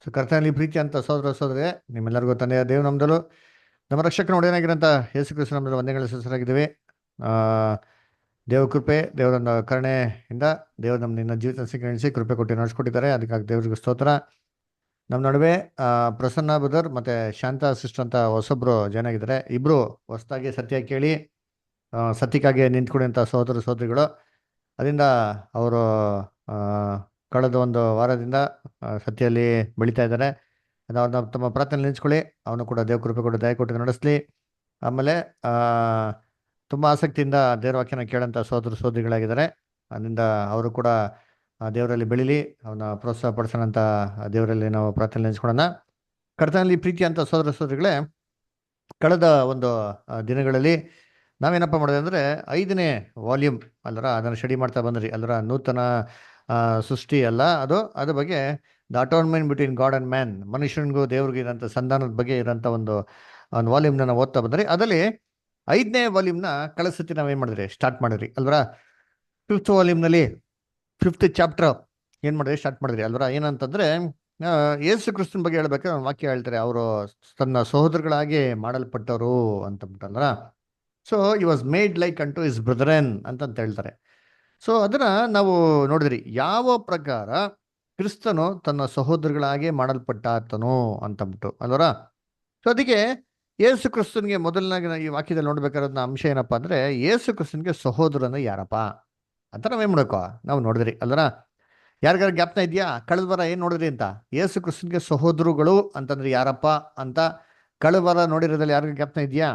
So ಕರ್ತನಲ್ಲಿ ಪ್ರೀತಿ ಅಂತ ಸಹೋದರ ಸಹೋದರಿ ನಿಮ್ಮೆಲ್ಲರಿಗೂ ತಂದೆಯ ದೇವ್ ನಮ್ದಲು ನಮ್ಮ ರಕ್ಷಕನ ಒಡೆಯನಾಗಿರೋಂಥ ಯೇಸು ಕ್ರಿಸ್ತ ನಮ್ಮಲ್ಲಿ ವಂದನೆಗಳ ಹೆಸರಾಗಿದ್ದೀವಿ. ಆ ದೇವ ಕೃಪೆ ದೇವರೊಂದು ಕರುಣೆಯಿಂದ ದೇವರು ನಮ್ಮ ನಿನ್ನ ಜೀವಿತ ಸಿಕ್ಕಣಿಸಿ ಕೃಪೆ ಕೊಟ್ಟು ನಡೆಸ್ಕೊಟ್ಟಿದ್ದಾರೆ. ಅದಕ್ಕಾಗಿ ದೇವರಿಗೆ ಸ್ತೋತ್ರ. ನಮ್ಮ ನಡುವೆ ಪ್ರಸನ್ನ ಬ್ರದರ್ ಮತ್ತೆ ಶಾಂತ ಸಿಸ್ಟರ್ ಅಂತ ಹೊಸೊಬ್ರು ಜನ ಆಗಿದ್ದಾರೆ. ಇಬ್ರು ಹೊಸದಾಗಿ ಸತ್ಯ ಕೇಳಿ ಸತ್ಯಕ್ಕಾಗಿ ನಿಂತ್ಕೊಂಡಿಂಥ ಸಹೋದರ ಸಹೋದರಿಗಳು. ಅದರಿಂದ ಅವರು ಕಳೆದ ಒಂದು ವಾರದಿಂದ ಸತ್ಯದಲ್ಲಿ ಬೆಳೀತಾ ಇದ್ದಾರೆ. ಅವ್ರನ್ನ ತಮ್ಮ ಪ್ರಾರ್ಥನೆ ನಿಲ್ಲಿಸ್ಕೊಳ್ಳಿ. ಅವನು ಕೂಡ ದೇವ ಕೃಪೆ ಕೊಟ್ಟು ದಯ ಕೊಟ್ಟು ನಡೆಸಲಿ. ಆಮೇಲೆ ತುಂಬ ಆಸಕ್ತಿಯಿಂದ ದೇವರ ವಾಕ್ಯನ ಕೇಳೋಂಥ ಸಹೋದರ ಸಹೋದರಿಗಳಾಗಿದ್ದಾರೆ. ಅದರಿಂದ ಅವರು ಕೂಡ ದೇವರಲ್ಲಿ ಬೆಳೀಲಿ, ಅವನ ಪ್ರೋತ್ಸಾಹ ಪಡಿಸೋಣ ಅಂತ ದೇವರಲ್ಲಿ ನಾವು ಪ್ರಾರ್ಥನೆ ನೆನೆಸ್ಕೊಳ್ಳೋಣ. ಕರ್ತನಲ್ಲಿ ಪ್ರೀತಿ ಅಂತ ಸಹೋದರ ಸಹೋದರಿಗಳೇ, ಕಳೆದ ಒಂದು ದಿನಗಳಲ್ಲಿ ನಾವೇನಪ್ಪ ಮಾಡಿದೆ ಅಂದರೆ 5ನೇ ವಾಲ್ಯೂಮ್ ಅಲ್ಲರ ಅದನ್ನು ಸ್ಟಡಿ ಮಾಡ್ತಾ ಬಂದ್ರಿ. ಅಲ್ಲರ ನೂತನ ಸೃಷ್ಟಿ ಅಲ್ಲ, ಅದ್ರ ಬಗ್ಗೆ the atonement between God and man, ಮನುಷ್ಯನಿಗೂ ದೇವ್ರಿಗೆ ಇರೋಂಥ ಸಂಧಾನದ ಬಗ್ಗೆ ಇರೋಂಥ ಒಂದು ವಾಲ್ಯೂಮ್ನ ನಾವು ಓದ್ತಾ ಬಂದ್ರಿ. ಅದರಲ್ಲಿ 5ನೇ ವಾಲ್ಯೂಮ್ನ ಕಳೆದ ಸತಿ ನಾವೇನು ಮಾಡಿದ್ರಿ, ಸ್ಟಾರ್ಟ್ ಮಾಡಿದ್ರಿ ಅಲ್ವರ. 5th ವಾಲ್ಯೂಮ್ನಲ್ಲಿ 5th ಚಾಪ್ಟರ್ ಏನು ಮಾಡಿದ್ರಿ, ಸ್ಟಾರ್ಟ್ ಮಾಡಿದ್ರಿ ಅಲ್ವರ. ಏನಂತಂದರೆ ಯೇಸು ಕ್ರಿಸ್ತನ ಬಗ್ಗೆ ಹೇಳ್ಬೇಕಾದ್ರೆ ಒಂದು ವಾಕ್ಯ ಹೇಳ್ತಾರೆ, ಅವರು ತನ್ನ ಸಹೋದರಗಳಾಗಿ ಮಾಡಲ್ಪಟ್ಟವರು ಅಂತಂದ್ರಲ್ವರ. ಸೊ ಈ ವಾಸ್ ಮೇಡ್ ಲೈಕ್ ಅಂಟು ಇಸ್ ಬ್ರದರನ್ ಅಂತ ಹೇಳ್ತಾರೆ. ಸೊ ಅದನ್ನ ನಾವು ನೋಡಿದ್ರಿ, ಯಾವ ಪ್ರಕಾರ ಕ್ರಿಸ್ತನು ತನ್ನ ಸಹೋದರಗಳಾಗಿ ಮಾಡಲ್ಪಟ್ಟಾತನು ಅಂತಂದ್ಬಿಟ್ಟು ಅಲ್ವರ. ಸೊ ಅದಕ್ಕೆ ಯೇಸು ಕ್ರಿಸ್ತನ್ಗೆ ಮೊದಲನಾಗಿ ಈ ವಾಕ್ಯದಲ್ಲಿ ನೋಡ್ಬೇಕಾದ ಅಂಶ ಏನಪ್ಪಾ ಅಂದ್ರೆ, ಯೇಸು ಕ್ರಿಸ್ತನ್ಗೆ ಸಹೋದರನ ಯಾರಪ್ಪ ಅಂತ ನಾವೇನ್ ಮಾಡಬೇಕು, ನಾವು ನೋಡಿದ್ರಿ ಅಲ್ವರ. ಯಾರಿಗಾರ ಜ್ಞಾಪನ ಇದೆಯಾ ಕಳೆದ ವಾರ ಏನ್ ನೋಡಿದ್ರಿ ಅಂತ? ಯೇಸು ಕ್ರಿಸ್ತನ್ಗೆ ಸಹೋದರಗಳು ಅಂತಂದ್ರೆ ಯಾರಪ್ಪ ಅಂತ ಕಳೆದ ವಾರ ನೋಡಿರೋದ್ರಲ್ಲಿ ಯಾರಿಗ ಜ್ಞಾಪನ ಇದೆಯಾ?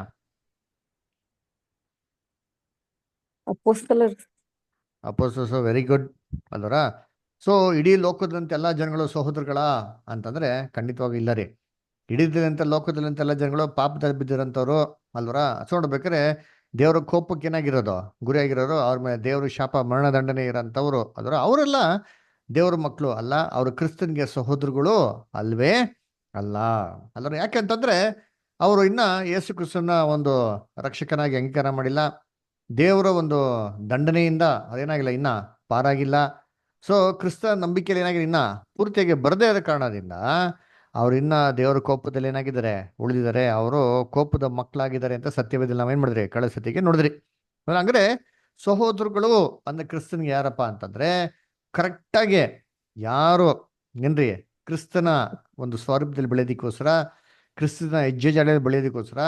ಅಪೋಸ್ತಲರು. ವೆರಿ ಗುಡ್ ಅಲ್ವರ. ಸೊ ಇಡೀ ಲೋಕದಂತ ಎಲ್ಲ ಜನಗಳು ಸಹೋದರಗಳ ಅಂತಂದ್ರೆ ಖಂಡಿತವಾಗಿ ಇಲ್ಲ ರೀ. ಇಡೀದಂತ ಲೋಕದಲ್ಲಂತ ಎಲ್ಲ ಜನಗಳು ಪಾಪದಲ್ಲಿ ಬಿದ್ದಿರೋಂಥವ್ರು ಅಲ್ವರ. ಸೊ ನೋಡ್ಬೇಕಾರೆ ದೇವರ ಕೋಪಕ್ಕೆ ಏನಾಗಿರೋದು, ಗುರಿಯಾಗಿರೋರು, ಅವ್ರ ಮೇಲೆ ದೇವರು ಶಾಪ ಮರಣದಂಡನೆ ಇರೋಂಥವ್ರು ಅಲ್ವರ. ಅವರೆಲ್ಲ ದೇವ್ರ ಮಕ್ಕಳು ಅಲ್ಲ, ಅವರು ಕ್ರಿಸ್ತನ್ಗೆ ಸಹೋದರಗಳು ಅಲ್ವೇ ಅಲ್ಲ ಅಲ್ವರ. ಯಾಕೆಂತಂದ್ರೆ ಅವರು ಇನ್ನ ಯೇಸು ಕ್ರಿಸ್ತನ ಒಂದು ರಕ್ಷಕನಾಗಿ ಅಂಗೀಕಾರ ಮಾಡಿಲ್ಲ. ದೇವರ ಒಂದು ದಂಡನೆಯಿಂದ ಅದೇನಾಗಿಲ್ಲ, ಇನ್ನ ಪಾರಾಗಿಲ್ಲ. ಸೊ ಕ್ರಿಸ್ತ ನಂಬಿಕೆಯಲ್ಲಿ ಏನಾಗಿದೆ, ಇನ್ನ ಪೂರ್ತಿಯಾಗಿ ಬರದೇ ಇರೋ ಕಾರಣದಿಂದ ಅವ್ರು ಇನ್ನ ದೇವರ ಕೋಪದಲ್ಲಿ ಏನಾಗಿದ್ದಾರೆ, ಉಳಿದಿದ್ದಾರೆ. ಅವರು ಕೋಪದ ಮಕ್ಕಳಾಗಿದ್ದಾರೆ ಅಂತ ಸತ್ಯವೇದಲ್ಲಿ ನಾವೇನ್ ಮಾಡಿದ್ರಿ, ಕಳೆದ ಸತಿಗೆ ನೋಡಿದ್ರಿ. ಹಂಗ್ರೆ ಸಹೋದರಗಳು ಅಂದ್ರೆ ಕ್ರಿಸ್ತನ್ಗೆ ಯಾರಪ್ಪ ಅಂತಂದ್ರೆ, ಕರೆಕ್ಟಾಗಿ ಯಾರು ಏನ್ರಿ ಕ್ರಿಸ್ತನ ಒಂದು ಸ್ವರೂಪದಲ್ಲಿ ಬೆಳೆಯೋದಕ್ಕೋಸ್ಕರ, ಕ್ರಿಸ್ತನ ಹೆಜ್ಜೆ ಜಾಡಿಯಲ್ಲಿ ಬೆಳೆಯೋದಕ್ಕೋಸ್ಕರ,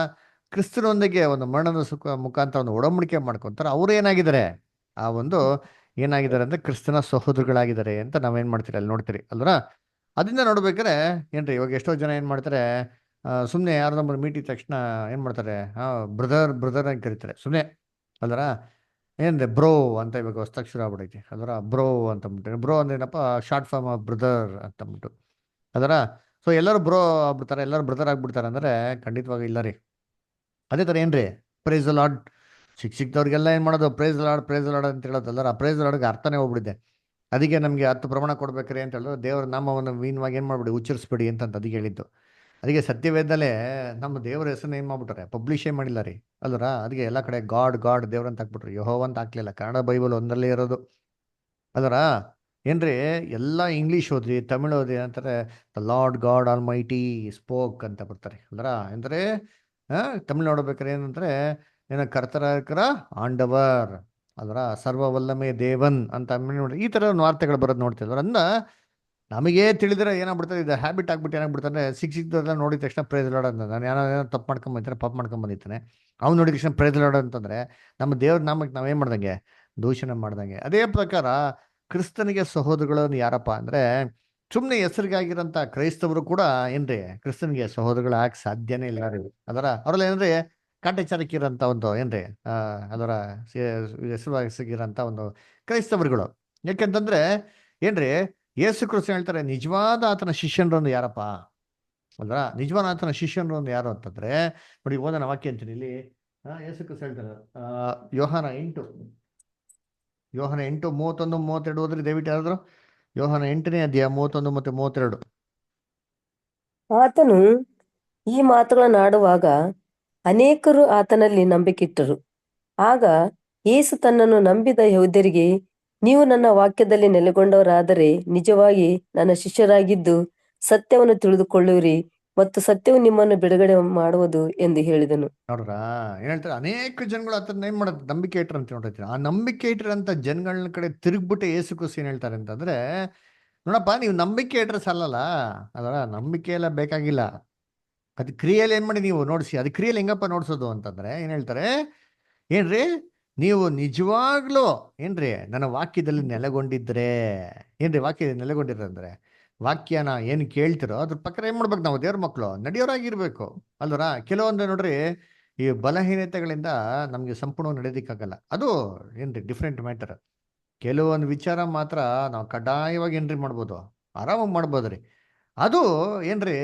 ಕ್ರಿಸ್ತನೊಂದಿಗೆ ಒಂದು ಮರಣದ ಮುಖಾಂತರ ಒಂದು ಒಡಂಬಡಿಕೆ ಮಾಡ್ಕೊಂತಾರೆ, ಅವ್ರು ಏನಾಗಿದ್ದಾರೆ, ಆ ಒಂದು ಏನಾಗಿದ್ದಾರೆ ಅಂದ್ರೆ ಕ್ರಿಸ್ತನ ಸಹೋದರಗಳಾಗಿದ್ದಾರೆ ಅಂತ ನಾವೇನ್ ಮಾಡ್ತೀರಿ ಅಲ್ಲಿ ನೋಡ್ತೀರಿ ಅಲ್ವರ. ಅದರಿಂದ ನೋಡ್ಬೇಕಾರೆ ಏನ್ರಿ, ಇವಾಗ ಎಷ್ಟೋ ಜನ ಏನ್ ಮಾಡ್ತಾರೆ, ಸುಮ್ಮನೆ ಯಾರು ನಮ್ಮನ್ನು ಮೀಟಿದ ತಕ್ಷಣ ಏನ್ ಮಾಡ್ತಾರೆ, ಬ್ರದರ್ ಬ್ರದರ್ ಅಂತ ಕರೀತಾರೆ ಸುಮ್ಮನೆ ಅಲ್ವರ. ಏನ್ರಿ ಬ್ರೋ ಅಂತ ಇವಾಗ ಹೊಸ್ದಾಗಿ ಶುರು ಆಗ್ಬಿಡೈತಿ ಅದರ ಬ್ರೋ ಅಂತಂದ್ಬಿಟ್ಟು. ಬ್ರೋ ಅಂದ್ರೆ ಏನಪ್ಪ, ಶಾರ್ಟ್ ಫಾರ್ಮ್ ಆಫ್ ಬ್ರದರ್ ಅಂತಂದ್ಬಿಟ್ಟು ಅದರ. ಸೊ ಎಲ್ಲರೂ ಬ್ರೋ ಆಗ್ಬಿಡ್ತಾರೆ, ಎಲ್ಲರೂ ಬ್ರದರ್ ಆಗ್ಬಿಡ್ತಾರೆ ಅಂದ್ರೆ ಖಂಡಿತವಾಗಿ ಇಲ್ಲ ರೀ. ಅದೇ ಥರ ಏನ್ರಿ, ಪ್ರೈಸ್ ಲಾರ್ಡ್ ಸಿಕ್ದವ್ರಿಗೆಲ್ಲ ಏನು ಮಾಡೋದು, ಪ್ರೈಸ್ ಲಾರ್ಡ್ ಅಂತ ಹೇಳೋದಲ್ಲರ. ಆ ಪ್ರೈಸ್ ಲಾರ್ಡ್ಗೆ ಅರ್ಥನೇ ಹೋಗ್ಬಿಟ್ಟಿದೆ. ಅದಕ್ಕೆ ನಮಗೆ 10 ಪ್ರಮಾಣ ಕೊಡ್ಬೇಕ್ರಿ ಅಂತ ಹೇಳಿದ್ರು, ದೇವರ ನಾಮವನ್ನು ವೀಣವಾಗಿ ಏನು ಮಾಡ್ಬಿಡಿ, ಉಚ್ಚರಿಸ್ಬಿಡಿ ಅಂತ ಅದಕ್ಕೆ ಹೇಳಿದ್ದು. ಅದಕ್ಕೆ ಸತ್ಯವೇದಲ್ಲೇ ನಮ್ಮ ದೇವರ ಹೆಸರನ್ನ ಏನು ಮಾಡ್ಬಿಟ್ರೆ, ಪಬ್ಲಿಷೇ ಮಾಡಿಲ್ಲ ರೀ ಅಲ್ವರ. ಅದಕ್ಕೆ ಎಲ್ಲ ಕಡೆ ಗಾಡ್ ಗಾಡ್ ದೇವ್ರ ಅಂತ ಹಾಕ್ಬಿಟ್ರು, ಯೆಹೋವ ಅಂತ ಹಾಕ್ಲಿಲ್ಲ. ಕನ್ನಡ ಬೈಬಲ್ ಒಂದರಲ್ಲೇ ಇರೋದು ಅಲ್ವರ. ಏನ್ರಿ ಎಲ್ಲ ಇಂಗ್ಲೀಷ್ ಓದ್ರಿ, ತಮಿಳ್ ಓದ್ರಿ ಅಂತಾರೆ, the lord god all mighty spoke ಅಂತ ಬರ್ತಾರೆ ಅಲ್ವರ. ಅಂದರೆ ತಮಿಳ್ ನೋಡ್ಬೇಕಾರೆ ಏನಂದ್ರೆ, ಏನ ಕರ್ತರಕರ ಆಂಡವರ್ ಅಲ್ವರ, ಸರ್ವವಲ್ಲಮೆ ದೇವನ್ ಅಂತ ನೋಡಿ ಈ ಥರ ಒಂದು ವಾರ್ತೆಗಳು ಬರೋದು ನೋಡ್ತಿದ್ರು. ಅಂದ ನಮಗೇ ತಿಳಿದ್ರೆ ಏನಾಗ್ಬಿಡ್ತಾರೆ, ಇದು ಹ್ಯಾಬಿಟ್ ಆಗ್ಬಿಟ್ಟು ಏನಾಗ್ಬಿಡ್ತಾರೆ, ಸಿಕ್ಕಿದ್ದೆಲ್ಲ ನೋಡಿದ ತಕ್ಷಣ ಪ್ರೇಸ್ ಲಾರ್ಡ್ ಅಂತ. ನಾನು ಏನೋ ತಪ್ಪು ಮಾಡ್ಕೊಂಬಂದಿರ್ತಾನೆ, ಪಾಪ ಮಾಡ್ಕೊಂಬಂದಿರ್ತಾನೆ, ಅವ್ನು ನೋಡಿದ ತಕ್ಷಣ ಪ್ರೇಸ್ ಲಾರ್ಡ್ ಅಂತಂದ್ರೆ ನಮ್ಮ ದೇವ್ರ ನಾಮಕ್ಕೆ ನಾವೇನು ಮಾಡ್ದಂಗೆ, ದೂಷಣೆ ಮಾಡ್ದಂಗೆ. ಅದೇ ಪ್ರಕಾರ ಕ್ರಿಸ್ತನಿಗೆ ಸಹೋದರಗಳನ್ನು ಯಾರಪ್ಪ ಅಂದ್ರೆ, ಸುಮ್ಮನೆ ಹೆಸರಿಗಾಗಿರೋಂಥ ಕ್ರೈಸ್ತವರು ಕೂಡ ಏನ್ರಿ ಕ್ರಿಸ್ತನಿಗೆ ಸಹೋದರಗಳು ಹಾಕಿ ಸಾಧ್ಯನೇ ಇಲ್ಲ ರೀ ಅದರ. ಅವರೆಲ್ಲ ಏನ್ರಿ ಕಾಟಾಚಾರಕ್ಕಿರೋಂಥ ಒಂದು ಏನ್ರಿ ಅದರ ಹೆಸರುವಾಗಿರೋಂಥ ಒಂದು ಕ್ರೈಸ್ತವರುಗಳು. ಯಾಕೆಂತಂದ್ರೆ ಏನ್ರಿ, ಯೇಸು ಕ್ರಿಸ್ತ ಹೇಳ್ತಾರೆ, ನಿಜವಾದ ಆತನ ಶಿಷ್ಯನರೊಂದು ಯಾರಪ್ಪ ಅಲ್ವಾ, ನಿಜವಾದ ಆತನ ಶಿಷ್ಯನರೊಂದು ಯಾರು ಅಂತಂದ್ರೆ ನೋಡಿ, ಓದೋಣ ವಾಕ್ಯ ಅಂತೀನಿ ಇಲ್ಲಿ. ಯೇಸು ಕ್ರಿಸ್ತ ಹೇಳ್ತಾರೆ, ಯೋಹಾನ 8 31 32 ಹೋದ್ರಿ ದಯವಿಟ್ಟು ಯಾರಾದ್ರು. ಯೋಹಾನ 8ನೇ ಅಧ್ಯಾಯ 31 ಮತ್ತು 32. ಆತನು ಈ ಮಾತುಗಳನ್ನಾಡುವಾಗ ಅನೇಕರು ಆತನಲ್ಲಿ ನಂಬಿಕಿಟ್ಟರು. ಆಗ ಯೇಸು ತನ್ನನ್ನು ನಂಬಿದ ಯಹೂದ್ಯರಿಗೆ, ನೀವು ನನ್ನ ವಾಕ್ಯದಲ್ಲಿ ನೆಲೆಗೊಂಡವರಾದರೆ ನಿಜವಾಗಿ ನನ್ನ ಶಿಷ್ಯರಾಗಿದ್ದು ಸತ್ಯವನ್ನು ತಿಳಿದುಕೊಳ್ಳುವಿರಿ ಮತ್ತು ಸತ್ಯವು ನಿಮ್ಮನ್ನು ಬಿಡುಗಡೆ ಮಾಡುವುದು ಎಂದು ಹೇಳಿದನು. ನೋಡ್ರ ಏನ್ ಹೇಳ್ತಾರೆ, ಅನೇಕ ಜನಗಳು ಅದನ್ನ ಏನ್ ಮಾಡೋದು, ನಂಬಿಕೆ ಇಟ್ರು ಅಂತ ನೋಡ್ತೀನಿ. ಆ ನಂಬಿಕೆ ಇಟ್ಟಿರಂತ ಜನಗಳ ಕಡೆ ತಿರುಗ್ಬಿಟ್ಟು ಏಸು ಕ್ರಿಸ್ತ ಏನ್ ಹೇಳ್ತಾರೆ ಅಂತಂದ್ರೆ, ನೋಡಪ್ಪ ನೀವು ನಂಬಿಕೆ ಇಟ್ರೆ ಸಾಲಲ್ಲ, ಅದರ ನಂಬಿಕೆ ಎಲ್ಲ ಬೇಕಾಗಿಲ್ಲ, ಅದು ಕ್ರಿಯೆಯಲ್ಲಿ ಏನ್ ಮಾಡಿ ನೀವು ನೋಡಿಸಿ. ಅದು ಕ್ರಿಯೆಯಲ್ಲಿ ಹೆಂಗಪ್ಪ ನೋಡ್ಸೋದು ಅಂತಂದ್ರೆ ಏನ್ ಹೇಳ್ತಾರೆ, ಏನ್ರಿ ನೀವು ನಿಜವಾಗ್ಲೂ ಏನ್ರಿ ನನ್ನ ವಾಕ್ಯದಲ್ಲಿ ನೆಲೆಗೊಂಡಿದ್ರೆ, ಏನ್ರಿ ವಾಕ್ಯದಲ್ಲಿ ನೆಲೆಗೊಂಡಿದ್ರೆ ಅಂದ್ರೆ ವಾಕ್ಯನ ಏನು ಕೇಳ್ತಿರೋ ಅದ್ರ ಪ್ರಕಾರ ಏನ್ ಮಾಡ್ಬೇಕು, ನಾವು ದೇವ್ರ ಮಕ್ಕಳು ನಡೆಯೋರಾಗಿರ್ಬೇಕು ಅಲ್ವರ. ಕೆಲವೊಂದು ನೋಡ್ರಿ ಈ ಬಲಹೀನತೆಗಳಿಂದ ನಮ್ಗೆ ಸಂಪೂರ್ಣ ನಡೆಯೋದಿಕ್ಕಾಗಲ್ಲ, ಅದು ಏನ್ರಿ ಡಿಫ್ರೆಂಟ್ ಮ್ಯಾಟರ್. ಕೆಲವೊಂದು ವಿಚಾರ ಮಾತ್ರ ನಾವು ಕಡ್ಡಾಯವಾಗಿ ಏನ್ರಿ ಮಾಡ್ಬೋದು, ಆರಾಮಾಗಿ ಮಾಡ್ಬೋದ್ರಿ. ಅದು ಏನ್ರಿ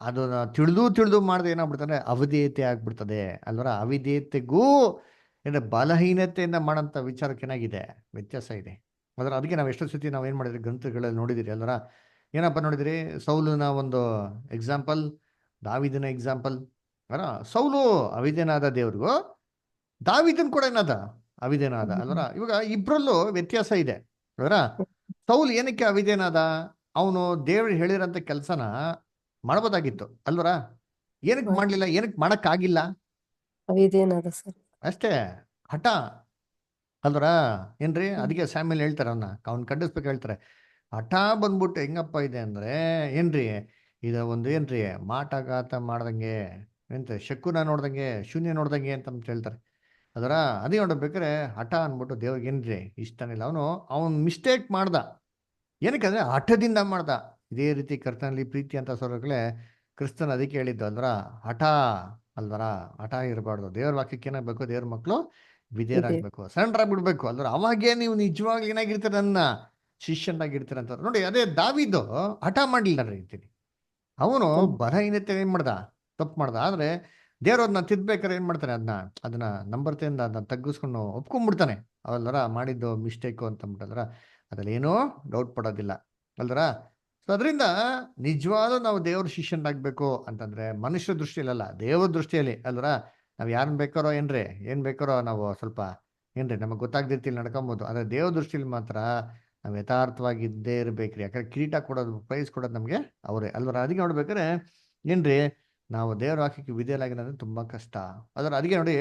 ಅದು ತಿಳಿದು ತಿಳಿದು ಮಾಡ್ದೆ ಏನಾಗ್ಬಿಡ್ತಂದ್ರೆ ಅವಿಧೇಯತೆ ಆಗ್ಬಿಡ್ತದೆ ಅಲ್ವರ. ಅವಿಧೇಯತೆಗೂ ಏನ್ರಿ ಬಲಹೀನತೆಯಿಂದ ಮಾಡೋಂಥ ವಿಚಾರಕ್ಕೆ ಏನಾಗಿದೆ, ವ್ಯತ್ಯಾಸ ಇದೆ. ಅದಕ್ಕೆ ನಾವು ಎಷ್ಟೋ ಸತಿ ನಾವು ಏನು ಮಾಡಿದ್ರಿ ಗ್ರಂಥಗಳಲ್ಲಿ ನೋಡಿದಿರಿ ಅಲ್ವರ. ಏನಪ್ಪ ನೋಡಿದಿರಿ, ಸೌಲನ ಒಂದು ಎಕ್ಸಾಂಪಲ್, ದಾವಿದನ ಎಕ್ಸಾಂಪಲ್ ಅಲ್ಲ. ಸೌಲು ಅವಿಧೇನಾದ ದೇವ್ರಿಗೂ, ದಾವಿದನ್ ಕೂಡ ಏನದ ಅವಿಧೇನಾದ ಅಲ್ವರ. ಇವಾಗ ಇಬ್ರಲ್ಲೂ ವ್ಯತ್ಯಾಸ ಇದೆ ಅಲ್ವರ. ಸೌಲ್ ಏನಕ್ಕೆ ಅವಿಧೇನಾದ, ಅವನು ದೇವ್ರು ಹೇಳಿರೋಂಥ ಕೆಲಸನ ಮಾಡ್ಬೋದಾಗಿತ್ತು ಅಲ್ವರ, ಏನಕ್ಕೆ ಮಾಡ್ಲಿಲ್ಲ, ಏನಕ್ಕೆ ಮಾಡಕ್ಕಾಗಿಲ್ಲ, ಅವಿದೇನಾದ ಸರ್. ಅಷ್ಟೇ ಹಠ ಅಲ್ವರ. ಏನ್ರಿ ಅದಕ್ಕೆ ಸ್ಯಾಮ್ಯಲ್ ಹೇಳ್ತಾರೆ, ಅವ್ನ ಖಂಡಿಸ್ಬೇಕು ಹೇಳ್ತಾರೆ. ಹಠ ಬಂದ್ಬಿಟ್ಟು ಹೆಂಗಪ್ಪ ಇದೆ ಅಂದ್ರೆ ಏನ್ರಿ, ಇದು ಒಂದು ಏನ್ರಿ ಮಾಟಗಾತ ಮಾಡ್ದಂಗೆ, ಎಂತ ಶಕುನ ನೋಡ್ದಂಗೆ ಶೂನ್ಯ ನೋಡ್ದಂಗೆ ಅಂತ ಹೇಳ್ತಾರೆ ಅದರ. ಅದೇ ನೋಡ್ಬೇಕಾರೆ ಹಠ ಅನ್ಬಿಟ್ಟು ದೇವ್ರಿಗೆ ಏನ್ರಿ ಇಷ್ಟನಿಲ್ಲ. ಅವನು ಮಿಸ್ಟೇಕ್ ಮಾಡ್ದ, ಏನಕ್ಕಂದ್ರೆ ಹಠದಿಂದ ಮಾಡ್ದ. ಇದೇ ರೀತಿ ಕರ್ತನಲ್ಲಿ ಪ್ರೀತಿ ಅಂತ ಸೋರ್ಗಳೇ ಕ್ರಿಸ್ತನ್ ಅದಕ್ಕೆ ಹೇಳಿದ್ದು ಅಲ್ವರ, ಹಠ ಅಲ್ವರ. ಹಠ ಇರಬಾರ್ದು, ದೇವ್ರ ವಾಕ್ಯಕ್ಕೆ ಏನಾಗಬೇಕು, ದೇವ್ರ ಮಕ್ಕಳು ವಿಧೇಯರಾಗಬೇಕು, ಸರೆಂಡರ್ ಆಗ್ಬಿಡ್ಬೇಕು ಅಲ್ವರ. ಅವಾಗೇ ನೀವು ನಿಜವಾಗ್ಲೂ ಏನಾಗಿರ್ತೀರ, ನನ್ನ ಶಿಷ್ಯನಾಗಿರ್ತೀರ ಅಂತ ನೋಡಿ. ಅದೇ ದಾವಿದು ಹಠ ಮಾಡಲಿಲ್ಲ ರೀತಿಲಿ, ಅವನು ಬಲಹೀನತೆ ಏನ್ ಮಾಡ್ದ, ತಪ್ಪು ಮಾಡ್ದ. ಆದ್ರೆ ದೇವ್ರು ಅದನ್ನ ತಿದ್ಬೇಕಾದ್ರೆ ಏನ್ ಮಾಡ್ತಾನೆ, ಅದನ್ನ ನಂಬರ್ತೆಯಿಂದ ಅದನ್ನ ತಗ್ಗಿಸ್ಕೊಂಡು ಒಪ್ಕೊಂಡ್ಬಿಡ್ತಾನೆ ಅವಲ್ಲರ, ಮಾಡಿದ್ದು ಮಿಸ್ಟೇಕು ಅಂತ ಅಂದ್ಬಿಟ್ಟಲ್ರ. ಅದ್ರಲ್ಲಿ ಏನೂ ಡೌಟ್ ಪಡೋದಿಲ್ಲ ಅಲ್ದರ. ಸೊ ಅದರಿಂದ ನಿಜವಾದ ನಾವು ದೇವ್ರ ಶಿಷ್ಯನಾಗಬೇಕು ಅಂತಂದ್ರೆ ಮನುಷ್ಯ ದೃಷ್ಟಿಯಲ್ಲ, ದೇವ್ರ ದೃಷ್ಟಿಯಲ್ಲಿ ಅಲ್ದರ. ನಾವು ಯಾರನ್ನ ಬೇಕಾರೋ ಏನ್ ಬೇಕಾರೋ ನಾವು ಸ್ವಲ್ಪ ನಮಗೆ ಗೊತ್ತಾಗ್ದಿರ್ತಿಲ್ಲ ನಡ್ಕೊಬೋದು. ಆದ್ರೆ ದೇವ್ರ ದೃಷ್ಟಿಯಲ್ಲಿ ಮಾತ್ರ ನಾವು ಯಥಾರ್ಥವಾಗಿ ಇದ್ದೇ ಇರ್ಬೇಕ್ರಿ. ಯಾಕಂದ್ರೆ ಕಿರೀಟ ಕೊಡೋದು, ಪ್ರೈಸ್ ಕೊಡೋದು ನಮಗೆ ಅವರೇ ಅಲ್ವರ. ಅದಕ್ಕೆ ನೋಡ್ಬೇಕಾದ್ರೆ ಏನ್ರಿ ನಾವು ದೇವ್ರ ವಾಕ್ಯಕ್ಕೆ ವಿಧೇಯರಾಗಿರೋದು ತುಂಬಾ ಕಷ್ಟ ಅದಕ್ಕೆ ನೋಡಿ.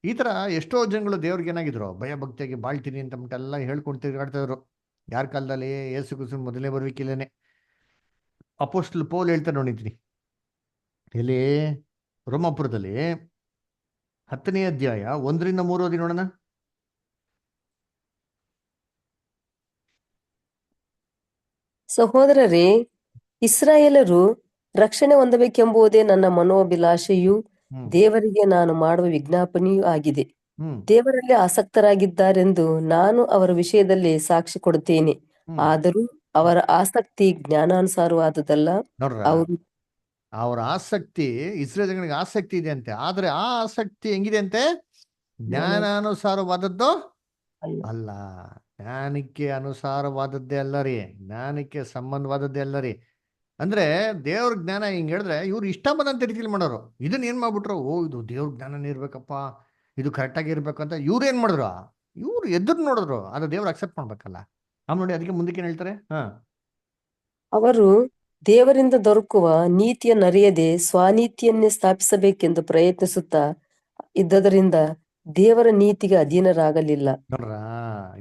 ಈ ತರ ಎಷ್ಟೋ ಜನಗಳು ದೇವ್ರಿಗೆ ಏನಾಗಿದ್ರು, ಭಯ ಭಕ್ತಿಯಾಗಿ ಬಾಳ್ತೀನಿ ಅಂತ ಎಲ್ಲ ಹೇಳ್ಕೊಂಡು ತಿರುಗಾಡ್ತಾ ಇದ್ರು. ಯಾರ ಕಾಲದಲ್ಲಿ, ಯೇಸು ಕ್ರಿಸ್ತನ ಮೊದಲನೇ ಬರುವಿಕೆಲೇನೆ. ಅಪೋಸ್ಟಲ್ ಪೌಲ್ ಹೇಳ್ತಾರೆ ನೋಡಿದ್ರಿ, ಎಲ್ಲಿ ರೋಮಾಪುರದಲ್ಲಿ 10ನೇ ಅಧ್ಯಾಯ 1-3 ಓದಿ ನೋಡೋಣ. ಸಹೋದರರೇ, ಇಸ್ರಾಯೇಲರು ರಕ್ಷಣೆ ಹೊಂದಬೇಕೆಂಬುದೇ ನನ್ನ ಮನೋಭಿಲಾಷೆಯೂ ಹ್ಮ್ ದೇವರಿಗೆ ನಾನು ಮಾಡುವ ವಿಜ್ಞಾಪನೆಯೂ ಆಗಿದೆ. ಹ್ಮ್ ದೇವರಲ್ಲಿ ಆಸಕ್ತರಾಗಿದ್ದಾರೆಂದು ನಾನು ಅವರ ವಿಷಯದಲ್ಲಿ ಸಾಕ್ಷಿ ಕೊಡುತ್ತೇನೆ. ಹ್ಮ್ ಆದರೂ ಅವರ ಆಸಕ್ತಿ ಜ್ಞಾನಾನುಸಾರವಾದುದಲ್ಲ. ನೋಡ್ರ, ಅವರು ಅವ್ರ ಆಸಕ್ತಿ, ಇಸ್ರೇಲ್ ಜನಗಳಿಗೆ ಆಸಕ್ತಿ ಇದೆ ಅಂತೆ, ಆದ್ರೆ ಆ ಆಸಕ್ತಿ ಹೆಂಗಿದೆ ಅಂತೆ, ಜ್ಞಾನ ಜ್ಞಾನಾನುಸಾರವಾದದ್ದು ಅಲ್ಲ. ಅಲ್ಲ. ಜ್ಞಾನಕ್ಕೆ ಅನುಸಾರವಾದದ್ದೇ ಅಲ್ಲ ರೀ, ಜ್ಞಾನಕ್ಕೆ ಸಂಬಂಧವಾದದ್ದೇ ಅಲ್ಲ ರೀ. ಅಂದ್ರೆ ದೇವ್ರ ಜ್ಞಾನ ಹಿಂಗ್ ಹೇಳಿದ್ರೆ ಇವ್ರು ಇಷ್ಟ ಬಂದಂತ ರೀತಿಲಿ ಮಾಡೋರು. ಇದನ್ನ ಏನ್ ಮಾಡ್ಬಿಟ್ರು, ಓ ಇದು ದೇವ್ರ ಜ್ಞಾನನೇ ಇರ್ಬೇಕಪ್ಪ, ಇದು ಕರೆಕ್ಟಾಗಿ ಇರ್ಬೇಕು ಅಂತ ಇವ್ರು ಏನ್ ಮಾಡಿದ್ರು, ಇವ್ರು ಎದುರು ನೋಡಿದ್ರು. ಅದು ದೇವ್ರು ಅಕ್ಸೆಪ್ಟ್ ಮಾಡ್ಬೇಕಲ್ಲ. ನೋಡಿ ಅದಕ್ಕೆ ಮುಂದಕ್ಕೆ ಏನ್ ಹೇಳ್ತಾರೆ, ಅವರು ದೇವರಿಂದ ದೊರಕುವ ನೀತಿಯನ್ನರಿಯದೆ ಸ್ವನೀತಿಯನ್ನೇ ಸ್ಥಾಪಿಸಬೇಕೆಂದು ಪ್ರಯತ್ನಿಸುತ್ತಾ ಇದ್ದದರಿಂದ ದೇವರ ನೀತಿಗೆ ಅಧೀನರಾಗಲಿಲ್ಲ. ನೋಡ್ರ,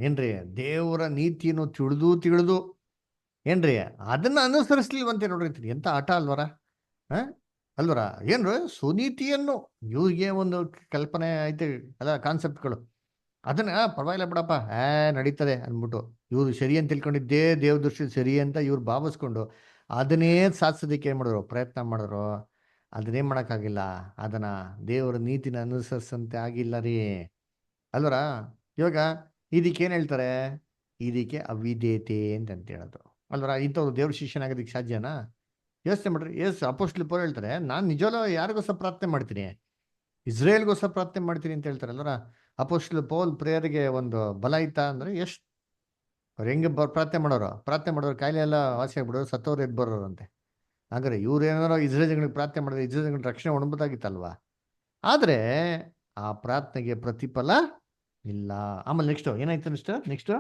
ಏನ್ರಿ ದೇವರ ನೀತಿಯನ್ನು ತಿಳಿದು ತಿಳಿದು ಏನ್ರಿ ಅದನ್ನ ಅನುಸರಿಸ್ಲಿಲ್ವಂತೆ. ನೋಡ್ರಿ ಎಂತ ಆಟ ಅಲ್ವರ, ಹ ಅಲ್ವರ. ಏನ್ರಿ ಸುನೀತಿಯನ್ನು, ಇವ್ರಿಗೆ ಒಂದು ಕಲ್ಪನೆ ಐತೆ ಅಲ್ಲ, ಕಾನ್ಸೆಪ್ಟ್ಗಳು, ಅದನ್ನ ಪರವಾಗಿಲ್ಲ ಬಿಡಪ್ಪ ನಡೀತದೆ ಅಂದ್ಬಿಟ್ಟು ಇವ್ರು ಸರಿ ಅಂತ ತಿಳ್ಕೊಂಡಿದ್ದೇ ದೇವ್ರ ದೃಷ್ಟಿ ಸರಿ ಅಂತ ಇವ್ರು ಭಾವಿಸ್ಕೊಂಡು ಅದನ್ನೇ ಸಾಧಿಸೋದಕ್ಕೆ ಏನ್ ಮಾಡಿದ್ರು, ಪ್ರಯತ್ನ ಮಾಡಿದ್ರು. ಅದನ್ನೇನ್ ಮಾಡೋಕ್ಕಾಗಿಲ್ಲ, ಅದನ್ನ ದೇವರ ನೀತಿನ ಅನುಸರಿಸಂತೆ ಆಗಿಲ್ಲ ರೀ ಅಲ್ವರ. ಇವಾಗ ಇದಕ್ಕೆ ಏನ್ ಹೇಳ್ತಾರೆ, ಇದಕ್ಕೆ ಅವಿಧೇಯತೆ ಅಂತ ಹೇಳೋದು ಅಲ್ವರ. ಇಂಥವ್ರು ದೇವ್ರ ಶಿಷ್ಯನಾಗೋದಕ್ಕೆ ಸಾಧ್ಯನಾ? ಯೋಚನೆ ಮಾಡ್ರಿ. ಅಪೊಸ್ತಲ ಪೌಲ್ ಹೇಳ್ತಾರೆ, ನಾನು ನಿಜವಲ್ಲ ಯಾರಿಗೋಸ್ಕರ ಪ್ರಾರ್ಥನೆ ಮಾಡ್ತೀನಿ, ಇಸ್ರೇಲ್ಗೋಸ್ಕರ ಪ್ರಾರ್ಥನೆ ಮಾಡ್ತೀನಿ ಅಂತ ಹೇಳ್ತಾರೆ ಅಲ್ವರ. ಅಪೊಸ್ತಲ ಪೌಲ್ ಪ್ರೇಯರ್ಗೆ ಒಂದು ಬಲ ಇತ್ತ ಅಂದ್ರೆ ಎಷ್ಟು ಅವ್ರು ಹೆಂಗೆ ಪ್ರಾರ್ಥನೆ ಮಾಡೋರು ಕಾಯಿಲೆ ಎಲ್ಲ ವಾಸಿ ಆಗ್ಬಿಡೋರು, ಸತ್ತವ್ರು ಎದ್ದು ಬರೋರಂತೆ. ಹಾಗಾದ್ರೆ ಇವ್ರು ಏನಾರೋ ಇಸ್ರೇಲ್ ಜನಗಳಿಗೆ ಪ್ರಾರ್ಥನೆ ಮಾಡಿದ್ರೆ ಇಸ್ರೇಲ್ ಜನಗಳ ರಕ್ಷಣೆ ಹೊಂದಬಹುದಾಗಿತ್ತಲ್ವಾ. ಆದ್ರೆ ಆ ಪ್ರಾರ್ಥನೆಗೆ ಪ್ರತಿಫಲ ಇಲ್ಲ. ಆಮೇಲೆ ನೆಕ್ಸ್ಟ್ ಏನಾಯ್ತು, ನೆಕ್ಸ್ಟ್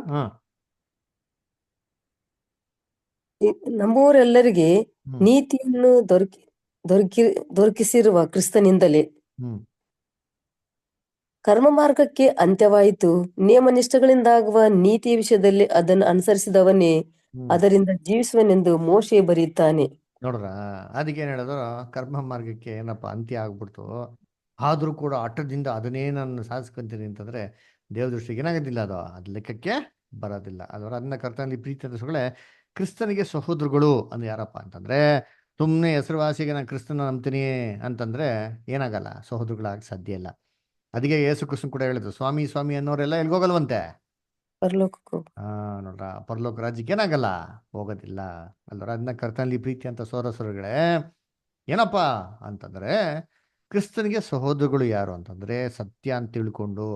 ನಮ್ಮವರೆಲ್ಲರಿಗೆ ಹ್ಮ್ ನೀತಿಯನ್ನು ದೊರಕಿ ದೊರಕಿಸಿರುವ ಕ್ರಿಸ್ತನಿಂದಲೇ ಹ್ಮ್ ಕರ್ಮ ಮಾರ್ಗಕ್ಕೆ ಅಂತ್ಯವಾಯಿತು. ನಿಯಮನಿಷ್ಠೆಗಳಿಂದಾಗುವ ನೀತಿಯ ವಿಷಯದಲ್ಲಿ ಅದನ್ನು ಅನುಸರಿಸಿದವನೇ ಹ್ಮ್ ಅದರಿಂದ ಜೀವಿಸುವನೆಂದು ಮೋಶೆ ಬರೆಯುತ್ತಾನೆ. ನೋಡ್ರ, ಅದಕ್ಕೆ ಏನ್ ಹೇಳಿದ್ರು, ಕರ್ಮ ಮಾರ್ಗಕ್ಕೆ ಏನಪ್ಪ ಅಂತ್ಯ ಆಗ್ಬಿಡ್ತು, ಆದ್ರೂ ಕೂಡ ಹಠದಿಂದ ಅದನ್ನೇ ನಾನು ಸಾಧಿಸ್ಕೊಂತೀನಿ ಅಂತಂದ್ರೆ ದೇವ್ರ ದೃಷ್ಟಿಗೆ ಏನಾಗೋದಿಲ್ಲ, ಅದು ಲೆಕ್ಕಕ್ಕೆ ಬರೋದಿಲ್ಲ. ಅದರ ಅದನ್ನ ಕರ್ತನಲ್ಲಿ ಪ್ರೀತಿ ಅನ್ನಿಸ್ಗಳೇ ಕ್ರಿಸ್ತನಿಗೆ ಸಹೋದರಗಳು ಅಂದ್ರೆ ಯಾರಪ್ಪ ಅಂತಂದ್ರೆ, ಸುಮ್ಮನೆ ಹೆಸರುವಾಸಿಗೆ ನಾನು ಕ್ರಿಸ್ತನ ನಂಬ್ತೀನಿ ಅಂತಂದ್ರೆ ಏನಾಗಲ್ಲ, ಸಹೋದರಗಳಾಗ ಸಾಧ್ಯ ಇಲ್ಲ. ಅದಕ್ಕೆ ಯೇಸು ಕ್ರಿಸ್ತನ್ ಕೂಡ ಹೇಳಿದ್ರು, ಸ್ವಾಮಿ ಸ್ವಾಮಿ ಅನ್ನೋರೆಲ್ಲ ಎಲ್ಗೋಗಲ್ವಂತೆ. ಪರಲೋಕಕ್ಕೆ ಹೋಗು. ನೋಡ್ರ, ಪರಲೋಕ ರಾಜ್ಯಕ್ಕೆ ಏನಾಗಲ್ಲ, ಹೋಗೋದಿಲ್ಲ. ಅಲ್ವರ ಅದನ್ನ ಕರ್ತನಲ್ಲಿ ಪ್ರೀತಿ ಅಂತ ಸೋರಸರುಗಳೇ ಏನಪ್ಪಾ ಅಂತಂದ್ರೆ, ಕ್ರಿಸ್ತನಿಗೆ ಸಹೋದರಗಳು ಯಾರು ಅಂತಂದ್ರೆ ಸತ್ಯ ಅಂತ ತಿಳ್ಕೊಂಡು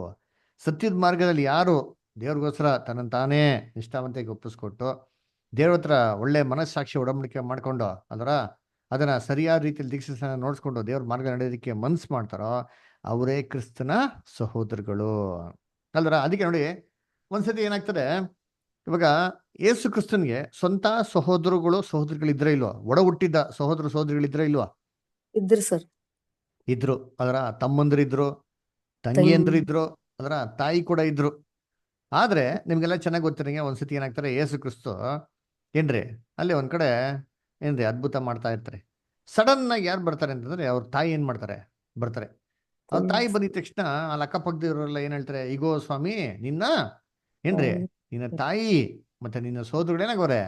ಸತ್ಯದ ಮಾರ್ಗದಲ್ಲಿ ಯಾರು ದೇವ್ರಿಗೋಸ್ಕರ ತನ್ನ ತಾನೇ ನಿಷ್ಠಾವಂತಿಗೆ ಒಪ್ಪಿಸ್ಕೊಟ್ಟು ದೇವ್ರ ಹತ್ರ ಒಳ್ಳೆ ಮನಸ್ಸಾಕ್ಷಿ ಒಡಂಬಡಿಕೆ ಮಾಡ್ಕೊಂಡು ಅದನ್ನ ಸರಿಯಾದ ರೀತಿಯಲ್ಲಿ ದೀಕ್ಷಿಸ ನೋಡ್ಸ್ಕೊಂಡು ದೇವ್ರ ಮಾರ್ಗ ನಡೆಯೋದಕ್ಕೆ ಮನ್ಸು ಮಾಡ್ತಾರೋ ಅವರೇ ಕ್ರಿಸ್ತನ ಸಹೋದರಗಳು. ಅದಕ್ಕೆ ನೋಡಿ, ಒಂದ್ಸತಿ ಏನಾಗ್ತದೆ, ಇವಾಗ ಯೇಸು ಕ್ರಿಸ್ತನ್ಗೆ ಸ್ವಂತ ಸಹೋದರಿಗಳಿದ್ರೆ ಇಲ್ವಾ? ಒಡ ಹುಟ್ಟಿದ ಸಹೋದರಿಗಳಿದ್ರೆ ಇಲ್ವಾ? ಇದ್ರಿ ಸರ್. ಇದ್ರು. ತಮ್ಮಂದ್ರಿದ್ರು, ತಂಗಿ ತಂಗಿಯಂದ್ರಿದ್ರು, ತಾಯಿ ಕೂಡ ಇದ್ರು. ಆದ್ರೆ ನಿಮ್ಗೆಲ್ಲ ಚೆನ್ನಾಗಿ ಗೊತ್ತಿರಂಗೆ ಒಂದ್ಸತಿ ಏನಾಗ್ತಾರೆ, ಯೇಸು ಕ್ರಿಸ್ತು ಏನ್ರಿ ಅಲ್ಲಿ ಒಂದ್ ಕಡೆ ಏನ್ರಿ ಅದ್ಭುತ ಮಾಡ್ತಾ ಇರ್ತಾರೆ. ಸಡನ್ ಆಗಿ ಯಾರು ಬರ್ತಾರೆ ಅಂತಂದ್ರೆ ಅವ್ರ ತಾಯಿ ಏನ್ ಮಾಡ್ತಾರೆ, ಬರ್ತಾರೆ. ಅವ್ರ ತಾಯಿ ಬಂದಿದ ತಕ್ಷಣ ಅಲ್ಲಿ ಅಕ್ಕಪಕ್ಕದವರೆಲ್ಲ ಏನ್ ಹೇಳ್ತಾರೆ, ಈಗೋ ಸ್ವಾಮಿ ನಿನ್ನ ಏನ್ರಿ ನಿನ್ನ ತಾಯಿ ಮತ್ತೆ ನಿನ್ನ ಸೋದರಗಳೇನಾಗೋರೆ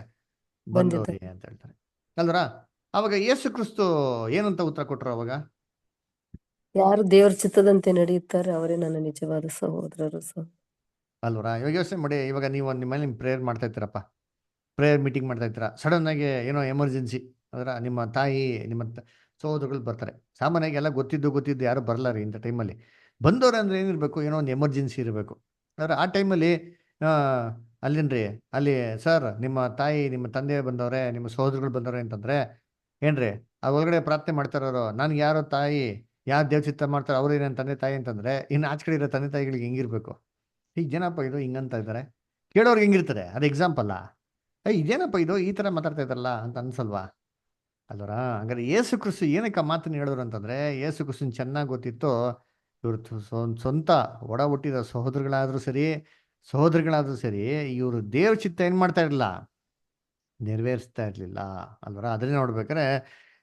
ಬಂದವ್ರಿ ಬಂದಿದ್ದಾರೆ. ಅಂತ ಹೇಳ್ತಾರೆ. ಅಲ್ವರ ಅವಾಗ ಯೇಸು ಕ್ರಿಸ್ತು ಏನಂತ ಉತ್ತರ ಕೊಟ್ರು ಅವಾಗ? ಯಾರು ದೇವರ ಚಿತ್ತದಂತೆ ನಡೆಯುತ್ತಾರೆ ಅವರೇ ನನ್ನ ನಿಜವಾದ ಸಹೋದರರು ಸರ್. ಅಲ್ವರ ಇವಾಗ ಯೋಚನೆ ಮಾಡಿ, ಇವಾಗ ನೀವು ನಿಮ್ಮ ಮೇಲೆ ನಿಮ್ ಪ್ರೇಯರ್ ಮಾಡ್ತಾ ಇರ್ತೀರಪ್ಪ, ಪ್ರೇಯರ್ ಮೀಟಿಂಗ್ ಮಾಡ್ತಾ ಇರ್ತೀರ, ಸಡನ್ ಆಗಿ ಏನೋ ಎಮರ್ಜೆನ್ಸಿ ನಿಮ್ಮ ತಾಯಿ ನಿಮ್ಮ ಸಹೋದರಗಳು ಬರ್ತಾರೆ. ಸಾಮಾನ್ಯವಾಗಿ ಎಲ್ಲ ಗೊತ್ತಿದ್ದು ಯಾರು ಬರಲ್ಲ ರೀ ಇಂಥ ಟೈಮಲ್ಲಿ. ಬಂದವ್ರೆ ಅಂದ್ರೆ ಏನಿರ್ಬೇಕು, ಏನೋ ಒಂದು ಎಮರ್ಜೆನ್ಸಿ ಇರಬೇಕು. ಆ ಟೈಮಲ್ಲಿ ಅಲ್ಲೇನ್ರಿ ಅಲ್ಲಿ ಸರ್ ನಿಮ್ಮ ತಾಯಿ ನಿಮ್ಮ ತಂದೆ ಬಂದವ್ರೆ, ನಿಮ್ಮ ಸಹೋದರಗಳು ಬಂದವ್ರೆ ಅಂತಂದ್ರೆ ಏನ್ರಿ ಆ ಒಳಗಡೆ ಪ್ರಾರ್ಥನೆ ಮಾಡ್ತಾರೋ, ನನ್ಗೆ ಯಾರೋ ತಾಯಿ ಯಾರು ದೇವಚಿತ್ತ ಮಾಡ್ತಾರೋ ಅವ್ರೇ ನನ್ನ ತಂದೆ ತಾಯಿ ಅಂತಂದ್ರೆ ಇನ್ನು ಆಚೆ ಕಡೆ ಇರೋ ತಂದೆ ತಾಯಿಗಳಿಗೆ ಹೆಂಗಿರ್ಬೇಕು? ಈಗ ಏನಪ್ಪ ಇದು ಹಿಂಗಂತ ಇದ್ದಾರೆ, ಕೇಳೋರ್ಗೆ ಹೆಂಗಿರ್ತದೆ? ಅದು ಎಕ್ಸಾಂಪಲ್ಲ. ಇದೇನಪ್ಪ ಇದು ಈ ತರ ಮಾತಾಡ್ತಾ ಇದ್ದಾರಲ್ಲ ಅಂತ ಅನ್ಸಲ್ವಾ? ಅಲ್ವರ ಹಂಗಾರೆ ಯೇಸು ಕ್ರಿಸ್ತು ಏನಕ್ಕೆ ಆ ಮಾತನ್ನ ಹೇಳಿದ್ರು ಅಂತಂದ್ರೆ, ಯೇಸು ಕ್ರಿಸ್ತನ್ ಚೆನ್ನಾಗಿ ಗೊತ್ತಿತ್ತು, ಇವ್ರು ಸ್ವಂತ ಒಡ ಹುಟ್ಟಿದ ಸಹೋದರಿಗಳಾದ್ರೂ ಸರಿ ಇವರು ದೇವ್ರ ಚಿತ್ತ ಏನ್ ಮಾಡ್ತಾ ಇರಲಿಲ್ಲ, ನೆರವೇರಿಸ್ತಾ ಇರ್ಲಿಲ್ಲ. ಅಲ್ವರ ಅದನ್ನೇ ನೋಡ್ಬೇಕಾರೆ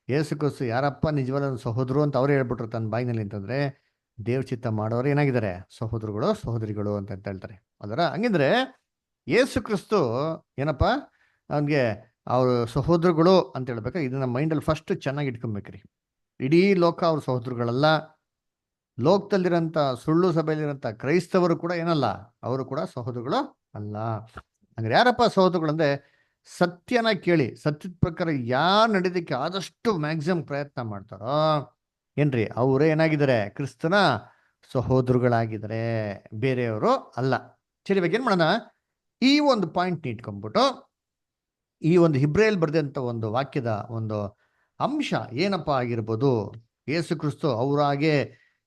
ಯೇಸು ಕ್ರಿಸ್ತು ಯಾರಪ್ಪ ನಿಜವಾದ ಸಹೋದರು ಅಂತ ಅವ್ರು ಹೇಳ್ಬಿಟ್ರು ತನ್ನ ಬಾಯಿನಲ್ಲಿ ಅಂತಂದ್ರೆ, ದೇವ್ರ ಚಿತ್ತ ಮಾಡೋರು ಏನಾಗಿದ್ದಾರೆ, ಸಹೋದರಿಗಳು ಅಂತ ಹೇಳ್ತಾರೆ. ಹಂಗಿದ್ರೆ ಯೇಸು ಕ್ರಿಸ್ತು ಏನಪ್ಪ ಅವನ್ಗೆ ಅವ್ರ ಸಹೋದರಗಳು ಅಂತ ಹೇಳ್ಬೇಕಾರೆ ಇದನ್ನ ಮೈಂಡಲ್ಲಿ ಫಸ್ಟ್ ಚೆನ್ನಾಗಿ ಇಟ್ಕೊಬೇಕ್ರಿ. ಇಡೀ ಲೋಕ ಅವ್ರ ಸಹೋದರಗಳಲ್ಲ, ಲೋಕದಲ್ಲಿರೋಂಥ ಸುಳ್ಳು ಸಭೆಯಲ್ಲಿರೋಂಥ ಕ್ರೈಸ್ತವರು ಕೂಡ ಏನಲ್ಲ, ಅವರು ಕೂಡ ಸಹೋದರಗಳು ಅಲ್ಲ. ಹಂಗಾರೆ ಯಾರಪ್ಪ ಸಹೋದರಗಳು ಅಂದ್ರೆ, ಸತ್ಯನ ಕೇಳಿ ಸತ್ಯದ ಪ್ರಕಾರ ಯಾರು ನಡೆಯೋದಕ್ಕೆ ಆದಷ್ಟು ಮ್ಯಾಕ್ಸಿಮಮ್ ಪ್ರಯತ್ನ ಮಾಡ್ತಾರೋ ಏನ್ರಿ ಅವರೇ ಏನಾಗಿದ್ದಾರೆ, ಕ್ರಿಸ್ತನ ಸಹೋದರಗಳಾಗಿದ್ದಾರೆ, ಬೇರೆಯವರು ಅಲ್ಲ. ಸರಿ, ಇವಾಗ ಏನ್ ಮಾಡೋಣ, ಈ ಒಂದು ಪಾಯಿಂಟ್ ಇಟ್ಕೊಂಡ್ಬಿಟ್ಟು ಈ ಒಂದು ಹಿಬ್ರೇಲ್ ಬರೆದಂತ ಒಂದು ವಾಕ್ಯದ ಒಂದು ಅಂಶ ಏನಪ್ಪ ಆಗಿರ್ಬೋದು, ಯೇಸು ಕ್ರಿಸ್ತು ಅವರಾಗೆ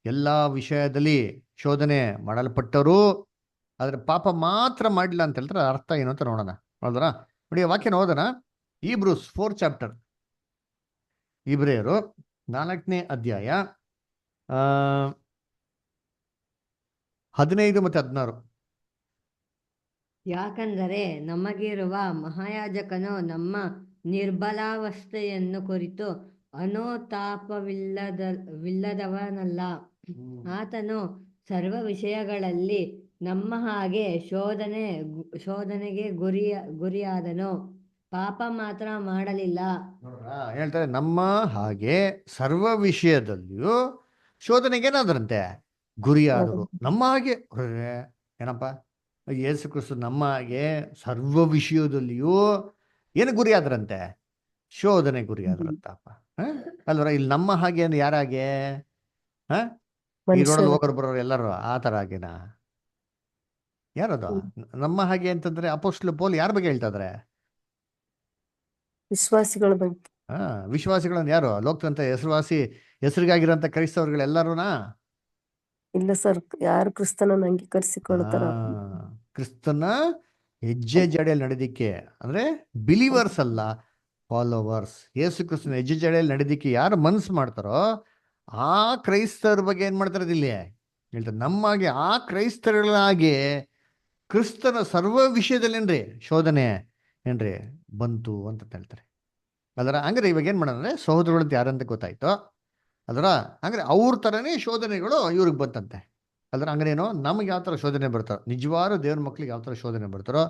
ಎಲ್ಲಾ ವಿಷಯದಲ್ಲಿ ಶೋಧನೆ ಮಾಡಲ್ಪಟ್ಟರು, ಆದ್ರೆ ಪಾಪ ಮಾತ್ರ ಮಾಡಿಲ್ಲ ಅಂತ ಹೇಳ್ತಾರೆ. ಅರ್ಥ ಏನು ಅಂತ ನೋಡೋಣ. ನೋಡಿದ್ರ ನೋಡಿ, ವಾಕ್ಯನ ಓದೋಣ. ಈಬ್ರೂಸ್ 4 ಚಾಪ್ಟರ್, ಇಬ್ರಿಯರು 4ನೇ ಅಧ್ಯಾಯ 15 ಮತ್ತೆ 16. ಯಾಕಂದರೆ ನಮಗಿರುವ ಮಹಾಯಾಜಕನು ನಮ್ಮ ನಿರ್ಬಲಾವಸ್ಥೆಯನ್ನು ಕುರಿತು ವಿಲ್ಲದವನಲ್ಲ. ಆತನು ಸರ್ವ ವಿಷಯಗಳಲ್ಲಿ ನಮ್ಮ ಹಾಗೆ ಶೋಧನೆಗೆ ಗುರಿಯಾದನು, ಪಾಪ ಮಾತ್ರ ಮಾಡಲಿಲ್ಲ. ಹೇಳ್ತಾರೆ, ನಮ್ಮ ಹಾಗೆ ಸರ್ವ ವಿಷಯದಲ್ಲಿಯೂ ಶೋಧನೆಗೆ ಏನಾದ್ರಂತೆ ಗುರಿಯಾದರು. ನಮ್ಮ ಹಾಗೆ ಏನಪ್ಪ, ಯೇಸು ಕ್ರಿಸ್ತು ನಮ್ಮ ಹಾಗೆ ಸರ್ವ ವಿಷಯದಲ್ಲಿಯೂ ಏನು ಗುರಿಯಾದ್ರಂತೆ, ಶೋಧನೆ ಗುರಿಯಾದ್ರಂತಪ್ಪ. ಅಲ್ವರ ಇಲ್ಲಿ ನಮ್ಮ ಹಾಗೆ ಅಂದ್ರೆ ಯಾರಾಗೆ? ಈ ರೋಡಲ್ಲಿ ಹೋಗೋರು ಬರೋರು ಎಲ್ಲರೂ ಆ ತರ ಹಾಗೇನಾ? ಯಾರದು ನಮ್ಮ ಹಾಗೆ ಅಂತಂದ್ರೆ? ಅಪೊಸ್ತಲ ಪೌಲ್ ಯಾರ ಬಗ್ಗೆ ಹೇಳ್ತಾ ಇದಾರೆ? ವಿಶ್ವಾಸಿಗಳ ಬಗ್ಗೆ. ವಿಶ್ವಾಸಿಗಳನ್ನ ಯಾರು? ಲೋಕದಂತ ಹೆಸರಿಗಾಗಿರೋಂಥ ಕ್ರೈಸ್ತವರುಗಳೆಲ್ಲರೂನಾ? ಇಲ್ಲ ಸರ್, ಯಾರು ಕ್ರಿಸ್ತನನ್ನು ಅಂಗೀಕರಿಸಿಕೊಳ್ತಾರ ಕ್ರಿಸ್ತನ ಹೆಜ್ಜೆ ಜಡೆಯಲ್ಲಿ ನಡೆದಿಕ್ಕೆ ಅಂದ್ರೆ ಬಿಲೀವರ್ಸ್ ಅಲ್ಲ, ಫಾಲೋವರ್ಸ್. ಯೇಸು ಕ್ರಿಸ್ತನ ಹೆಜ್ಜೆ ಜಡೆಯಲ್ಲಿ ನಡೆದಿಕ್ಕೆ ಯಾರು ಮನಸ್ಸು ಮಾಡ್ತಾರೋ ಆ ಕ್ರೈಸ್ತರ ಬಗ್ಗೆ ಏನ್ ಮಾಡ್ತಾರೆ ಇಲ್ಲಿ ಹೇಳ್ತಾರೆ. ನಮ್ಮಾಗೆ ಆ ಕ್ರೈಸ್ತರುಗಳಾಗಿ ಕ್ರಿಸ್ತನ ಸರ್ವ ವಿಷಯದಲ್ಲಿ ಏನ್ರಿ ಶೋಧನೆ ಏನ್ರಿ ಬಂತು ಅಂತ ಹೇಳ್ತಾರೆ. ಅದರ ಹಂಗಾರೆ ಇವಾಗ ಏನ್ ಮಾಡೋಣ ಅಂದ್ರೆ ಸಹೋದರಗಳು ಅಂತ ಯಾರಂತ ಗೊತ್ತಾಯ್ತು. ಅದರ ಹಂಗಾರೆ ಅವ್ರ ಥರನೇ ಶೋಧನೆಗಳು ಇವ್ರಿಗೆ ಬಂತಂತೆ. ಅದ್ರ ಹಂಗೇನೋ ನಮ್ಗೆ ಯಾವ ಥರ ಶೋಧನೆ ಬರ್ತಾರೋ, ನಿಜವಾದ ದೇವ್ರ ಮಕ್ಳಿಗೆ ಯಾವ ಥರ ಶೋಧನೆ ಬರ್ತಾರೋ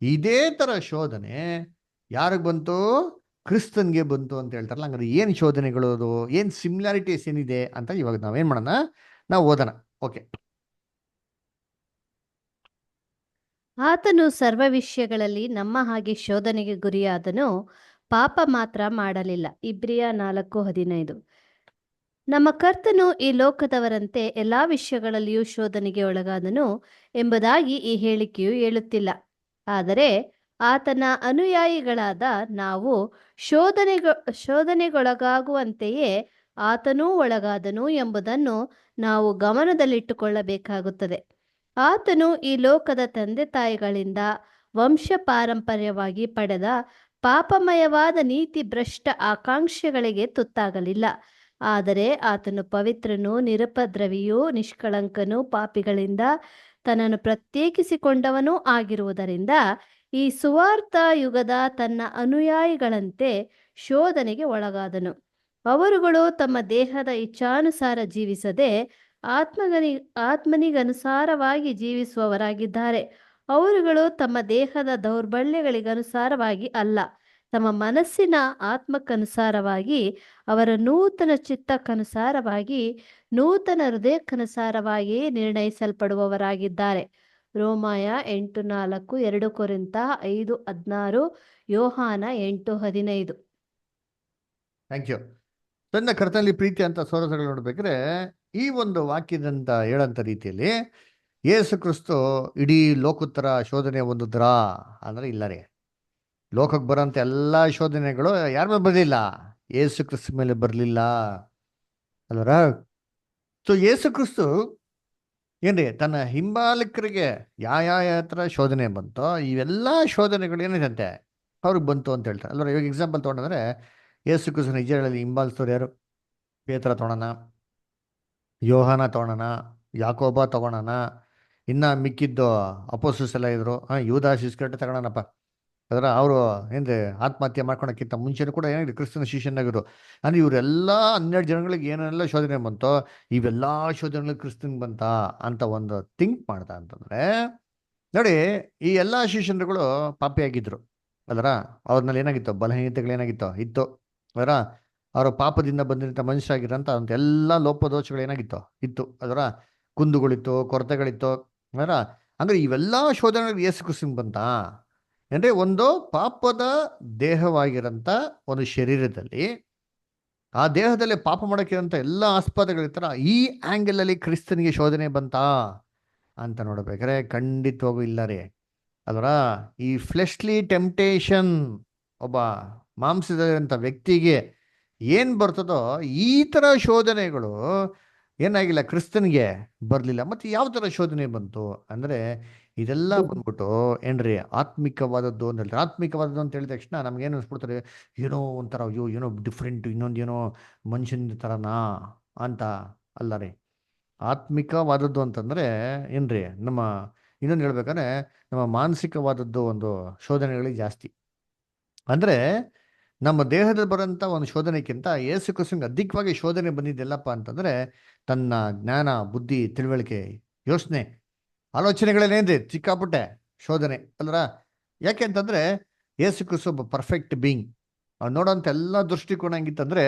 ಇದೇ ಥರ ಶೋಧನೆ ಯಾರಿಗೆ ಬಂತು? ಕ್ರಿಸ್ತನ್ಗೆ ಬಂತು ಅಂತ ಹೇಳ್ತಾರಲ್ಲ. ಹಂಗಾರೆ ಏನು ಶೋಧನೆಗಳು ಅದು, ಏನು ಸಿಮಿಲಾರಿಟೀಸ್ ಏನಿದೆ ಅಂತ ಇವಾಗ ನಾವೇನು ಮಾಡೋಣ, ನಾವು ಓದೋಣ. ಓಕೆ. ಆತನು ಸರ್ವ ವಿಷಯಗಳಲ್ಲಿ ನಮ್ಮ ಹಾಗೆ ಶೋಧನೆಗೆ ಗುರಿಯಾದನು, ಪಾಪ ಮಾತ್ರ ಮಾಡಲಿಲ್ಲ. ಇಬ್ರಿಯ 4:15. ನಮ್ಮ ಕರ್ತನು ಈ ಲೋಕದವರಂತೆ ಎಲ್ಲಾ ವಿಷಯಗಳಲ್ಲಿಯೂ ಶೋಧನೆಗೆ ಒಳಗಾದನು ಎಂಬುದಾಗಿ ಈ ಹೇಳಿಕೆಯು ಹೇಳುತ್ತಿಲ್ಲ. ಆದರೆ ಆತನ ಅನುಯಾಯಿಗಳಾದ ನಾವು ಶೋಧನೆಗೊಳಗಾಗುವಂತೆಯೇ ಆತನೂ ಒಳಗಾದನು ಎಂಬುದನ್ನು ನಾವು ಗಮನದಲ್ಲಿಟ್ಟುಕೊಳ್ಳಬೇಕಾಗುತ್ತದೆ. ಆತನು ಈ ಲೋಕದ ತಂದೆ ತಾಯಿಗಳಿಂದ ವಂಶ ಪಾರಂಪರ್ಯವಾಗಿ ಪಡೆದ ಪಾಪಮಯವಾದ ನೀತಿ ಭ್ರಷ್ಟ ಆಕಾಂಕ್ಷೆಗಳಿಗೆ ತುತ್ತಾಗಲಿಲ್ಲ. ಆದರೆ ಆತನು ಪವಿತ್ರನೂ ನಿರುಪದ್ರವಿಯೂ ನಿಷ್ಕಳಂಕನೂ ಪಾಪಿಗಳಿಂದ ತನ್ನನ್ನು ಪ್ರತ್ಯೇಕಿಸಿಕೊಂಡವನೂ ಆಗಿರುವುದರಿಂದ ಈ ಸುವಾರ್ಥ ಯುಗದ ತನ್ನ ಅನುಯಾಯಿಗಳಂತೆ ಶೋಧನೆಗೆ ಒಳಗಾದನು. ಅವರುಗಳು ತಮ್ಮ ದೇಹದ ಇಚ್ಛಾನುಸಾರ ಜೀವಿಸದೆ ಆತ್ಮನಿಗನುಸಾರವಾಗಿ ಜೀವಿಸುವವರಾಗಿದ್ದಾರೆ. ಅವರುಗಳು ತಮ್ಮ ದೇಹದ ದೌರ್ಬಲ್ಯಗಳಿಗನುಸಾರವಾಗಿ ಅಲ್ಲ, ತಮ್ಮ ಮನಸ್ಸಿನ ಆತ್ಮಕ್ಕನುಸಾರವಾಗಿ, ಅವರ ನೂತನ ಚಿತ್ತಕ್ಕನುಸಾರವಾಗಿ, ನೂತನ ಹೃದಯಕ್ಕನುಸಾರವಾಗಿ ನಿರ್ಣಯಿಸಲ್ಪಡುವವರಾಗಿದ್ದಾರೆ. ರೋಮಾಯ 8:4, 2 ಕೊರಿಂಥ 5:16, ಯೋಹಾನ 8:15. Thank you. ತನ್ನ ಕರ್ತನಲ್ಲಿ ಪ್ರೀತಿ ಅಂತ ಸೋದರಗಳು ನೋಡ್ಬೇಕ್ರೆ ಈ ಒಂದು ವಾಕ್ಯದಂತ ಹೇಳಂತ ರೀತಿಯಲ್ಲಿ ಯೇಸು ಕ್ರಿಸ್ತು ಇಡೀ ಲೋಕೋತ್ತರ ಶೋಧನೆ ಹೊಂದಿದ್ರಾ ಅಂದ್ರೆ ಇಲ್ಲ ರೀ. ಲೋಕಕ್ಕೆ ಬರೋಂಥ ಎಲ್ಲ ಶೋಧನೆಗಳು ಯಾರ ಮೇಲೆ ಬರಲಿಲ್ಲ? ಯೇಸು ಕ್ರಿಸ್ತ ಮೇಲೆ ಬರಲಿಲ್ಲ ಅಲ್ವರ. ಸೊ ಯೇಸು ಕ್ರಿಸ್ತು ಏನ್ರಿ ತನ್ನ ಹಿಂಬಾಲಕರಿಗೆ ಯಾವ ಥರ ಶೋಧನೆ ಬಂತೋ ಇವೆಲ್ಲ ಶೋಧನೆಗಳು ಏನಿದಂತೆ ಅವ್ರಿಗೆ ಬಂತು ಅಂತ ಹೇಳ್ತಾರೆ ಅಲ್ವರ. ಇವಾಗ ಎಕ್ಸಾಂಪಲ್ ತೊಗೊಂಡ್ರೆ ಯೇಸು ಕ್ರಿಸ್ತನ ನಿಜಗಳಲ್ಲಿ ಹಿಂಬಾಲಿಸೋರು ಯಾರು? ಪೇತ್ರ ತೊಗೊಳೋಣ, ಯೋಹಾನ ತೊಗೊಳೋಣ, ಯಾಕೋಬ ತೊಗೊಳೋಣ, ಇನ್ನು ಮಿಕ್ಕಿದ್ದು ಅಪೋಸ್ತಲರು ಎಲ್ಲ ಇದ್ರು. ಯೂದಾಸ್ ಇಸ್ಕರಿಯೋಟೆ ತಗೊಳೋಣಪ್ಪ. ಅದರ ಅವರು ಏನ್ರಿ ಆತ್ಮಹತ್ಯೆ ಮಾಡ್ಕೊಳಕ್ಕಿಂತ ಮುಂಚೆನೂ ಕೂಡ ಏನಾಗಿದೆ ಕ್ರಿಸ್ತನ ಶಿಷ್ಯನಾಗಿರು. ಅಂದ್ರೆ ಇವರೆಲ್ಲ 12 ಜನಗಳಿಗೆ ಏನೆಲ್ಲ ಶೋಧನೆ ಬಂತೋ ಇವೆಲ್ಲ ಶೋಧನೆಗಳು ಕ್ರಿಸ್ತನ್ಗೆ ಬಂತ ಅಂತ ಒಂದು ಥಿಂಕ್ ಮಾಡ್ದ ಅಂತಂದ್ರೆ ನೋಡಿ, ಈ ಎಲ್ಲ ಶಿಷ್ಯರುಗಳು ಪಾಪಿಯಾಗಿದ್ರು ಅದರ. ಅವ್ರನ್ನಲ್ಲಿ ಏನಾಗಿತ್ತು? ಬಲಹೀನತೆಗಳೇನಾಗಿತ್ತು? ಇತ್ತು ಅದರ. ಅವರ ಪಾಪದಿಂದ ಬಂದಿರಂಥ ಮನುಷ್ಯರಾಗಿರೋಂಥ ಅಂತ ಎಲ್ಲ ಲೋಪದೋಷಗಳು ಏನಾಗಿತ್ತು? ಇತ್ತು ಅದರ. ಕುಂದುಗಳಿತ್ತು, ಕೊರತೆಗಳಿತ್ತು ಅದರ. ಅಂದ್ರೆ ಇವೆಲ್ಲ ಶೋಧನೆಗಳು ಯೇಸು ಕ್ರಿಸ್ತನ್ಗೆ ಬಂತ ಅಂದ್ರೆ ಒಂದು ಪಾಪದ ದೇಹವಾಗಿರೋಂಥ ಒಂದು ಶರೀರದಲ್ಲಿ, ಆ ದೇಹದಲ್ಲಿ ಪಾಪ ಮಾಡೋಕ್ಕಿರೋಂಥ ಎಲ್ಲ ಆಸ್ಪದಗಳಿರ್ತಾರ, ಈ ಆ್ಯಂಗಲಲ್ಲಿ ಕ್ರಿಸ್ತನಿಗೆ ಶೋಧನೆ ಬಂತಾ ಅಂತ ನೋಡ್ಬೇಕಾದ್ರೆ ಖಂಡಿತವಾಗೂ ಇಲ್ಲ ರೀ ಅದರ. ಈ ಫ್ಲೆಶ್ಲಿ ಟೆಂಪ್ಟೇಷನ್ ಒಬ್ಬ ಮಾಂಸದಂಥ ವ್ಯಕ್ತಿಗೆ ಏನು ಬರ್ತದೋ ಈ ಥರ ಶೋಧನೆಗಳು ಏನಾಗಿಲ್ಲ, ಕ್ರಿಸ್ತನಿಗೆ ಬರಲಿಲ್ಲ. ಮತ್ತು ಯಾವ ಥರ ಶೋಧನೆ ಬಂತು ಅಂದರೆ ಇದೆಲ್ಲ ಬಂದ್ಬಿಟ್ಟು ಏನ್ರಿ ಆತ್ಮಿಕವಾದದ್ದು ಅಂತ ಹೇಳ್ತಾರೆ. ಆತ್ಮಿಕವಾದದ್ದು ಅಂತ ಹೇಳಿದ ತಕ್ಷಣ ನಮ್ಗೇನು ಅನ್ಸ್ಬಿಡ್ತಾರೆ, ಏನೋ ಒಂಥರ ಅಯ್ಯೋ ಏನೋ ಡಿಫ್ರೆಂಟ್, ಇನ್ನೊಂದು ಏನೋ ಮನುಷ್ಯನ ಥರನಾ ಅಂತ ಅಲ್ಲ ರೀ. ಆತ್ಮಿಕವಾದದ್ದು ಅಂತಂದರೆ ಏನ್ರಿ ನಮ್ಮ ಇನ್ನೊಂದು ಹೇಳ್ಬೇಕಾದ್ರೆ ನಮ್ಮ ಮಾನಸಿಕವಾದದ್ದು ಒಂದು ಶೋಧನೆಗಳಿಗೆ ಜಾಸ್ತಿ. ಅಂದರೆ ನಮ್ಮ ದೇಹದಲ್ಲಿ ಬರೋಂಥ ಒಂದು ಶೋಧನೆಗಿಂತ ಯೇಸು ಕ್ರಿಸ್ತನಿಗೆ ಅಧಿಕವಾಗಿ ಶೋಧನೆ ಬಂದಿದ್ದೆಲ್ಲಪ್ಪ ಅಂತಂದರೆ ತನ್ನ ಜ್ಞಾನ, ಬುದ್ಧಿ, ತಿಳುವಳಿಕೆ, ಯೋಚನೆ, ಆಲೋಚನೆಗಳೇನೇನ್ರಿ ಸಿಕ್ಕಾಪಟ್ಟೆ ಶೋಧನೆ ಅಲ್ರ. ಯಾಕೆ ಅಂತಂದರೆ ಯೇಸು ಕ್ರಿಸ್ತ ಒಬ್ಬ ಪರ್ಫೆಕ್ಟ್ ಬೀಯಿಂಗ್. ಅವ್ನು ನೋಡೋಂಥ ಎಲ್ಲ ದೃಷ್ಟಿಕೋನ ಹೆಂಗಿತ್ತಂದರೆ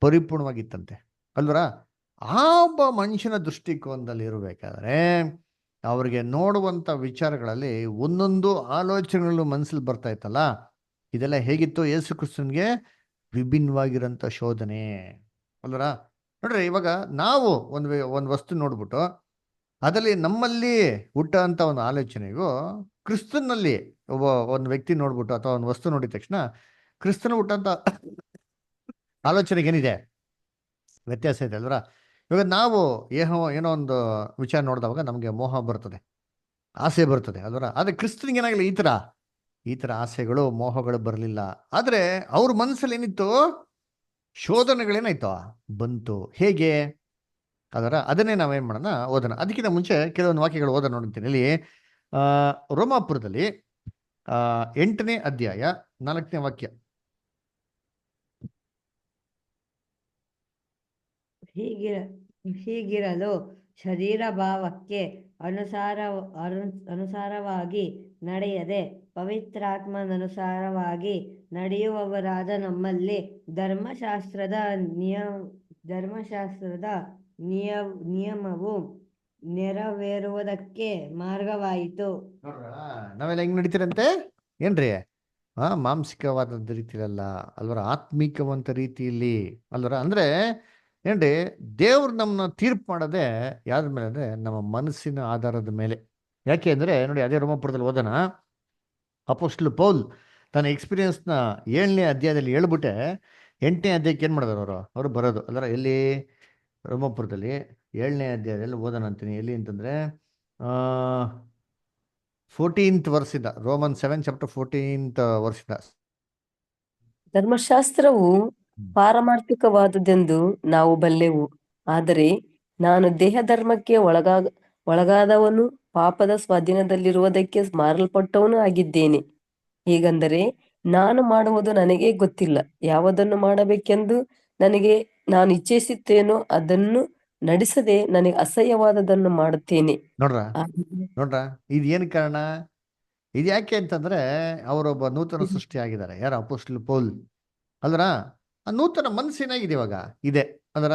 ಪರಿಪೂರ್ಣವಾಗಿತ್ತಂತೆ ಅಲ್ವರ. ಆ ಒಬ್ಬ ಮನುಷ್ಯನ ದೃಷ್ಟಿಕೋನದಲ್ಲಿ ಇರಬೇಕಾದ್ರೆ ಅವ್ರಿಗೆ ನೋಡುವಂಥ ವಿಚಾರಗಳಲ್ಲಿ ಒಂದೊಂದು ಆಲೋಚನೆಗಳು ಮನಸ್ಸಲ್ಲಿ ಬರ್ತಾ ಇತ್ತಲ್ಲ, ಇದೆಲ್ಲ ಹೇಗಿತ್ತು? ಯೇಸು ಕ್ರಿಸ್ತನಿಗೆ ವಿಭಿನ್ನವಾಗಿರೋಂಥ ಶೋಧನೆ ಅಲ್ವರ. ನೋಡ್ರಿ, ಇವಾಗ ನಾವು ಒಂದು ವಸ್ತು ನೋಡ್ಬಿಟ್ಟು ಅದರಲ್ಲಿ ನಮ್ಮಲ್ಲಿ ಹುಟ್ಟೋಂಥ ಒಂದು ಆಲೋಚನೆಗೂ ಕ್ರಿಸ್ತನಲ್ಲಿ ಒಂದು ವ್ಯಕ್ತಿ ನೋಡ್ಬಿಟ್ಟು ಅಥವಾ ಒಂದು ವಸ್ತು ನೋಡಿದ ತಕ್ಷಣ ಕ್ರಿಸ್ತನ ಹುಟ್ಟಂಥ ಆಲೋಚನೆಗೆ ಏನಿದೆ? ವ್ಯತ್ಯಾಸ ಇದೆ ಅಲ್ವರ. ಇವಾಗ ನಾವು ಏನೋ ಒಂದು ವಿಚಾರ ನೋಡಿದವಾಗ ನಮಗೆ ಮೋಹ ಬರ್ತದೆ ಆಸೆ ಬರ್ತದೆ ಅಲ್ವರ. ಆದರೆ ಕ್ರಿಸ್ತನಿಗೆ ಏನಾಗಲಿಲ್ಲ ಈ ಥರ ಆಸೆಗಳು ಮೋಹಗಳು ಬರಲಿಲ್ಲ. ಆದರೆ ಅವ್ರ ಮನಸ್ಸಲ್ಲಿ ಏನಿತ್ತು, ಶೋಧನೆಗಳೇನಾಯ್ತು ಬಂತು. ಹೇಗೆ ಅದನ್ನೇ ನಾವೇನು ಮಾಡೋಣ ಓದೋಣ. ಅದಕ್ಕಿಂತ ಮುಂಚೆ ಕೆಲವೊಂದು ವಾಕ್ಯಗಳು ಓದೋಣ ನೋಡ್ತೀನಿ. ಇಲ್ಲಿ ರೋಮಾಪುರದಲ್ಲಿ 8ನೇ ಅಧ್ಯಾಯ 4ನೇ ವಾಕ್ಯ. ಹೀಗಿರಲು ಶರೀರ ಭಾವಕ್ಕೆ ಅನುಸಾರವಾಗಿ ನಡೆಯದೆ ಪವಿತ್ರಾತ್ಮನನುಸಾರವಾಗಿ ನಡೆಯುವವರಾದ ನಮ್ಮಲ್ಲಿ ಧರ್ಮಶಾಸ್ತ್ರದ ನಿಯಮವು ನೆರವೇರುವುದಕ್ಕೆ ಮಾರ್ಗವಾಯಿತು. ನಾವೆಲ್ಲ ಹೆಂಗ್ ನಡೀತಿರಂತೆ ಏನ್ರಿ? ಮಾಂಸಿಕವಾದ ರೀತಿಯಲ್ಲ ಅಲ್ವರ, ಆತ್ಮಿಕವಂತ ರೀತಿಯಲ್ಲಿ ಅಲ್ವರ. ಅಂದ್ರೆ ಏನ್ರಿ, ದೇವ್ರು ನಮ್ಮನ್ನ ತೀರ್ಪು ಮಾಡೋದೇ ಯಾವ್ದ್ರ ಮೇಲೆ ಅಂದ್ರೆ ನಮ್ಮ ಮನಸ್ಸಿನ ಆಧಾರದ ಮೇಲೆ. ಯಾಕೆ ಅಂದ್ರೆ ನೋಡಿ, ಅದೇ ರೋಮಾಪುರದಲ್ಲಿ ಓದೋಣ. ಅಪೊಸ್ಟಲ್ ಪೌಲ್ ತನ್ನ ಎಕ್ಸ್ಪೀರಿಯನ್ಸ್ನ 7ನೇ ಅಧ್ಯಾಯದಲ್ಲಿ ಹೇಳ್ಬಿಟ್ಟೆ 8ನೇ ಅಧ್ಯಾಯಕ್ಕೆ ಏನು ಮಾಡಿದ್ರು ಅವರು ಬರೋದು ಅಲ್ವರ. ಎಲ್ಲಿ? ರೋಮಾಪುರದಲ್ಲಿ 7ನೇ ಅಧ್ಯಾಯದಲ್ಲಿ ಓದೋಣ ಅಂತೀನಿ. ಎಲ್ಲಿ ಅಂತಂದ್ರೆ 14th ವರ್ಷದ, ರೋಮನ್ 7 ಚಾಪ್ಟರ್ 14th ವರ್ಷದ. ಧರ್ಮಶಾಸ್ತ್ರವು ಪಾರಮಾರ್ಥಿಕವಾದುದೆಂದು ನಾವು ಬಲ್ಲೆವು, ಆದರೆ ನಾನು ದೇಹಧರ್ಮಕ್ಕೆ ಒಳಗಾದವನು, ಪಾಪದ ಸ್ವಾಧೀನದಲ್ಲಿರುವುದಕ್ಕೆ ಮಾರಲ್ಪಟ್ಟವನು ಆಗಿದ್ದೇನೆ. ಹೀಗಂದರೆ ನಾನು ಮಾಡುವುದು ನನಗೆ ಗೊತ್ತಿಲ್ಲ. ಯಾವುದನ್ನು ಮಾಡಬೇಕೆಂದು ನಾನು ಇಚ್ಛಿಸುತ್ತೇನೋ ಅದನ್ನು ನಡೆಸದೆ ನನಗೆ ಅಸಹ್ಯವಾದದನ್ನು ಮಾಡುತ್ತೇನೆ. ನೋಡ್ರ ಇದು ಏನು ಕಾರಣ? ಇದು ಯಾಕೆ ಅಂತಂದ್ರೆ ಅವರೊಬ್ಬ ನೂತನ ಸೃಷ್ಟಿ ಆಗಿದ್ದಾರೆ. ಯಾರು? ಅಪೊಸ್ಟಲ್ ಪೌಲ್ ಅಲ್ರ. ಆ ನೂತನ ಮನಸ್ಸೇನಾಗಿದೆ ಇವಾಗ ಇದೆ ಅದರ.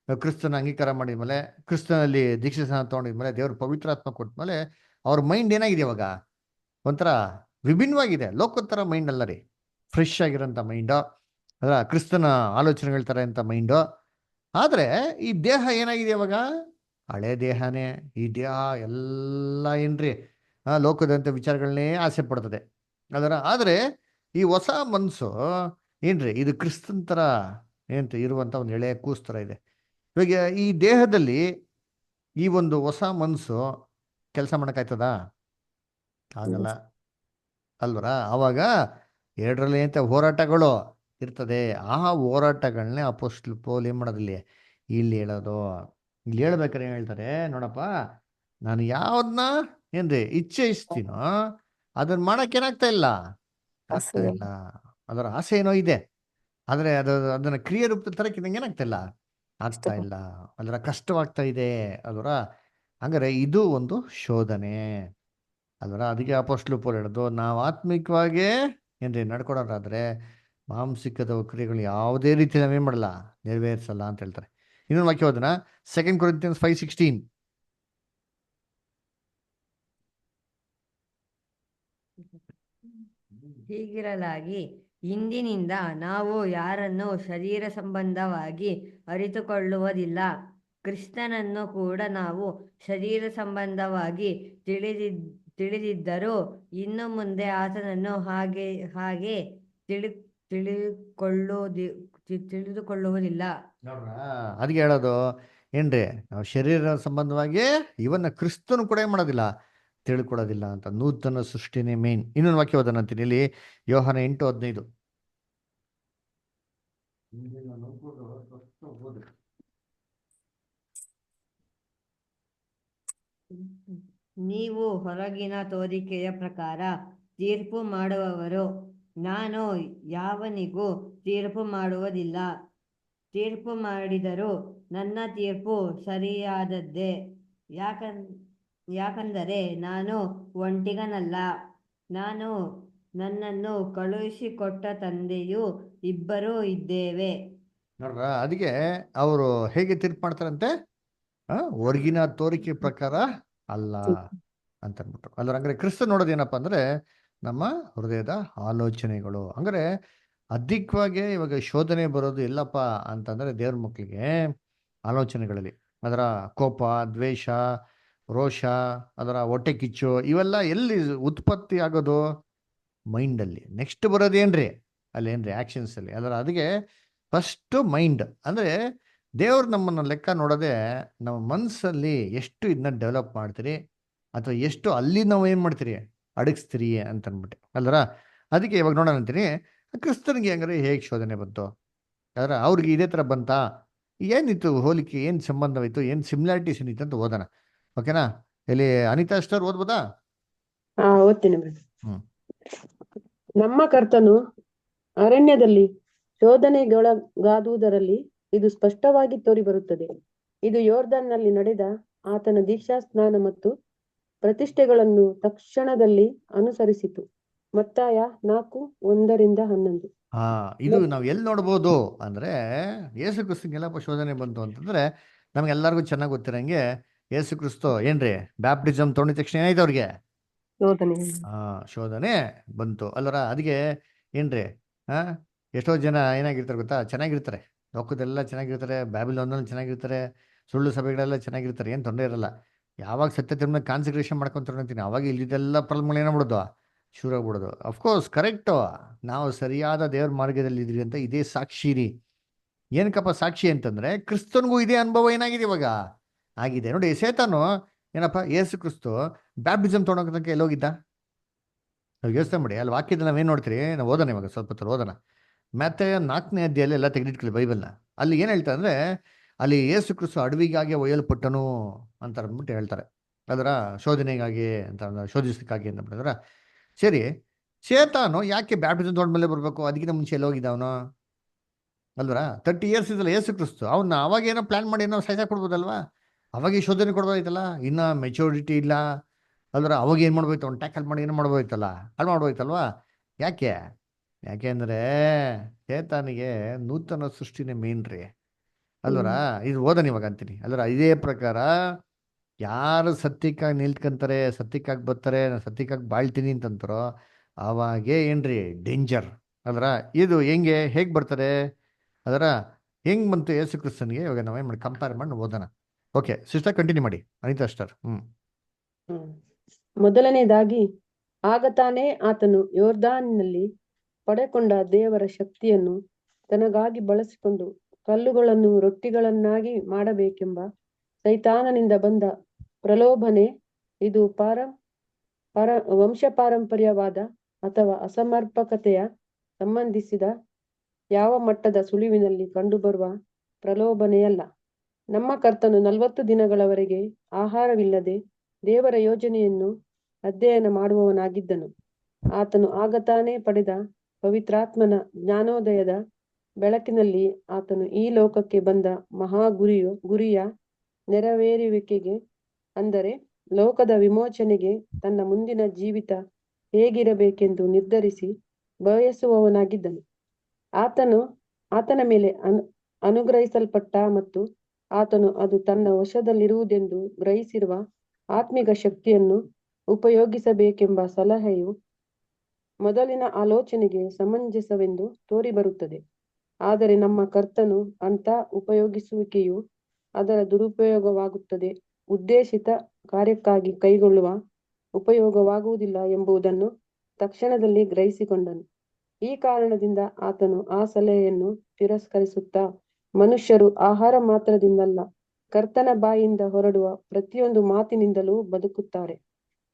ಕ್ರಿಸ್ತನ ಅಂಗೀಕಾರ ಮಾಡಿದ್ಮೇಲೆ, ಕ್ರಿಸ್ತನಲ್ಲಿ ದೀಕ್ಷೆ ಸ್ನಾನ ತಗೊಂಡಿದ್ಮೇಲೆ, ದೇವ್ರ ಪವಿತ್ರಾತ್ಮ ಕೊಟ್ಮೇಲೆ ಅವ್ರ ಮೈಂಡ್ ಏನಾಗಿದೆ ಇವಾಗ? ಒಂಥರ ವಿಭಿನ್ನವಾಗಿದೆ. ಲೋಕೋತ್ತರ ಮೈಂಡ್ ಅಲ್ಲ ರೀ, ಫ್ರೆಶ್ ಆಗಿರೋಂಥ ಮೈಂಡು ಅದರ, ಕ್ರಿಸ್ತನ ಆಲೋಚನೆಗಳ ಥರ ಅಂತ ಮೈಂಡು. ಆದರೆ ಈ ದೇಹ ಏನಾಗಿದೆ ಇವಾಗ? ಹಳೆ ದೇಹನೇ. ಈ ದೇಹ ಎಲ್ಲ ಏನ್ರಿ ಲೋಕದಂಥ ವಿಚಾರಗಳನ್ನೇ ಆಸೆ ಪಡ್ತದೆ ಅದರ. ಆದರೆ ಈ ಹೊಸ ಮನಸ್ಸು ಏನ್ರಿ, ಇದು ಕ್ರಿಸ್ತನ್ ಥರ ಏನಂತ ಇರುವಂಥ ಒಂದು ಎಳೆ ಕೂಸು ಥರ ಇದೆ. ಇವಾಗ ಈ ದೇಹದಲ್ಲಿ ಈ ಒಂದು ಹೊಸ ಮನಸ್ಸು ಕೆಲಸ ಮಾಡೋಕ್ಕಾಯ್ತದ? ಆಗಲ್ಲ ಅಲ್ವರ. ಆವಾಗ ಎರಡರಲ್ಲಿ ಅಂತ ಹೋರಾಟಗಳು ಇರ್ತದೆ. ಆ ಹೋರಾಟಗಳನ್ನೇ ಅಪೊಸ್ಟಲ್ ಪೌಲ್ ಏನು ಮಾಡೋದಿಲ್ಲಿ ಇಲ್ಲಿ ಹೇಳೋದು. ಇಲ್ಲಿ ಹೇಳ್ಬೇಕಾರೆ ಏನು ಹೇಳ್ತಾರೆ ನೋಡಪ್ಪ, ನಾನು ಯಾವ್ದನ್ನ ಏನ್ರಿ ಇಚ್ಛಿಸ್ತೀನೋ ಅದನ್ನ ಮಾಡೋಕ್ಕೇನಾಗ್ತಾ ಇಲ್ಲ, ಆಗ್ತಾ ಇಲ್ಲ. ಅದರ ಆಸೆ ಏನೋ ಇದೆ, ಆದರೆ ಅದನ್ನ ಕ್ರಿಯೆ ರೂಪದ ತರಕ್ಕೆ ಏನಾಗ್ತಾ ಇಲ್ಲ, ಆಗ್ತಾ ಇಲ್ಲ. ಅದರ ಕಷ್ಟವಾಗ್ತಾ ಇದೆ ಅಲ್ವರ. ಹಂಗಾರೆ ಇದು ಒಂದು ಶೋಧನೆ ಅಲ್ವರ. ಅದಕ್ಕೆ ಅಪೊಸ್ಟಲ್ ಪೌಲ್ ಹೇಳೋದು, ನಾವು ಆತ್ಮಿಕವಾಗೇ ಏನ್ರಿ ನಡ್ಕೊಳೋರಾದ್ರೆ ಮಾಂಸಿಕದ ಕ್ರಿಯೆಗಳು ಯಾವುದೇ ರೀತಿ ನಾವೇನು ಮಾಡಲ್ಲ, ನೆರವೇರಿಸಲ್ಲ ಅಂತ ಹೇಳ್ತಾರೆ. ಇನ್ನೊಂದು ವಾಕ್ಯ ಹೋದನ 2 Corinthians 5:16. ಹೀಗಿರಲಾಗಿ ಇಂದಿನಿಂದ ನಾವು ಯಾರನ್ನು ಶರೀರ ಸಂಬಂಧವಾಗಿ ಅರಿತುಕೊಳ್ಳುವುದಿಲ್ಲ. ಕ್ರಿಸ್ತನನ್ನು ಕೂಡ ನಾವು ಶರೀರ ಸಂಬಂಧವಾಗಿ ತಿಳಿದಿದ್ದರೂ ಇನ್ನು ಮುಂದೆ ಆತನನ್ನು ಹಾಗೆ ತಿಳಿದುಕೊಳ್ಳುವುದಿಲ್ಲ. ಅದಕ್ಕೆ ಹೇಳೋದು ಏನ್ರಿ, ನಾವು ಶರೀರ ಸಂಬಂಧವಾಗಿ ಇವನ್ನ ಕ್ರಿಸ್ತನು ಕೂಡ ಏನ್ ಮಾಡೋದಿಲ್ಲ, ತಿಳ್ಕೊಳ್ಳೋದಿಲ್ಲ ಅಂತ. ನೂತನ ಸೃಷ್ಟಿನೇ ಮೇನ್. ಇನ್ನೊಂದು ವಾಕ್ಯ ಓದೋಣ ಅಂತೀನಿ. ಇಲ್ಲಿ ಯೋಹಾನ 8:15. ನೀವು ಹೊರಗಿನ ತೋರಿಕೆಯ ಪ್ರಕಾರ ತೀರ್ಪು ಮಾಡುವವರು, ನಾನು ಯಾವನಿಗೂ ತೀರ್ಪು ಮಾಡುವುದಿಲ್ಲ. ತೀರ್ಪು ಮಾಡಿದರೂ ನನ್ನ ತೀರ್ಪು ಸರಿಯಾದದ್ದೇ, ಯಾಕಂದರೆ ನಾನು ಒಂಟಿಗನಲ್ಲ, ನಾನು ನನ್ನನ್ನು ಕಳುಹಿಸಿಕೊಟ್ಟ ತಂದೆಯೂ ಇಬ್ಬರೂ ಇದ್ದೇವೆ. ನೋಡ್ರ, ಅದಕ್ಕೆ ಅವರು ಹೇಗೆ ತೀರ್ಪು ಮಾಡ್ತಾರಂತೆ? ಹೊರಗಿನ ತೋರಿಕೆ ಪ್ರಕಾರ ಅಲ್ಲ ಅಂತ ಅಂದ್ಬಿಟ್ಟು ಅಲ್ಲ. ಹಂಗಾರೆ ಕ್ರಿಸ್ತ ನೋಡೋದೇನಪ್ಪ ಅಂದ್ರೆ ನಮ್ಮ ಹೃದಯದ ಆಲೋಚನೆಗಳು. ಹಂಗಾರೆ ಅಧಿಕವಾಗಿ ಇವಾಗ ಶೋಧನೆ ಬರೋದು ಎಲ್ಲಪ್ಪ ಅಂತಂದ್ರೆ ದೇವ್ರ ಮಕ್ಕಳಿಗೆ ಆಲೋಚನೆಗಳಲ್ಲಿ. ಅದರ ಕೋಪ, ದ್ವೇಷ, ರೋಷ, ಅದರ ಹೊಟ್ಟೆ ಕಿಚ್ಚು ಇವೆಲ್ಲ ಎಲ್ಲಿ ಉತ್ಪತ್ತಿ ಆಗೋದು? ಮೈಂಡಲ್ಲಿ. ನೆಕ್ಸ್ಟ್ ಬರೋದೇನ್ರಿ? ಅಲ್ಲೇನ್ರಿ ಆಕ್ಷನ್ಸ್ ಅಲ್ಲಿ. ಅದರ ಅದಕ್ಕೆ ಫಸ್ಟ್ ಮೈಂಡ್ ಅಂದ್ರೆ ದೇವ್ರು ನಮ್ಮನ್ನ ಲೆಕ್ಕ ನೋಡೋದೇ ನಮ್ಮ ಮನಸ್ಸಲ್ಲಿ ಎಷ್ಟು ಇದನ್ನ ಡೆವಲಪ್ ಮಾಡ್ತೀರಿ, ಅಥವಾ ಎಷ್ಟು ಅಲ್ಲಿ ನಾವು ಏನು ಮಾಡ್ತೀರಿ ಅಡಗಿಸ್ತೀರಿ ಅಂತ ಅಂದ್ಬಿಟ್ಟು ಅಲ್ವರ. ಅದಕ್ಕೆ ಇವಾಗ ನೋಡೋಣ ಅಂತೀನಿ, ಕ್ರಿಸ್ತನಿಗೆ ಹಂಗಾರೆ ಹೇಗೆ ಶೋಧನೆ ಬಂತು, ಯಾರ ಅವ್ರಿಗೆ ಇದೇ ಥರ ಬಂತಾ, ಏನಿತ್ತು ಹೋಲಿಕೆ, ಏನು ಸಂಬಂಧವಿತ್ತು, ಏನು ಸಿಮಿಲಾರಿಟೀಸ್ ಏನಿತ್ತು ಅಂತ ಓದೋಣ. ಓಕೆನಾ? ಇಲ್ಲಿ ಅನಿತಾ ಸ್ಟಾರ್ ಓದ್ಬೋದಾ? ಓದ್ತೀನಿ ಬಿಡಿ. ಹ್ಮ್. ನಮ್ಮ ಕರ್ತನು ಅರಣ್ಯದಲ್ಲಿ ಶೋಧನೆಗೊಳಗಾದುದರಲ್ಲಿ ಇದು ಸ್ಪಷ್ಟವಾಗಿ ತೋರಿಬರುತ್ತದೆ. ಇದು ಯೋರ್ದನ್ನಲ್ಲಿ ನಡೆದ ಆತನ ದೀಕ್ಷಾ ಸ್ನಾನ ಮತ್ತು ಪ್ರತಿಷ್ಠೆಗಳನ್ನು ತಕ್ಷಣದಲ್ಲಿ ಅನುಸರಿಸಿತು. ಮತ್ತಾಯ 4:1-11. ಇದು ನಾವು ಎಲ್ಲಿ ನೋಡ್ಬೋದು ಅಂದ್ರೆ, ಯೇಸು ಕ್ರಿಸ್ತನಿಗೆಲ್ಲಪ್ಪ ಶೋಧನೆ ಬಂತು ಅಂತಂದ್ರೆ, ನಮ್ಗೆಲ್ಲರಿಗೂ ಚೆನ್ನಾಗಿ ಗೊತ್ತಿರಂಗೆ ಯೇಸು ಕ್ರಿಸ್ತು ಏನ್ರಿ ಬ್ಯಾಪ್ಟಿಸಮ್ ತೊಗೊಂಡಿದ ತಕ್ಷಣ ಏನಾಯ್ತು ಅವ್ರಿಗೆ? ಶೋಧನೆ. ಶೋಧನೆ ಬಂತು ಅಲ್ವರ. ಅದಕ್ಕೆ ಏನ್ರಿ ಎಷ್ಟೋ ಜನ ಏನಾಗಿರ್ತಾರೆ ಗೊತ್ತಾ, ಚೆನ್ನಾಗಿರ್ತಾರೆ, ಲೋಕದೆಲ್ಲ ಚೆನ್ನಾಗಿರ್ತಾರೆ, ಬ್ಯಾಬಿಲೋನಲ್ಲಿ ಚೆನ್ನಾಗಿರ್ತಾರೆ, ಸುಳ್ಳು ಸಭೆಗಳೆಲ್ಲ ಚೆನ್ನಾಗಿರ್ತಾರೆ, ಏನು ತೊಂದರೆ ಇರಲ್ಲ. ಯಾವಾಗ ಸತ್ಯತೆ ಮೇಲೆ ಕಾನ್ಸಂಟ್ರೇಷನ್ ಮಾಡ್ಕೊಂತಾರೆ ಅಂತೀನಿ, ಅವಾಗ ಇಲ್ಲಿದೆಲ್ಲ ಪ್ರಾಬ್ಲಮ್ಗಳು ಏನಾಗ್ಬಿಡೋದು, ಶುರು ಆಗ್ಬಿಡೋದು. ಅಫ್ಕೋರ್ಸ್ ಕರೆಕ್ಟು, ನಾವು ಸರಿಯಾದ ದೇವ್ರ ಮಾರ್ಗದಲ್ಲಿ ಇದ್ರಿ ಅಂತ ಇದೇ ಸಾಕ್ಷಿ ರೀ. ಏನಕ್ಕಪ್ಪ ಸಾಕ್ಷಿ ಅಂತಂದ್ರೆ, ಕ್ರಿಸ್ತನಿಗೂ ಇದೇ ಅನುಭವ ಏನಾಗಿದೆ ಇವಾಗ ಆಗಿದೆ. ನೋಡಿ, ಸೇತಾನು ಏನಪ್ಪ ಯೇಸು ಕ್ರಿಸ್ತು ಬ್ಯಾಪ್ಟಿಸಮ್ ತೊಗೊಳಕ್ಕೆ ಎಲ್ಲೋಗಿದ್ದ? ನಾವು ಯೋಚನೆ ಮಾಡಿ, ಅಲ್ಲಿ ವಾಕ್ಯದಲ್ಲಿ ನಾವೇನು ನೋಡ್ತೀರಿ, ನಾವು ಓದೋಣ ಇವಾಗ ಸ್ವಲ್ಪ ಹೊತ್ತು ಓದೋಣ. ಮತ್ತಾಯ 4ನೇ ಅಧ್ಯಾಯಲ್ಲಿ ಎಲ್ಲ ತೆಗೆದಿಟ್ಕೊಳ್ಳಿ ಬೈಬಲ್ನ. ಅಲ್ಲಿ ಏನು ಹೇಳ್ತಾರೆ ಅಂದರೆ, ಅಲ್ಲಿ ಯೇಸು ಕ್ರಿಸ್ತು ಅಡವಿಗಾಗಿ ಒಯ್ಯಲ್ಪಟ್ಟನು ಅಂತ ಅಂದ್ಬಿಟ್ಟು ಹೇಳ್ತಾರೆ. ಅದರ ಶೋಧನೆಗಾಗಿ ಅಂತ, ಶೋಧಿಸಲಿಕ್ಕಾಗಿ ಅಂತ ಬಿಟ್ಟಿದ್ರ. ಸರಿ, ಸೇತಾನು ಯಾಕೆ ಬ್ಯಾಪ್ಟಿಸಮ್ ತೊಗೊಂಡ್ಮೇಲೆ ಬರಬೇಕು? ಅದಕ್ಕಿಂತ ಮುಂಚೆ ಎಲ್ಲ ಹೋಗಿದ್ದ ಅವನು ಅಲ್ವರ? 30 ಇಯರ್ಸ್ ಇದಲ್ಲ ಯೇಸು ಕ್ರಿಸ್ತು, ಅವನ್ನ ಅವಾಗೇನೋ ಪ್ಲಾನ್ ಮಾಡಿ ಏನೋ ಸಾಯ್ಸಾಕ್ ಕೊಡ್ಬೋದಲ್ವಾ? ಅವಾಗ ಈ ಶೋಧನೆ ಕೊಡ್ಬೋದಾಯ್ತಲ್ಲ, ಇನ್ನು ಮೆಚೂರಿಟಿ ಇಲ್ಲ ಅಲ್ವರ. ಅವಾಗ ಏನು ಮಾಡ್ಬೋಯ್ತು, ಅವ್ನು ಟ್ಯಾಕಲ್ ಮಾಡಿ ಏನು ಮಾಡ್ಬೋಯ್ತಲ್ಲ, ಅಲ್ಲಿ ಮಾಡ್ಬೋಯ್ತಲ್ವಾ? ಯಾಕೆ? ಯಾಕೆಂದ್ರೆ ಸೇತಾನಿಗೆ ನೂತನ ಸೃಷ್ಟಿನೇ ಮೇನ್ ರೀ ಅಲ್ವರ. ಇದು ಓದನ್ ಇವಾಗ ಅಂತೀನಿ ಅಲ್ವರ. ಇದೇ ಪ್ರಕಾರ ಯಾರು ಸತ್ಯಕ್ಕಾಗಿ ನಿಲ್ತ್ಕೊಂತಾರೆ, ಸತ್ಯಕ್ಕಾಗಿ ಬರ್ತಾರೆ, ನಾನು ಸತ್ಯಕ್ಕಾಗಿ ಬಾಳ್ತೀನಿ ಅಂತಂತಾರೋ ಅವಾಗೇ ಏನ್ರಿ ಡೇಂಜರ್ ಅಲ್ವರ. ಇದು ಹೇಗೆ ಬರ್ತಾರೆ ಅದರ, ಹೆಂಗ್ ಬಂತು ಯೇಸು ಕ್ರಿಸ್ತನಿಗೆ, ಇವಾಗ ನಾವೇನು ಮಾಡಿ ಕಂಪೇರ್ ಮಾಡಿ ಓದೋಣ. ಓಕೆ ಸಿಸ್ಟರ್, ಕಂಟಿನ್ಯೂ ಮಾಡಿ ಅನಿತಾ ಸ್ಟಾರ್. ಮೊದಲನೇದಾಗಿ, ಆಗ ತಾನೇ ಆತನು ಯೋರ್ದಾನಿನಲ್ಲಿ ಪಡೆಕೊಂಡ ದೇವರ ಶಕ್ತಿಯನ್ನು ತನಗಾಗಿ ಬಳಸಿಕೊಂಡು ಕಲ್ಲುಗಳನ್ನು ರೊಟ್ಟಿಗಳನ್ನಾಗಿ ಮಾಡಬೇಕೆಂಬ ಸೈತಾನನಿಂದ ಬಂದ ಪ್ರಲೋಭನೆ. ಇದು ವಂಶಪಾರಂಪರ್ಯವಾದ ಅಥವಾ ಅಸಮರ್ಪಕತೆಯ ಸಂಬಂಧಿಸಿದ ಯಾವ ಮಟ್ಟದ ಸುಳಿವಿನಲ್ಲಿ ಕಂಡುಬರುವ ಪ್ರಲೋಭನೆಯಲ್ಲ. ನಮ್ಮ ಕರ್ತನು 40 ದಿನಗಳವರೆಗೆ ಆಹಾರವಿಲ್ಲದೆ ದೇವರ ಯೋಜನೆಯನ್ನು ಅಧ್ಯಯನ ಮಾಡುವವನಾಗಿದ್ದನು. ಆತನು ಆಗ ತಾನೇ ಪಡೆದ ಪವಿತ್ರಾತ್ಮನ ಜ್ಞಾನೋದಯದ ಬೆಳಕಿನಲ್ಲಿ ಆತನು ಈ ಲೋಕಕ್ಕೆ ಬಂದ ಗುರಿಯ ನೆರವೇರುವಿಕೆಗೆ, ಅಂದರೆ ಲೋಕದ ವಿಮೋಚನೆಗೆ ತನ್ನ ಮುಂದಿನ ಜೀವಿತ ಹೇಗಿರಬೇಕೆಂದು ನಿರ್ಧರಿಸಿ ಬಯಸುವವನಾಗಿದ್ದನು. ಆತನ ಮೇಲೆ ಅನುಗ್ರಹಿಸಲ್ಪಟ್ಟ ಮತ್ತು ಆತನು ಅದು ತನ್ನ ವಶದಲ್ಲಿರುವುದೆಂದು ಗ್ರಹಿಸಿರುವ ಆತ್ಮಿಕ ಶಕ್ತಿಯನ್ನು ಉಪಯೋಗಿಸಬೇಕೆಂಬ ಸಲಹೆಯು ಮೊದಲಿನ ಆಲೋಚನೆಗೆ ಸಮಂಜಸವೆಂದು ತೋರಿಬರುತ್ತದೆ. ಆದರೆ ನಮ್ಮ ಕರ್ತನು ಅಂಥ ಉಪಯೋಗಿಸುವಿಕೆಯು ಅದರ ದುರುಪಯೋಗವಾಗುತ್ತದೆ, ಉದ್ದೇಶಿತ ಕಾರ್ಯಕ್ಕಾಗಿ ಕೈಗೊಳ್ಳುವ ಉಪಯೋಗವಾಗುವುದಿಲ್ಲ ಎಂಬುದನ್ನು ತಕ್ಷಣದಲ್ಲಿ ಗ್ರಹಿಸಿಕೊಂಡನು. ಈ ಕಾರಣದಿಂದ ಆತನು ಆ ಸಲಹೆಯನ್ನು ತಿರಸ್ಕರಿಸುತ್ತಾ, ಮನುಷ್ಯರು ಆಹಾರ ಮಾತ್ರದಿಂದಲ್ಲ, ಕರ್ತನ ಬಾಯಿಂದ ಹೊರಡುವ ಪ್ರತಿಯೊಂದು ಮಾತಿನಿಂದಲೂ ಬದುಕುತ್ತಾರೆ,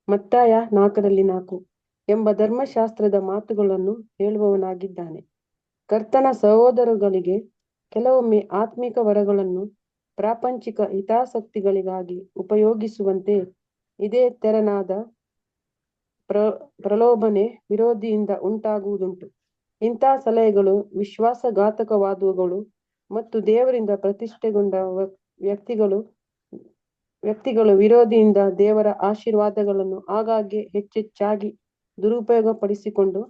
ಮತ್ತಾಯ 4:4 ಎಂಬ ಧರ್ಮಶಾಸ್ತ್ರದ ಮಾತುಗಳನ್ನು ಹೇಳುವವನಾಗಿದ್ದಾನೆ. ಕರ್ತನ ಸಹೋದರಗಳಿಗೆ ಕೆಲವೊಮ್ಮೆ ಆತ್ಮಿಕ ವರಗಳನ್ನು ಪ್ರಾಪಂಚಿಕ ಹಿತಾಸಕ್ತಿಗಳಿಗಾಗಿ ಉಪಯೋಗಿಸುವಂತೆ ಇದೇ ತೆರನಾದ ಪ್ರಲೋಭನೆ ವಿರೋಧಿಯಿಂದ ಉಂಟಾಗುವುದುಂಟು. ಇಂಥ ಸಲಹೆಗಳು ವಿಶ್ವಾಸಘಾತಕವಾದವುಗಳು ಮತ್ತು ದೇವರಿಂದ ಪ್ರತಿಷ್ಠೆಗೊಂಡ ವ್ಯಕ್ತಿಗಳು ವಿರೋಧಿಯಿಂದ ದೇವರ ಆಶೀರ್ವಾದಗಳನ್ನು ಆಗಾಗ್ಗೆ ಹೆಚ್ಚೆಚ್ಚಾಗಿ ದುರುಪಯೋಗಪಡಿಸಿಕೊಂಡು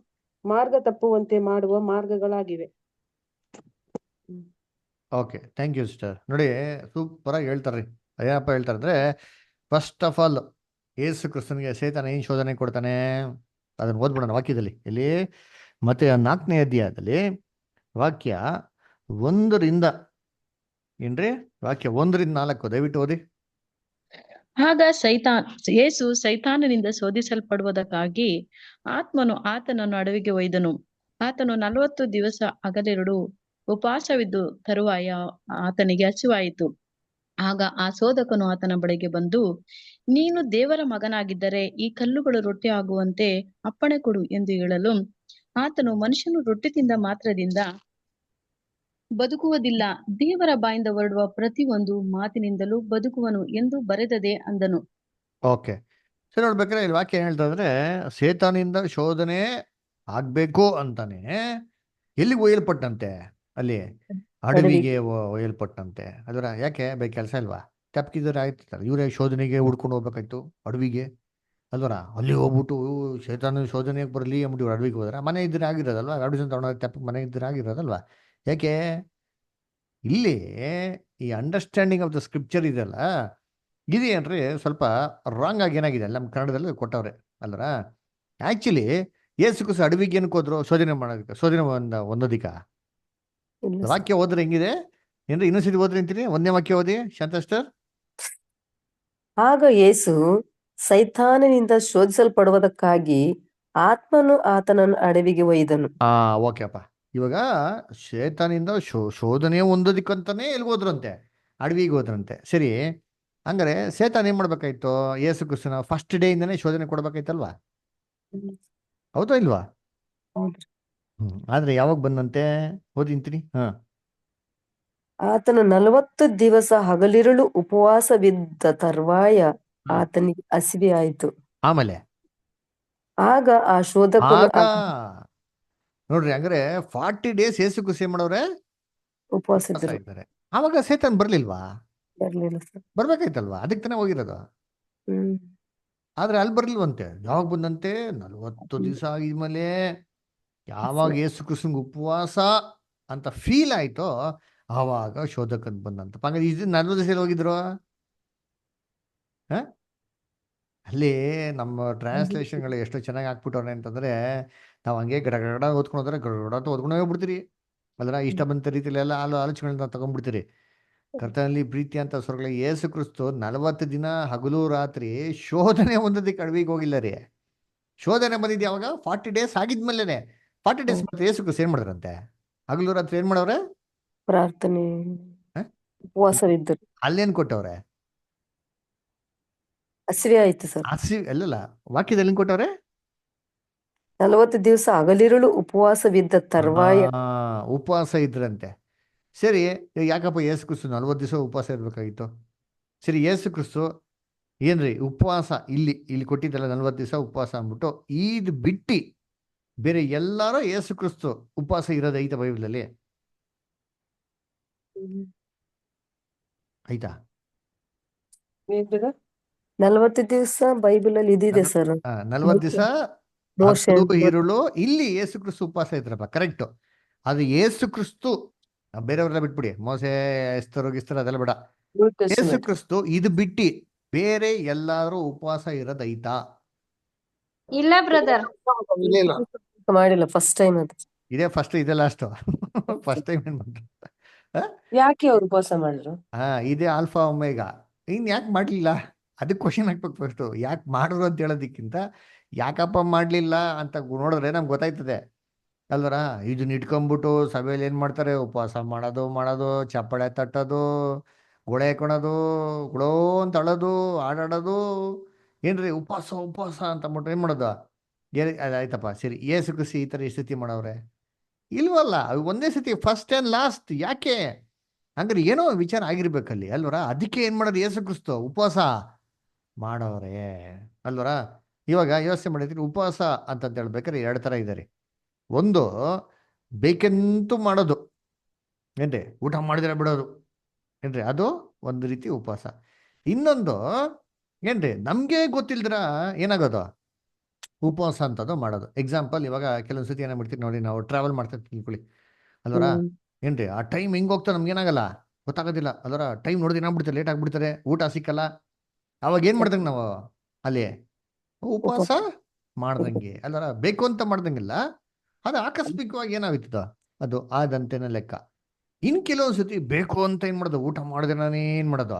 ಮಾರ್ಗ ತಪ್ಪುವಂತೆ ಮಾಡುವ ಮಾರ್ಗಗಳಾಗಿವೆ. Okay, thank you sister. ನೋಡಿ, ಸೂಪರ್ ಆಗಿ ಹೇಳ್ತಾರ್ರಿ. ಏನಪ್ಪ ಹೇಳ್ತಾರೆ ಅಂದ್ರೆ, ಫಸ್ಟ್ ಆಫ್ ಆಲ್ ಯೇಸು ಕ್ರಿಸ್ತನಿಗೆ ಸೇತಾನ ಏನು ಶೋಧನೆ ಕೊಡ್ತಾನೆ ಅದನ್ನು ಓದ್ಬಿಡೋಣ ವಾಕ್ಯದಲ್ಲಿ. ಇಲ್ಲಿ ಮತ್ತೆ 4ನೇ ಅಧ್ಯಾಯದಲ್ಲಿ ವಾಕ್ಯ 1ರಿಂದ ಏನ್ರಿ, ವಾಕ್ಯ 1-4 ದಯವಿಟ್ಟು ಓದಿ. ಆಗ ಯೇಸು ಸೈತಾನನಿಂದ ಶೋಧಿಸಲ್ಪಡುವುದಕ್ಕಾಗಿ ಆತ್ಮನು ಆತನನ್ನು ಅಡವಿಗೆ ಒಯ್ದನು. ಆತನು 40 ದಿವಸ ಹಗಲಿರುಳು ಉಪವಾಸವಿದ್ದು ತರುವಾಯ ಆತನಿಗೆ ಹಸಿವಾಯಿತು. ಆಗ ಆ ಶೋಧಕನು ಆತನ ಬಳಿಗೆ ಬಂದು, ನೀನು ದೇವರ ಮಗನಾಗಿದ್ದರೆ ಈ ಕಲ್ಲುಗಳು ರೊಟ್ಟಿ ಆಗುವಂತೆ ಅಪ್ಪಣೆ ಕೊಡು ಎಂದು ಹೇಳಲು, ಆತನು, ಮನುಷ್ಯನು ರೊಟ್ಟಿ ತಿಂದ ಮಾತ್ರದಿಂದ ಬದುಕುವುದಿಲ್ಲ, ದೇವರ ಬಾಯಿಂದ ಹೊರಡುವ ಪ್ರತಿಯೊಂದು ಮಾತಿನಿಂದಲೂ ಬದುಕುವನು ಎಂದು ಬರೆದದೆ ಅಂದನು. ಓಕೆ. ಸರಿ, ನೋಡ್ಬೇಕಾದ್ರೆ ಇಲ್ಲಿ ವಾಕ್ಯ ಏನ್ ಹೇಳ್ತಾ ಇದ್ರೆ, ಸೇತಾನಿಂದ ಶೋಧನೆ ಆಗ್ಬೇಕು ಅಂತಾನೆ ಎಲ್ಲಿಗೆ ಒಯ್ಯಲ್ಪಟ್ಟಂತೆ? ಅಲ್ಲಿ ಅಡವಿಗೆ ಒಯ್ಯಲ್ಪಟ್ಟಂತೆ. ಅದರ ಯಾಕೆ ಬೇರೆ ಕೆಲಸ ಇಲ್ವಾ? ತಪ್ಪಿದ್ರೆ ಆಯ್ತು, ಇವರೇ ಶೋಧನೆಗೆ ಹುಡ್ಕೊಂಡು ಹೋಗ್ಬೇಕಾಯ್ತು ಅಡವಿಗೆ ಅಲ್ವರ? ಅಲ್ಲಿ ಹೋಗ್ಬಿಟ್ಟು ಶೇತಾನ ಶೋಧನೆಗೆ ಬರಲಿ ಅಂದ್ಬಿಟ್ಟು ಇವ್ರು ಅಡವಿಗೆ ಹೋದ್ರೆ ಮನೆ ಇದ್ರೆ ಆಗಿರೋದಲ್ವಾ? ಅಡಿಸನ್ ತಗೊಂಡೋಗಿ ತಪ್ಪಿಗೆ ಮನೆ ಇದ್ರೆ ಆಗಿರೋದಲ್ವಾ? ಯಾಕೆ ಇಲ್ಲಿ ಈ ಅಂಡರ್ಸ್ಟ್ಯಾಂಡಿಂಗ್ ಆಫ್ ದ ಸ್ಕ್ರಿಪ್ಚರ್ ಇದೆಯಲ್ಲ, ಇದೇನ್ರಿ ಸ್ವಲ್ಪ ರಾಂಗ್ ಆಗಿ ಏನಾಗಿದೆ ನಮ್ಮ ಕನ್ನಡದಲ್ಲಿ ಕೊಟ್ಟವ್ರೆ ಅಲ್ವರ? ಆಕ್ಚುಲಿ ಏಸು ಕ್ರಿಸ್ತ ಅಡವಿಗೆ ಏನಕ್ಕೆ ಹೋದ್ರು? ಶೋಧನೆ ಮಾಡೋದಕ್ಕೆ, ಶೋಧನೆ ಒಂದೋದಿಕ. ಇಲ್ಲ ಸರ್. ವಾಕ್ಯ ಓದ್ರೆ ಹೆಂಗಿದೆ ಏನ್ರಿ? ಇನ್ನೊಂದ್ಸತಿ ಓದ್ರಿ ಅಂತೀನಿ, ಒಂದೇ ವಾಕ್ಯ ಓದಿ ಶಾಂತಸ್ಟರ್. ಆಗ ಯೇಸು ಸೈತಾನನಿಂದ ಶೋಧಿಸಲ್ಪಡುವುದಕ್ಕಾಗಿ ಆತ್ಮನು ಆತನನ್ನು ಅಡವಿಗೆ ಒಯ್ದನು. ಓಕೆಪ್ಪ. ಇವಾಗ ಶೇತಾನಿಂದ ಶೋಧನೆ ಹೊಂದೋದಿಕ್ಕಂತಾನೆ ಎಲ್ಲಿ ಹೋದ್ರಂತೆ? ಅಡವಿಗೆ ಹೋದ್ರಂತೆ. ಸರಿ, ಹಂಗಾರೆ ಸೇತಾನ್ ಏನ್ ಮಾಡ್ಬೇಕಾಯ್ತು? ಯೇಸು ಕ್ರಿಸ್ತನ ಫಸ್ಟ್ ಡೇ ಇಂದಾನೆ ಶೋಧನೆ ಕೊಡ್ಬೇಕಾಯ್ತಲ್ವಾ? ಹೌದಾ ಇಲ್ವಾ? ಹೌದ್ರಿ. ಆದ್ರೆ ಯಾವಾಗ ಬಂದಂತೆ? ಓದಿಂತೀನಿ. ಆತನು 40 ದಿವಸ ಹಗಲಿರುಳು ಉಪವಾಸವಿದ್ದ ತರುವಾಯ ಆತನಿಗೆ ಹಸಿವೆ ಆಯಿತು. ಆಮೇಲೆ ಆಗ ಆ ಶೋಧಕನು ಆಗ ನೋಡ್ರಿ, ಹಂಗಾರೆ 40 ಡೇಸ್ ಯೇಸು ಕ್ರಿಸ್ತ ಏನ್ ಮಾಡವ್ರೆ? ಉಪವಾಸ ಉಪವಾಸ ಇದ್ದರು. ಇದ್ದಾರೆ. ಆವಾಗ ಸೇತಾನ್ ಬರ್ಲಿಲ್ವಾ? ಬರ್ಲಿಲ್ಲ ಸರ್. ಬರ್ಬೇಕಾಯ್ತಲ್ವಾ? ಅದಕ್ಕೆ ತಾನೇ ಹೋಗಿರೋದು. ಹ್ಮ್ ಆದ್ರೆ ಅಲ್ಲಿ ಬರ್ಲಿಲ್ವಂತೆ. ಯಾವಾಗ ಬಂದಂತೆ? 40 ದಿವಸ ಆಗಿದ್ಮೇಲೆ ಯಾವಾಗ ಯೇಸು ಕ್ರಿಸ್ತಂಗೆ ಉಪವಾಸ ಅಂತ ಫೀಲ್ ಆಯ್ತೋ ಆವಾಗ ಶೋಧಕನ್ ಬಂದಂತ. ಹಂಗಾರೆ ಇದು 40 ದಿವಸ ಹೋಗಿದ್ರು. ಅಲ್ಲಿ ನಮ್ಮ ಟ್ರಾನ್ಸ್ಲೇಷನ್ಗಳು ಎಷ್ಟು ಚೆನ್ನಾಗಿ ಹಾಕ್ಬಿಟ್ಟವ್ರೆ ಅಂತಂದ್ರೆ, ನಾವು ಹಂಗೆ ಗಡಗಡ ಓದ್ಕೊಂಡು ಹೋದ್ರೆ ಗಡಗಡ ಅಂತ ಓದ್ಕೊಂಡು ಹೋಗ್ಬಿಡ್ತೀರಿ. ಅದ್ರ ಇಷ್ಟ ಬಂದ ರೀತಿಯಲ್ಲಿ ಎಲ್ಲ ಆಲೋಚನೆಗಳನ್ನ ತಗೊಂಡ್ಬಿಡ್ತೀರಿ. ಕರ್ತನಲ್ಲಿ ಪ್ರೀತಿ ಅಂತ ಸ್ವರ್ಗಳ ಯೇಸು ಕ್ರಿಸ್ತು 40 ದಿನ ಹಗಲು ರಾತ್ರಿ ಶೋಧನೆ ಹೊಂದೋದಕ್ಕೆ ಅಡವಿಗೆ ಹೋಗಿಲ್ಲ ರೀ. ಶೋಧನೆ ಬಂದಿದ್ದು ಯಾವಾಗ? 40 ಡೇಸ್ ಆಗಿದ್ಮೇಲೆ. 40 ಡೇಸ್ ಮತ್ತೆ ಯೇಸು ಕ್ರಿಸ್ತು ಏನ್ ಮಾಡಿದ್ರಂತೆ? ಹಗಲು ರಾತ್ರಿ ಏನ್ ಮಾಡವ್ರೆ? ಪ್ರಾರ್ಥನೆ ಹ? ಉಪವಾಸವಿದ್ದರು. ಅಲ್ಲೇನ್ ಕೊಟ್ಟವ್ರೆ? ಹಸಿವೆ ಆಯ್ತು ಸರ್. ಅಲ್ಲಲ್ಲ, ವಾಕ್ಯದಲ್ಲಿ ಏನ್ ಕೊಟ್ಟವ್ರೆ? 40 ದಿವಸ ಹಗಲಿರುಳು ಉಪವಾಸವಿದ್ದ ತರುವಾಯ. ಉಪವಾಸ ಇದ್ರಂತೆ. ಸರಿ, ಯಾಕಪ್ಪ ಯೇಸು ಕ್ರಿಸ್ತು 40 ದಿವಸ ಉಪವಾಸ ಇರ್ಬೇಕಾಗಿತ್ತು? ಸರಿ, ಯೇಸು ಕ್ರಿಸ್ತು ಏನ್ರಿ ಉಪವಾಸ ಇಲ್ಲಿ ಕೊಟ್ಟಿದ್ದಲ್ಲ 40 ದಿವಸ ಉಪವಾಸ ಅಂದ್ಬಿಟ್ಟು, ಇದು ಬಿಟ್ಟು ಬೇರೆ ಎಲ್ಲಾರು ಯೇಸು ಕ್ರಿಸ್ತು ಉಪವಾಸ ಇರೋದು ಐತಾ ಬೈಬಲಲ್ಲಿ? ಆಯ್ತಾ? 40 ದಿವಸ ಬೈಬಲ್ ಅಲ್ಲಿ ಇದಿದೆ ಸರ್. 40 ದಿವಸ ಮೋಶೆ ಹಗಲು ಇರುಳು ಇಲ್ಲಿ ಯೇಸು ಕ್ರಿಸ್ತು ಉಪವಾಸ ಇದ್ರಪ್ಪ, ಕರೆಕ್ಟ್. ಅದು ಯೇಸು ಕ್ರಿಸ್ತು, ಬೇರೆಯವ್ರೆಲ್ಲ ಬಿಟ್ಬಿಡಿ, ಮೋಸೆ ಎಸ್ತರು ಗಿಸ್ತರು ಅದೆಲ್ಲ ಬೇಡ. ಯೇಸು ಕ್ರಿಸ್ತು ಇದು ಬಿಟ್ಟು ಬೇರೆ ಎಲ್ಲಾರು ಉಪವಾಸ ಇರೋದೈತಾ? ಇಲ್ಲ ಬ್ರದರ್. ಮಾಡಿಲ್ಲ, ಫಸ್ಟ್ ಟೈಮ್ ಅದು. ಇದೇ ಫಸ್ಟ್, ಇದೇ ಲಾಸ್ಟ್. ಫಸ್ಟ್ ಟೈಮ್ ಏನ್ ಮಾಡ್ರು? ಯಾಕೆ ಅವ್ರು ಉಪವಾಸ ಮಾಡಿದ್ರು? ಇದೇ ಆಲ್ಫಾ ಒಮೆಗಾ. ಇನ್ ಯಾಕೆ ಮಾಡ್ಲಿಲ್ಲ ಅದಕ್ಕೆ ಕ್ವಶನ್ ಹಾಕ್ಬೇಕು ಫಸ್ಟ್. ಯಾಕೆ ಮಾಡಿದ್ರು ಅಂತ ಹೇಳೋದಕ್ಕಿಂತ ಯಾಕಪ್ಪ ಮಾಡ್ಲಿಲ್ಲ ಅಂತ ನೋಡಿದ್ರೆ ನಮ್ಗೆ ಗೊತ್ತಾಯ್ತದೆ ಅಲ್ವರ? ಇದನ್ನ ಇಟ್ಕೊಂಡ್ಬಿಟ್ಟು ಸಭೆಯಲ್ಲಿ ಏನ್ ಮಾಡ್ತಾರೆ? ಉಪವಾಸ ಮಾಡೋದು, ಚಪ್ಪಳೆ ತಟ್ಟೋದು, ಗೊಳೆ ಹಾಕೊಳೋದು, ಗುಳೋ ಅಂತ ಅಳೋದು, ಆಡಾಡೋದು, ಏನ್ರಿ ಉಪವಾಸ ಉಪವಾಸ ಅಂತ ಅಂದ್ಬಿಟ್ಟು ಏನ್ ಮಾಡೋದು? ಆಯ್ತಪ್ಪ ಸರಿ, ಯೇಸು ಕ್ರಿಸ್ತು ಈ ತರ ಎಷ್ಟು ಸತಿ ಮಾಡವ್ರೆ? ಇಲ್ವಲ್ಲ, ಒಂದೇ ಸತಿ, ಫಸ್ಟ್ ಆ್ಯಂಡ್ ಲಾಸ್ಟ್. ಯಾಕೆ ಹಂಗಾರೆ? ಏನೋ ವಿಚಾರ ಆಗಿರ್ಬೇಕಲ್ಲಿ ಅಲ್ವರ? ಅದಕ್ಕೆ ಏನ್ ಮಾಡೋದು? ಯೇಸು ಕ್ರಿಸ್ತು ಉಪವಾಸ ಮಾಡವ್ರೆ ಅಲ್ವರ? ಇವಾಗ ಯೋಚನೆ ಮಾಡಿದ್ರಿ, ಉಪವಾಸ ಅಂತಂತ ಹೇಳ್ಬೇಕಾದ್ರೆ 2 ಥರ ಇದ್ದಾರೆ. ಒಂದು ಬೇಕೆಂತೂ ಮಾಡೋದು, ಏನ್ರಿ ಊಟ ಮಾಡಿದ್ರೆ ಬಿಡೋದು, ಏನ್ರಿ ಅದು ಒಂದು ರೀತಿ ಉಪವಾಸ. ಇನ್ನೊಂದು ಏನ್ರಿ ನಮ್ಗೆ ಗೊತ್ತಿಲ್ದ್ರ ಏನಾಗೋದು ಉಪವಾಸ ಅಂತದ್ದು ಮಾಡೋದು. ಎಕ್ಸಾಂಪಲ್, ಇವಾಗ ಕೆಲವೊಂದು ಸತಿ ಏನಾಗ್ಬಿಡ್ತೀವಿ ನೋಡಿ, ನಾವು ಟ್ರಾವೆಲ್ ಮಾಡ್ತಾ ತಿಳ್ಕೊಳ್ಳಿ ಅಲ್ವರ? ಏನ್ರಿ ಆ ಟೈಮ್ ಹೆಂಗ್ ಹೋಗ್ತಾ ನಮ್ಗೆ ಏನಾಗಲ್ಲ, ಗೊತ್ತಾಗೋದಿಲ್ಲ ಅಲ್ವರ? ಟೈಮ್ ನೋಡಿದ್ರೆ ಏನಾಗ್ಬಿಡ್ತಾರೆ, ಲೇಟ್ ಆಗ್ಬಿಡ್ತಾರೆ, ಊಟ ಸಿಕ್ಕಲ್ಲ. ಅವಾಗ ಏನ್ ಮಾಡ್ದಂಗೆ ನಾವು ಅಲ್ಲಿ ಉಪವಾಸ ಮಾಡ್ದಂಗೆ ಅಲ್ವರ? ಬೇಕು ಅಂತ ಮಾಡ್ದಂಗಿಲ್ಲ, ಅದು ಆಕಸ್ಮಿಕವಾಗಿ ಏನಾಗುತ್ತದ ಅದು ಆದಂತೆನ ಲೆಕ್ಕ. ಇನ್ ಕೆಲವೊಂದು ಸತಿ ಬೇಕು ಅಂತ ಏನ್ ಮಾಡೋದು, ಊಟ ಮಾಡಿದ್ರೆ ನಾನು ಏನ್ ಮಾಡೋದು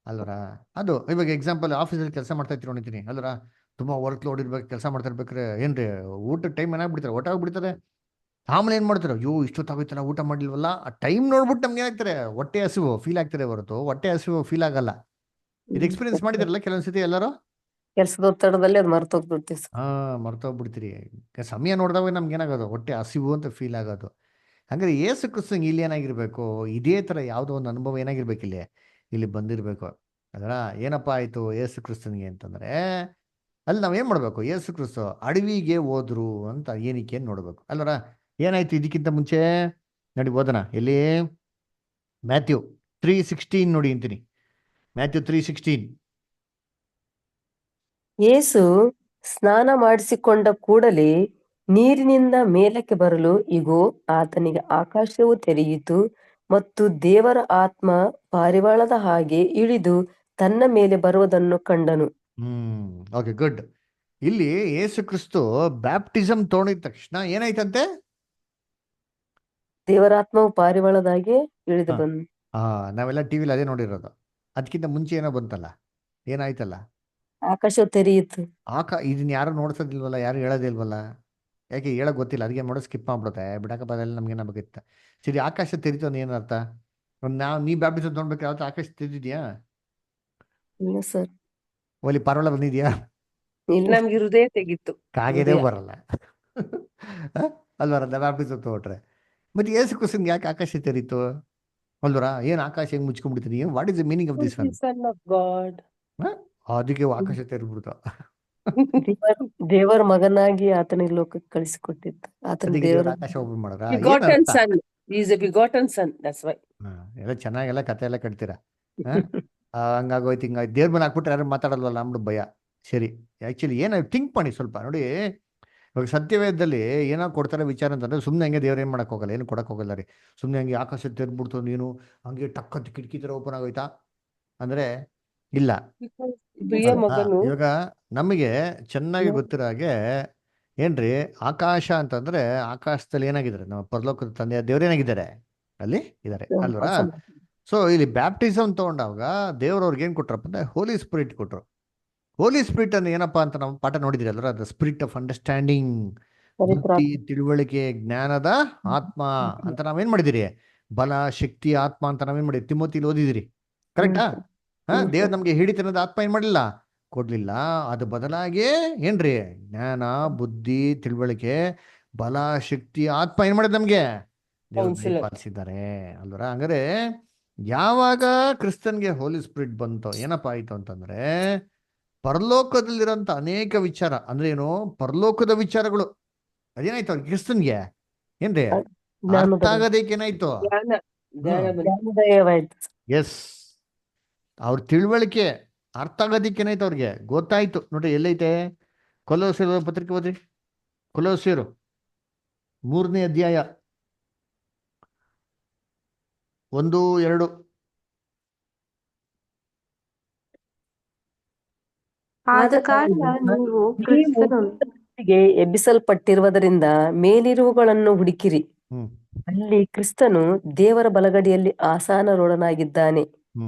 ಅಲ್ವರ? ಅದು ಇವಾಗ ಎಕ್ಸಾಂಪಲ್, ಆಫೀಸಲ್ಲಿ ಕೆಲಸ ಮಾಡ್ತಾ ಇರ್ತೀನಿ ಅಲ್ವರ? ತುಂಬಾ ವರ್ಕ್ ಲೋಡ್ ಇರ್ಬೇಕು, ಕೆಲಸ ಮಾಡ್ತಾ ಇರ್ಬೇಕ್ರೆ ಏನ್ರಿ ಊಟ ಟೈಮ್ ಏನಾಗ್ಬಿಡ್ತಾರೆ, ಹೊಟ್ಟಾಗ್ಬಿಡ್ತಾರೆ ಆಮೇಲೆ ಏನ್ ಮಾಡ್ತಾರೆ, ಅಯ್ಯೋ ಇಷ್ಟೊತ್ತಾಗೋಯ್ತಲ್ಲ ಊಟ ಮಾಡಿಲ್ವಲ್ಲ, ಆ ಟೈಮ್ ನೋಡ್ಬಿಟ್ಟು ನಮ್ಗೆ ಏನಾಗ್ತಾರೆ, ಹೊಟ್ಟೆ ಹಸಿವು ಫೀಲ್ ಆಗ್ತಾರೆ ಹೊರತು ಹೊಟ್ಟೆ ಹಸಿವು ಫೀಲ್ ಆಗಲ್ಲ. ಇದು ಎಕ್ಸ್ಪೀರಿಯನ್ಸ್ ಮಾಡಿದಿರಲ್ಲ ಕೆಲವೊಂದ್ಸತಿ ಎಲ್ಲರೂ. ಕೆಲ್ಸದ ಒತ್ತಡದಲ್ಲಿ ಅದು ಮರ್ತೋಗ್ಬಿಡ್ತೀವಿ ಸರ್. ಹಾ, ಮರ್ತೋಗ್ಬಿಡ್ತೀರಿ. ಸಮಯ ನೋಡಿದಾಗ ನಮ್ಗೆ ಏನಾಗೋದು, ಹೊಟ್ಟೆ ಹಸಿವು ಅಂತ ಫೀಲ್ ಆಗೋದು. ಹಂಗಾರೆ ಏಸು ಕ್ರಿಸ್ತಂಗೆ ಇಲ್ಲಿ ಏನಾಗಿರ್ಬೇಕು, ಇದೇ ತರ ಯಾವುದೋ ಒಂದು ಅನುಭವ ಏನಾಗಿರ್ಬೇಕು, ಇಲ್ಲಿ ಬಂದಿರಬೇಕು. ಅದರ ಏನಪ್ಪ ಆಯ್ತು ಏಸು ಕ್ರಿಸ್ತನಿಗೆ ಅಂತಂದ್ರೆ, ಅಲ್ಲಿ ನಾವೇನ್ ಮಾಡ್ಬೇಕು, ಏಸು ಕ್ರಿಸ್ತ ಅಡವಿಗೆ ಹೋದ್ರು ಅಂತ ಏನಕ್ಕೆ ನೋಡ್ಬೇಕು ಅಲ್ವರ. ಏನಾಯ್ತು ಇದಕ್ಕಿಂತ ಮುಂಚೆ ನೋಡಿ, ಓದೋಣ ಎಲ್ಲಿ, ಮ್ಯಾಥ್ಯೂ 3:16 ನೋಡಿ ಅಂತೀನಿ. ಮ್ಯಾಥ್ಯೂ 3:16. ಯೇಸು ಸ್ನಾನ ಮಾಡಿಸಿಕೊಂಡ ಕೂಡಲೇ ನೀರಿನಿಂದ ಮೇಲಕ್ಕೆ ಬರಲು ಇಗೋ, ಆತನಿಗೆ ಆಕಾಶವು ತೆರೆಯಿತು ಮತ್ತು ದೇವರ ಆತ್ಮ ಪಾರಿವಾಳದ ಹಾಗೆ ಇಳಿದು ತನ್ನ ಮೇಲೆ ಬರುವುದನ್ನು ಕಂಡನು. Okay, good. ಇಲ್ಲಿ ಯೇಸು ಕ್ರಿಸ್ತು ಬ್ಯಾಪ್ಟಿಸಮ್ ತೊಗೊಂಡಿದ ತಕ್ಷಣ ಏನಾಯ್ತಂತೆ, ದೇವರ ಆತ್ಮವು ಪಾರಿವಾಳದ ಹಾಗೆ ಇಳಿದು ಹಾ. ಬಂದು. ನಾವೆಲ್ಲ ಟಿವಿಲಿ ಅದೇ ನೋಡಿರೋದು. ಅದಕ್ಕಿಂತ ಮುಂಚೆ ಏನೋ ಬಂತಲ್ಲ, ಏನಾಯ್ತಲ್ಲ, ಆಕಾಶವು ತೆರೆಯಿತು. ಇದನ್ನ ಯಾರು ನೋಡ್ಸೋದಿಲ್ವಲ್ಲ, ಯಾರು ಹೇಳೋದಿಲ್ವಲ್ಲ, ಯಾಕೆ ಹೇಳಕ್ ಗೊತ್ತಿಲ್ಲ, ಅದಕ್ಕೆ ಮಾಡೋ ಸ್ಕಿಪ್ ಮಾಡ್ಬಿಡುತ್ತೆ, ಬಿಡಕಪ್ಪ ಅದೆಲ್ಲ ನಮ್ಗೆ ಏನಾಗಬೇಕಿತ್ತ. ಸರಿ, ಆಕಾಶ ತೆರೀತು ಅಂದ್ರೆ ಏನರ್ಥ? ನೀ ಬ್ಯಾಪ್ಟಿಸಮ್ ತೊಗೊಂಡ್ಬೇಕು, ಯಾವತ್ತು ಆಕಾಶ ತೆರೆದಿದ್ಯಾ? ಇಲ್ಲ ಸರ್, ಒಲಿ ಪಾರವಾಳ ಬಂದಿದ್ಯಾ? ಇಲ್ಲ. ನಮ್ಗೆ ಹೃದಯ ತೆಗಿತ್ತು. ಕಾಗೇದೇ ಹೃದಯ. ಬರಲ್ಲ ಅಲ್ವರ, ಬ್ಯಾಪ್ಟಿಸಮ್ ತಗೊಟ್ರೆ. ಮತ್ತೆ ಏಸು ಕ್ರಿಸ್ತನ್ಗೆ ಯಾಕೆ ಆಕಾಶ ತೆರೀತು ಅಲ್ವರ? ಏನ್ ಆಕಾಶ ಹೆಂಗ್ ಮುಚ್ಕೊಂಡ್ಬಿಡ್ತೀನಿ, what is the meaning of this one? Son of God. ಅದಕ್ಕೆ ಆಕಾಶ ತೆರೆದ್ಬಿಡ್ತು. ದೇವರ ಮಗನಾಗಿ ಆತನಿಗೆ ಲೋಕಕ್ಕೆ ಕಳಿಸಿಕೊಟ್ಟಿತ್ತು. ಆತನ ಅದಕ್ಕೆ ದೇವರ ದೇವ್ರ ಆಕಾಶ ಓಪನ್ ಮಾಡಿದ್ರ Begotten ಏನರ್ಥ? son. He is a begotten son. That's why. ಎಲ್ಲ ಚೆನ್ನಾಗೆಲ್ಲ ಕತೆ ಎಲ್ಲ ಕಟ್ತೀರಾ. ಹಂಗಾಗೋಯ್ತು ಹಿಂಗಾಯ್ತು, ದೇವ್ರ ಮೇಲೆ ಹಾಕ್ಬಿಟ್ರೆ ಯಾರು ಮಾತಾಡಲ್ವಲ್ಲ ಅಂದ್ಬಿಟ್ಟು ಭಯ. ಸರಿ, ಆಕ್ಚುಲಿ ಏನ ಥಿಂಕ್ ಮಾಡಿ ಸ್ವಲ್ಪ ನೋಡಿ. ಇವಾಗ ಸತ್ಯವೇದದಲ್ಲಿ ಏನೋ ಕೊಡ್ತಾರೆ ವಿಚಾರ ಅಂತಂದ್ರೆ, ಸುಮ್ಮನೆ ಹಂಗೆ ದೇವ್ರು ಏನ್ ಮಾಡಕ್ ಹೋಗಲ್ಲ, ಏನು ಕೊಡಕ್ ಹೋಗಲ್ಲ ರೀ. ಸುಮ್ಮನೆ ಹಂಗೆ ಆಕಾಶ ತೆರೆದ್ಬಿಡ್ತು, ನೀನು ಹಂಗೆ ಟಕ್ಕಂತ ಕಿಟಕಿ ತರ ಓಪನ್ ಆಗೋಯ್ತಾ ಅಂದ್ರೆ ಇಲ್ಲ. Because ಪ್ರಿಯ ಮಗನು ಇವಾಗ ನಮಗೆ ಚೆನ್ನಾಗಿ ಗೊತ್ತಿರೋ ಹಾಗೆ ಏನ್ರಿ, ಆಕಾಶ ಅಂತಂದ್ರೆ ಆಕಾಶದಲ್ಲಿ ಏನಾಗಿದ್ದಾರೆ, ನಮ್ಮ ಪರಲೋಕದ ತಂದೆಯ ದೇವ್ರೇನಾಗಿದ್ದಾರೆ ಅಲ್ಲಿ ಇದ್ದಾರೆ ಅಲ್ವರ. ಸೊ ಇಲ್ಲಿ ಬ್ಯಾಪ್ಟಿಸಮ್ ತಗೊಂಡಾಗ ದೇವ್ರವ್ರಿಗೆ ಏನ್ ಕೊಟ್ರಪ್ಪ ಅಂದ್ರೆ ಹೋಲಿ ಸ್ಪಿರಿಟ್ ಕೊಟ್ರು. ಹೋಲಿ ಸ್ಪಿರಿಟ್ ಅನ್ನು ಏನಪ್ಪಾ ಅಂತ ನಾವು ಪಾಠ ನೋಡಿದ್ರಿ ಅಲ್ವರ, ದ ಸ್ಪಿರಿಟ್ ಆಫ್ ಅಂಡರ್ಸ್ಟ್ಯಾಂಡಿಂಗ್, ಬುದ್ಧಿ, ತಿಳುವಳಿಕೆ, ಜ್ಞಾನದ ಆತ್ಮ ಅಂತ ನಾವೇನ್ ಮಾಡಿದಿರಿ, ಬಲ, ಶಕ್ತಿ, ಆತ್ಮ ಅಂತ ನಾವೇನ್ ಮಾಡಿದ್ರಿ, ತಿಮೋತಿಲಿ ಓದಿದಿರಿ. ಕರೆಕ್ಟಾ? ದೇವ್ರು ನಮ್ಗೆ ಹಿಡಿತನದ ಆತ್ಮ ಏನ್ ಮಾಡಲಿಲ್ಲ, ಕೊಡ್ಲಿಲ್ಲ. ಅದು ಬದಲಾಗಿ ಏನ್ರಿ, ಜ್ಞಾನ, ಬುದ್ಧಿ, ತಿಳುವಳಿಕೆ, ಬಲ, ಶಕ್ತಿ, ಆತ್ಮ ಏನ್ ಮಾಡಿದ್ ನಮ್ಗೆ ದೇವ್ರು Counselor. ಪಾಲಿಸಿದ್ದಾರೆ ಅಲ್ವರ. ಹಂಗಾರೆ ಯಾವಾಗ ಕ್ರಿಸ್ತನ್ಗೆ ಹೋಲಿ ಸ್ಪಿರಿಟ್ ಬಂತು ಏನಪ್ಪಾ ಆಯ್ತು ಅಂತಂದ್ರೆ, ಪರಲೋಕದಲ್ಲಿರೋಂಥ ಅನೇಕ ವಿಚಾರ ಅಂದ್ರೆ ಏನು, ಪರಲೋಕದ ವಿಚಾರಗಳು ಅದೇನಾಯ್ತು ಅವ್ರಿಗೆ ಕ್ರಿಸ್ತನ್ಗೆ ಏನ್ರಿ ಅರ್ಥ ಆಗೋದಕ್ಕೆ ಏನಾಯ್ತು, ಜ್ಞಾನ ಬಂತು. ಜ್ಞಾನೋದಯವಾಯ್ತು. ಎಸ್, ಅವ್ರ ತಿಳುವಳಿಕೆ ಅರ್ಥ ಆಗೋದಕ್ಕೆ ಏನಾಯ್ತು, ಅವ್ರಿಗೆ ಗೊತ್ತಾಯ್ತು. ನೋಡಿ ಎಲ್ಲೈತೆ, ಕೊಲೋಸ್ಯರ ಪತ್ರಿಕೆ ಓದ್ರಿ, ಕೊಲೋಸ್ಯರು 3ನೇ ಅಧ್ಯಾಯ 1-2. ಆದ ಕಾರಣ ನೀವು ಕ್ರಿಸ್ತನೊಂದಿಗೆ ಎಬ್ಬಿಸಲ್ಪಟ್ಟಿರುವುದರಿಂದ ಮೇಲಿರುವುಗಳನ್ನು ಹುಡುಕಿರಿ. ಹ್ಮ್ ಅಲ್ಲಿ ಕ್ರಿಸ್ತನು ದೇವರ ಬಲಗಡೆಯಲ್ಲಿ ಆಸನಾರೂಢನಾಗಿದ್ದಾನೆ.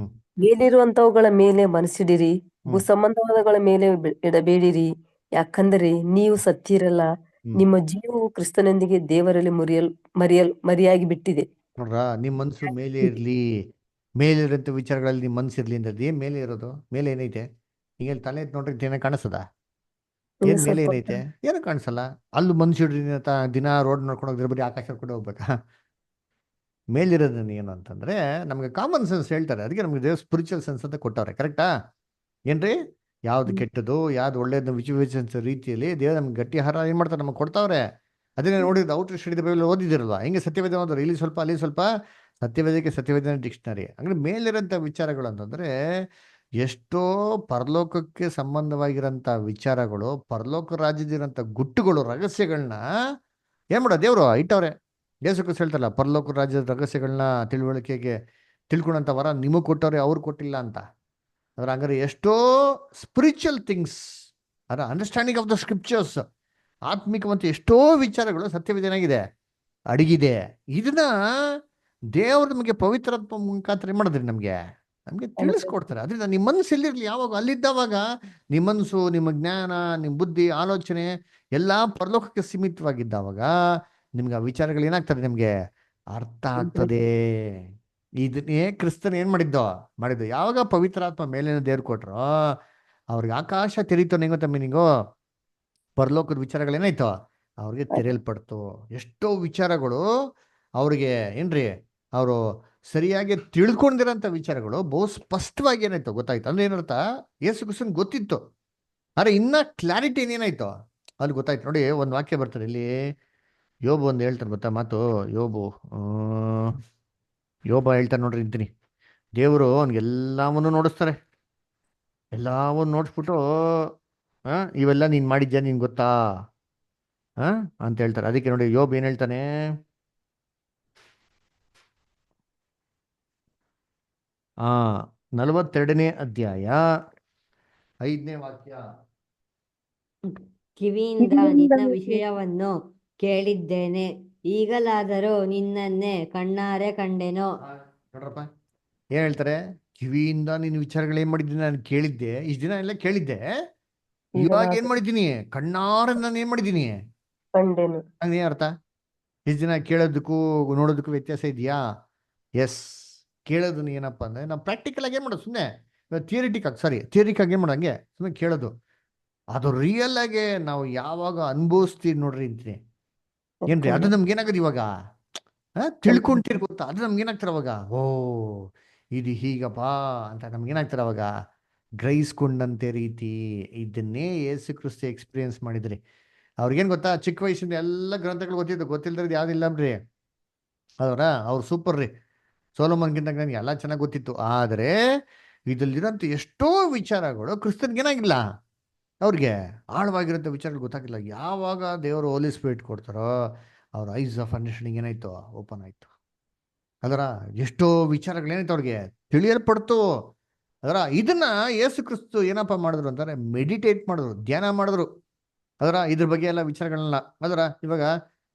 ಮೇಲಿರುವಂತವುಗಳ ಮೇಲೆ ಮನಸ್ಸಿಡಿರಿ, ಭೂಸಂಬಂಧವಾದಗಳ ಮೇಲೆ ಇಡಬೇಡಿರಿ. ಯಾಕಂದರೆ ನೀವು ಸತ್ತಿರಲ್ಲ, ನಿಮ್ಮ ಜೀವವು ಕ್ರಿಸ್ತನೊಂದಿಗೆ ದೇವರಲ್ಲಿ ಮರಿಯಾಗಿ ಬಿಟ್ಟಿದೆ. ನೋಡ್ರ, ನಿಮ್ ಮನ್ಸು ಮೇಲೆ ಇರ್ಲಿ, ಮೇಲಿರೋಂಥ ವಿಚಾರಗಳಲ್ಲಿ ನಿಮ್ ಮನ್ಸು ಇರ್ಲಿ ಅಂದ್ರೆ ಏನ್ ಮೇಲೆ ಇರೋದು, ಮೇಲೆ ಏನೈತೆ, ಈಗ ತಲೆ ಎತ್ತಿ ನೋಡ್ರಿ ಏನ ಕಾಣಿಸ್ತದ, ಏನ್ ಮೇಲೆ ಏನೈತೆ, ಏನೋ ಕಾಣಿಸಲ್ಲ. ಅಲ್ಲಿ ಮನ್ಸು ಇಡ್ರಿ ದಿನ ರೋಡ್ ನೋಡ್ಕೊಂಡು ಹೋಗಿದ್ರೆ ಬರೀ ಆಕಾಶ ಕೂಡ ಹೋಗ್ಬೇಕಾ? ಮೇಲಿರೋದನ್ನ ಏನು ಅಂತಂದ್ರೆ ನಮ್ಗೆ ಕಾಮನ್ ಸೆನ್ಸ್ ಹೇಳ್ತಾರೆ, ಅದಕ್ಕೆ ನಮ್ಗೆ ದೇವ್ರ ಸ್ಪಿರಿಚುವಲ್ ಸೆನ್ಸ್ ಅಂತ ಕೊಟ್ಟವ್ರೆ. ಕರೆಕ್ಟಾ ಏನ್ರಿ? ಯಾವ್ದು ಕೆಟ್ಟದ್ದು ಯಾವ್ದು ಒಳ್ಳೇದು ವಿಚಾರಿಸೋ ರೀತಿಯಲ್ಲಿ ದೇವ್ರ ನಮ್ಗೆ ಗಟ್ಟಿ ಆಹಾರ ಏನ್ ಮಾಡ್ತಾರೆ, ನಮ್ಗೆ ಕೊಡ್ತಾವ್ರೆ. ಅದನ್ನೇ ನೋಡಿದ್ರೆ ಔಟ್ ಸ್ಟಡಿ ಬೈಬಲ್ ಓದಿದಿರಲ್ವಾ, ಹಿಂಗೆ ಸತ್ಯವೇದ ಓದೋರು, ಇಲ್ಲಿ ಸ್ವಲ್ಪ ಅಲ್ಲಿ ಸ್ವಲ್ಪ, ಸತ್ಯವೇದಕ್ಕೆ ಸತ್ಯವೇದ ಡಿಕ್ಷನರಿ. ಅಂದ್ರೆ ಮೇಲಿರೋಂಥ ವಿಚಾರಗಳು ಅಂತಂದ್ರೆ ಎಷ್ಟೋ ಪರಲೋಕಕ್ಕೆ ಸಂಬಂಧವಾಗಿರೋಂಥ ವಿಚಾರಗಳು, ಪರಲೋಕ ರಾಜ್ಯದಿರೋಂಥ ಗುಟ್ಟುಗಳು, ರಹಸ್ಯಗಳನ್ನ ಏನ್ ಮಾಡೋ ದೇವ್ರು ಇಟ್ಟವ್ರೆ. ಯೇಸು ಕ್ರಿಸ್ತ ಹೇಳ್ತಾರಲ್ಲ, ಪರಲೋಕ ರಾಜ್ಯದ ರಹಸ್ಯಗಳನ್ನ ತಿಳುವಳಿಕೆಗೆ ತಿಳ್ಕೊಳ್ಳೋಂಥ ವರ ನಿಮಗೆ ಕೊಟ್ಟವ್ರೆ, ಅವ್ರು ಕೊಟ್ಟಿಲ್ಲ ಅಂತ. ಅದ್ರ ಹಂಗಾರೆ ಎಷ್ಟೋ ಸ್ಪಿರಿಚುವಲ್ ಥಿಂಗ್ಸ್, ಅದರ ಅಂಡರ್ಸ್ಟ್ಯಾಂಡಿಂಗ್ ಆಫ್ ದ ಸ್ಕ್ರಿಪ್ಚರ್ಸ್, ಆತ್ಮಿಕವಂತ ಎಷ್ಟೋ ವಿಚಾರಗಳು ಸತ್ಯವೇದನಾಗಿದೆ, ಅಡಗಿದೆ. ಇದನ್ನ ದೇವ್ರು ನಮಗೆ ಪವಿತ್ರಾತ್ಮ ಮುಖಾಂತರ ಮಾಡಿದ್ರಿ, ನಮ್ಗೆ ತಿಳಿಸ್ಕೊಡ್ತಾರೆ. ಅದರಿಂದ ನಿಮ್ಮ ಮನಸ್ಸು ಎಲ್ಲಿರ್ಲಿ, ಯಾವಾಗ ಅಲ್ಲಿದ್ದಾವಾಗ ನಿಮ್ಮ ಮನಸ್ಸು, ನಿಮ್ಮ ಜ್ಞಾನ, ನಿಮ್ಮ ಬುದ್ಧಿ, ಆಲೋಚನೆ ಎಲ್ಲ ಪರಲೋಕಕ್ಕೆ ಸೀಮಿತವಾಗಿದ್ದಾವಾಗ ನಿಮ್ಗೆ ಆ ವಿಚಾರಗಳು ಏನಾಗ್ತದೆ, ನಿಮ್ಗೆ ಅರ್ಥ ಆಗ್ತದೆ. ಇದನ್ನೇ ಕ್ರಿಸ್ತನ್ ಏನ್ ಮಾಡಿದ್ದು ಯಾವಾಗ ಪವಿತ್ರಾತ್ಮ ಮೇಲಿನ ದೇವ್ರು ಕೊಟ್ರೋ ಅವ್ರಿಗೆ ಆಕಾಶ ತೆರೀತು. ನಿಂಗೋ ಮೀನಿಂಗು ಪರಲೋಕದ ವಿಚಾರಗಳೇನಾಯ್ತು ಅವ್ರಿಗೆ ತೆರೆಯಲ್ಪಡ್ತು. ಎಷ್ಟೋ ವಿಚಾರಗಳು ಅವ್ರಿಗೆ ಏನ್ರಿ ಅವರು ಸರಿಯಾಗಿ ತಿಳ್ಕೊಂಡಿರೋಂಥ ವಿಚಾರಗಳು ಬಹು ಸ್ಪಷ್ಟವಾಗಿ ಏನಾಯ್ತು ಗೊತ್ತಾಯ್ತು. ಅಂದ್ರೆ ಏನರ್ಥ, ಯೇಸು ಕ್ರಿಸ್ತನ್ ಗೊತ್ತಿತ್ತು, ಆದ್ರೆ ಇನ್ನ ಕ್ಲಾರಿಟಿ ಏನೇನಾಯ್ತು ಅಲ್ಲಿ ಗೊತ್ತಾಯ್ತು. ನೋಡಿ, ಒಂದು ವಾಕ್ಯ ಬರ್ತದೆ ಇಲ್ಲಿ, ಯೋಬು ಒಂದು ಹೇಳ್ತಾನೆ ಗೊತ್ತಾ ಮಾತು. ಯೋಬ ಹೇಳ್ತಾನೆ ನೋಡ್ರಿ, ಇಂತೀನಿ ದೇವರು ಅವ್ನಿಗೆಲ್ಲವನ್ನು ನೋಡಿಸ್ತಾರೆ. ಎಲ್ಲವನ್ನು ನೋಡಿಸ್ಬಿಟ್ಟು ಇವೆಲ್ಲ ನೀನ್ ಮಾಡಿದ್ಯಾ, ನೀನ್ ಗೊತ್ತಾ ಅಂತ ಹೇಳ್ತಾರೆ. ಅದಕ್ಕೆ ನೋಡಿ ಯೋಬ್ ಏನ್ ಹೇಳ್ತಾನೆ, 42ನೇ ಅಧ್ಯಾಯ 5ನೇ ವಾಕ್ಯ. ಕಿವಿಯಿಂದ ನಿನ್ನ ವಿಷಯವನ್ನು ಕೇಳಿದ್ದೇನೆ, ಈಗಲಾದರೂ ನಿನ್ನನ್ನೇ ಕಣ್ಣಾರೆ ಕಂಡೆನು. ನೋಡ್ರಪ್ಪ ಏನ್ ಹೇಳ್ತಾರೆ, ಕಿವಿಯಿಂದ ನಿನ್ನ ವಿಚಾರಗಳು ಏನ್ ಮಾಡಿದ್ದೀನಿ ನಾನು ಕೇಳಿದ್ದೆ, ಇಷ್ಟ ದಿನ ಎಲ್ಲ ಕೇಳಿದ್ದೆ, ಇವಾಗ ಏನ್ ಮಾಡಿದ್ದೀನಿ ಕಣ್ಣಾರೆ ನಾನು ಏನ್ ಮಾಡಿದ್ದೀನಿ ಕಂಡೆನು. ಏನ್ ಅರ್ಥ? ಇಷ್ಟ ದಿನ ಕೇಳೋದಕ್ಕೂ ನೋಡೋದಕ್ಕೂ ವ್ಯತ್ಯಾಸ ಇದೆಯಾ? ಎಸ್. ಕೇಳೋದು ಏನಪ್ಪಾ ಅಂದ್ರೆ ನಾವು ಪ್ರಾಕ್ಟಿಕಲ್ ಆಗಿ ಏನ್ ಮಾಡೋದು, ಸುಮ್ಮನೆ ಥಿಯರಿಟಿಕ್ ಆಗಿ ಏನ್ ಮಾಡೋದು, ಹಂಗೆ ಸುಮ್ಮನೆ ಕೇಳೋದು. ಅದು ರಿಯಲ್ ಆಗಿ ನಾವು ಯಾವಾಗ ಅನುಭವಿಸ್ತೀವಿ ನೋಡ್ರಿ ಅಂತೀನಿ ಏನ್ರಿ, ಅದು ನಮ್ಗೆ ಏನಾಗದು ಇವಾಗ ತಿಳ್ಕೊಂತೀರಿ ಗೊತ್ತಾ, ಅದು ನಮ್ಗೆ ಏನಾಗ್ತಾರ ಅವಾಗ, ಓ ಇದು ಹೀಗಪ್ಪ ಅಂತ ನಮ್ಗೆ ಏನಾಗ್ತಾರ ಅವಾಗ ಗ್ರಹಿಸ್ಕೊಂಡಂತೆ ರೀತಿ. ಇದನ್ನೇ ಯೇಸು ಕ್ರಿಸ್ತ ಎಕ್ಸ್ಪೀರಿಯನ್ಸ್ ಮಾಡಿದ್ರಿ. ಅವ್ರಿಗೇನ್ ಗೊತ್ತಾ, ಚಿಕ್ಕ ವಯಸ್ಸಿಂದ ಎಲ್ಲ ಗ್ರಂಥಗಳು ಗೊತ್ತಿಲ್ದಿರೋದು ಯಾವ್ದಿಲ್ಲನ್ರಿ ಅವ್ರು ಸೂಪರ್ ರೀ. ಸೋಲೋಮನ್ಗಿಂತ ನನಗೆ ಎಲ್ಲ ಚೆನ್ನಾಗಿ ಗೊತ್ತಿತ್ತು, ಆದರೆ ಇದರಲ್ಲಿರೋಂಥ ಎಷ್ಟೋ ವಿಚಾರಗಳು ಕ್ರಿಸ್ತನ್ಗೇನಾಗಿಲ್ಲ, ಅವ್ರಿಗೆ ಆಳವಾಗಿರೋಂಥ ವಿಚಾರಗಳು ಗೊತ್ತಾಗಿಲ್ಲ. ಯಾವಾಗ ದೇವರು ಹೋಲಿ ಸ್ಪಿರಿಟ್ ಕೊಡ್ತಾರೋ ಅವ್ರ ಐಸ್ ಆಫ್ ಅಂಡರ್ಸ್ಟ್ಯಾಂಡಿಂಗ್ ಏನಾಯ್ತು, ಓಪನ್ ಆಯ್ತು. ಅದರ ಎಷ್ಟೋ ವಿಚಾರಗಳೇನಾಯ್ತು ಅವ್ರಿಗೆ ತಿಳಿಯಲ್ಪಡ್ತು. ಅದರ ಇದನ್ನ ಯೇಸು ಕ್ರಿಸ್ತು ಏನಪ್ಪ ಮಾಡಿದ್ರು ಅಂತಾರೆ, ಮೆಡಿಟೇಟ್ ಮಾಡಿದ್ರು, ಧ್ಯಾನ ಮಾಡಿದ್ರು. ಅದರ ಇದ್ರ ಬಗ್ಗೆ ಎಲ್ಲ ವಿಚಾರಗಳನ್ನ ಅದರ ಇವಾಗ